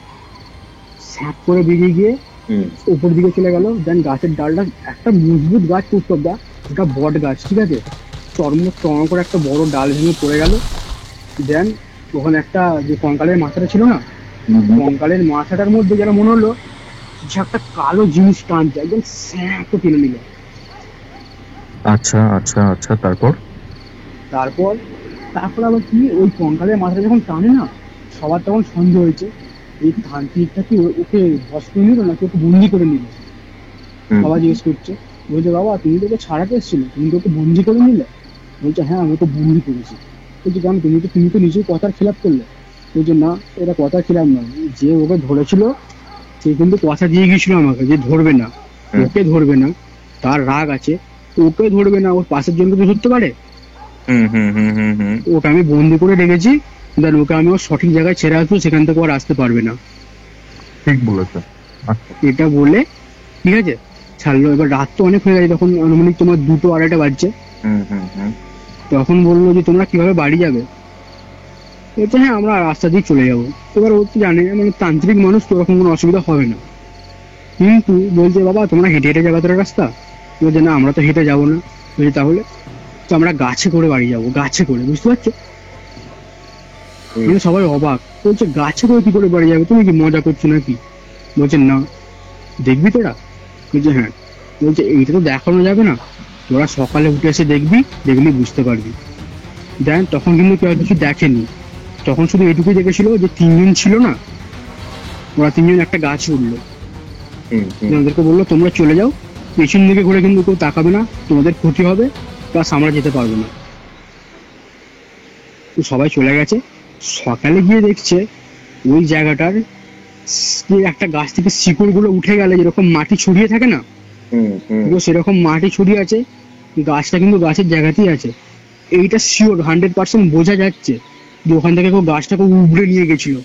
স্যাপ করে বেরিয়ে গিয়ে হুম উপর দিকে চলে গেল। দেন গাছের ডালটা, একটা মজবুত গাছ পুস্তকটা, ওটা বট গাছ, ঠিক আছে, চর্ম টঙা করে একটা বড় ডাল ভেঙে পড়ে গেল। দেন ওখানে একটা যে কঙ্কালের মাথাটা ছিল না, কঙ্কালের মাথাটার মধ্যে যেন মনে হলো যে একটা কালো জিনিস টানছে, একদম স্যাঁক টেনে নিল। আচ্ছা আচ্ছা আচ্ছা, তারপর? তারপর তারপর আবার কি, ওই কঙ্কালের মাথাটা যখন টানে না, সবার তখন সন্দেহ হয়েছে এই তান্ত্রিকটা কি ওকে বস করে নিল নাকি ওকে বন্দি করে নিল। হুম, বাবা জিজ্ঞেস করছে, বলছে বাবা তুমি তো ওকে ছাড়াতে এসেছিলে, তুমি তো ওকে বন্দি করে নিলে। বলছে হ্যাঁ আমি তো বন্দি করেছি। বলছে কেন, তুমি তো নিজেই কথার খেলাপ করলে। বলছে না, এটা কথার খেলাপ নয়, যে ওকে ধরেছিল সে কিন্তু কথা দিয়ে গেছিল আমাকে যে ধরবে না, হুম। ওকে ধরবে না, তার রাগ আছে, ওকে ধরবে না, ওর পাশের জন্য তো ধরতে পারে। হুম, হুম, হুম, হুম, হুম। ওকে আমি বন্দি করে রেখেছি, দেন ওকে আমি ওর সঠিক জায়গায় ছেড়ে আসবো, সেখান থেকে আর আসতে পারবে না। ঠিক বলেছে। আচ্ছা, এটা বলে ঠিক আছে ছাড়লো। এবার রাত তো অনেক হয়ে গেছে, তখন আনুমানিক তোমার 2-2:30 বাজছে। হুম, হুম, হুম। তখন বললো যে তোমরা কিভাবে বাড়ি যাবে। বলছে হ্যাঁ আমরা রাস্তা দিয়ে চলে যাবো। এবার ও তো জানে মানে তান্ত্রিক মানুষ, তো ওরকম কোনো অসুবিধা হবে না। কিন্তু বলছে বাবা তোমরা হেঁটে হেঁটে যাবে তো রাস্তা। বলছে না আমরা তো হেঁটে যাবো না। বলছে তাহলে, তো আমরা গাছে করে বাড়ি যাবো, গাছে করে, বুঝতে পারছো? হুম। মানে সবাই অবাক, বলছে গাছে করে কি করে বাড়ি যাবে, তুমি কি মজা করছো নাকি? বলছে না, দেখবি তোরা? বলছে হ্যাঁ। বলছে এইটা তো দেখানো যাবে না, তোরা সকালে উঠে এসে দেখবি, দেখলি বুঝতে পারবি। দেন তখন কিন্তু কেউ কিছু দেখেনি, তখন শুধু এটুকুই দেখেছিল যে 3 জন ছিল না, ওরা 3 জন একটা গাছে উঠলো। হুম, হুম। ওদেরকে বললো তোমরা চলে যাও, পেছন দিকে ঘুরে কিন্তু কেউ তাকাবে না, তোমাদের ক্ষতি হবে, প্লাস আমরা যেতে পারবো না। তো সবাই চলে গেছে। সকালে গিয়ে দেখছে ওই জায়গাটার একটা গাছ থেকে শিকড় গুলো উঠে গেলে যেরকম মাটি ছড়িয়ে থাকে না, হুম, হুম। পুরো সেরকম মাটি ছড়িয়ে আছে, গাছটা কিন্তু গাছের জায়গাতেই আছে। এইটা শিওর 100% বোঝা যাচ্ছে যে ওখান থেকে কেউ গাছটাকে উবড়ে নিয়ে গেছিল।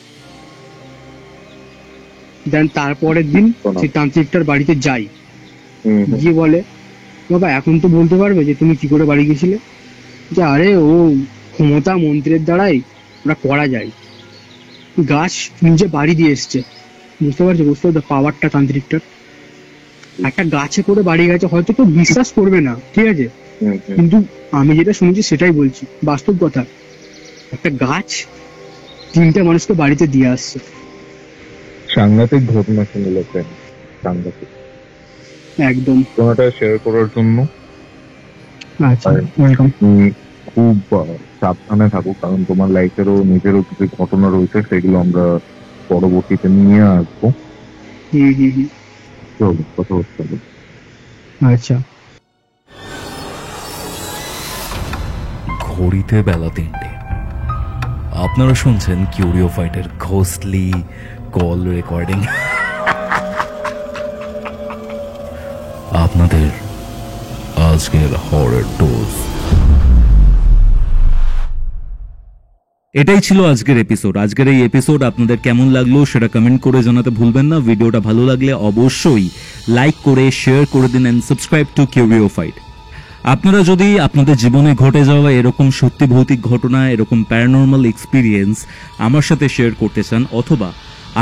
দেন তারপরের দিন সেই তান্ত্রিকটার বাড়িতে যাই, হুম, হুম। গিয়ে বলে বাবা এখন তো বলতে পারবে যে তুমি কি করে বাড়ি গেছিলে? যে আরে ও ক্ষমতা মন্ত্রের দ্বারাই ওরা করা যায়, গাছ নিজে বাড়ি দিয়ে এসছে। বুঝতে পারছো পাওয়ারটা তান্ত্রিকটার। একটা গাছে করে বাড়ি গেছে, হয়তো কেউ বিশ্বাস করবে না, ঠিক আছে, হুম, হুম। কিন্তু আমি যেটা শুনেছি সেটাই বলছি, বাস্তব কথা। একটা গাছ 3টে মানুষকে বাড়িতে দিয়ে আসছে। সাংঘাতিক ঘটনা শুনলেন, সাংঘাতিক। একদম। ঘটনাটা শেয়ার করার জন্য আচ্ছা, আর ওয়েলকাম। তুমি খুব সাবধানে থাকো, কারণ তোমার লাইফেরও নিজেরও কিছু ঘটনা রয়েছে, সেগুলো আমরা পরবর্তীতে নিয়ে আসবো। হুম হুম হুম। চলো, কথা হচ্ছে। আচ্ছা। ঘড়িতে বেলা 3টে। আপনারা শুনছেন কিউরিও ফাইটের ঘোস্টলি কল রেকর্ডিং। আপনাদের আজকের হরর ডোজ। এটাই ছিল আজকের এপিসোড। আজকের এই এপিসোড আপনাদের কেমন লাগলো সেটা কমেন্ট করে জানাতে ভুলবেন না। ভিডিওটা ভালো লাগলে অবশ্যই লাইক করে শেয়ার করে দিন and subscribe to Curio Fight. আপনারা যদি আপনাদের জীবনে ঘটে যাওয়া এরকম সত্যি ভৌতিক ঘটনা, এরকম প্যারানর্মাল এক্সপিরিয়েন্স আমার সাথে শেয়ার করতে চান, অথবা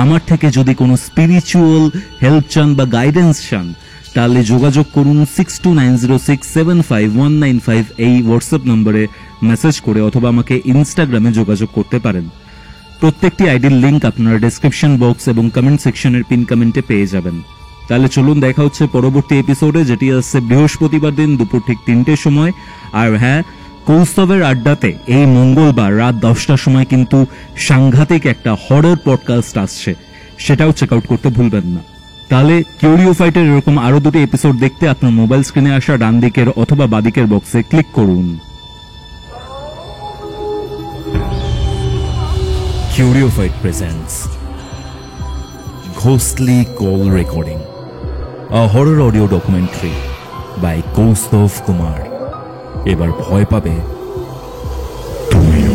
আমার থেকে যদি কোনো স্পিরিচুয়াল হেল্প চান বা গাইডেন্স চান, তাহলে যোগাযোগ করুন 6290675195 এই হোয়াটসঅ্যাপ নম্বরে মেসেজ করে, অথবা আমাকে ইনস্টাগ্রামে যোগাযোগ করতে পারেন। প্রত্যেকটি আইডির লিংক আপনারা ডেসক্রিপশন বক্স এবং কমেন্ট সেকশনের পিন কমেন্টে পেয়ে যাবেন। তাহলে চলুন দেখা হচ্ছে পরবর্তী এপিসোডে, যেটি আসছে বৃহস্পতিবার দিন দুপুর ঠিক 3টের সময়। আর হ্যাঁ, কৌস্তবের আড্ডাতে এই মঙ্গলবার রাত 10টার সময় কিন্তু সাংঘাতিক একটা হরর পডকাস্ট আসছে, সেটাও চেক আউট করতে ভুলবেন না। তাহলে কিউরিও ফাইটের এরকম আরো 2টি এপিসোড দেখতে আপনার মোবাইল স্ক্রিনে আসা ডান দিকের অথবা বাদিকের বক্সে ক্লিক করুন। Curio Fight presents Ghostly Call Recording, a horror audio documentary by Kaustav Kumar. এবার ভয় পাবে তুমিও।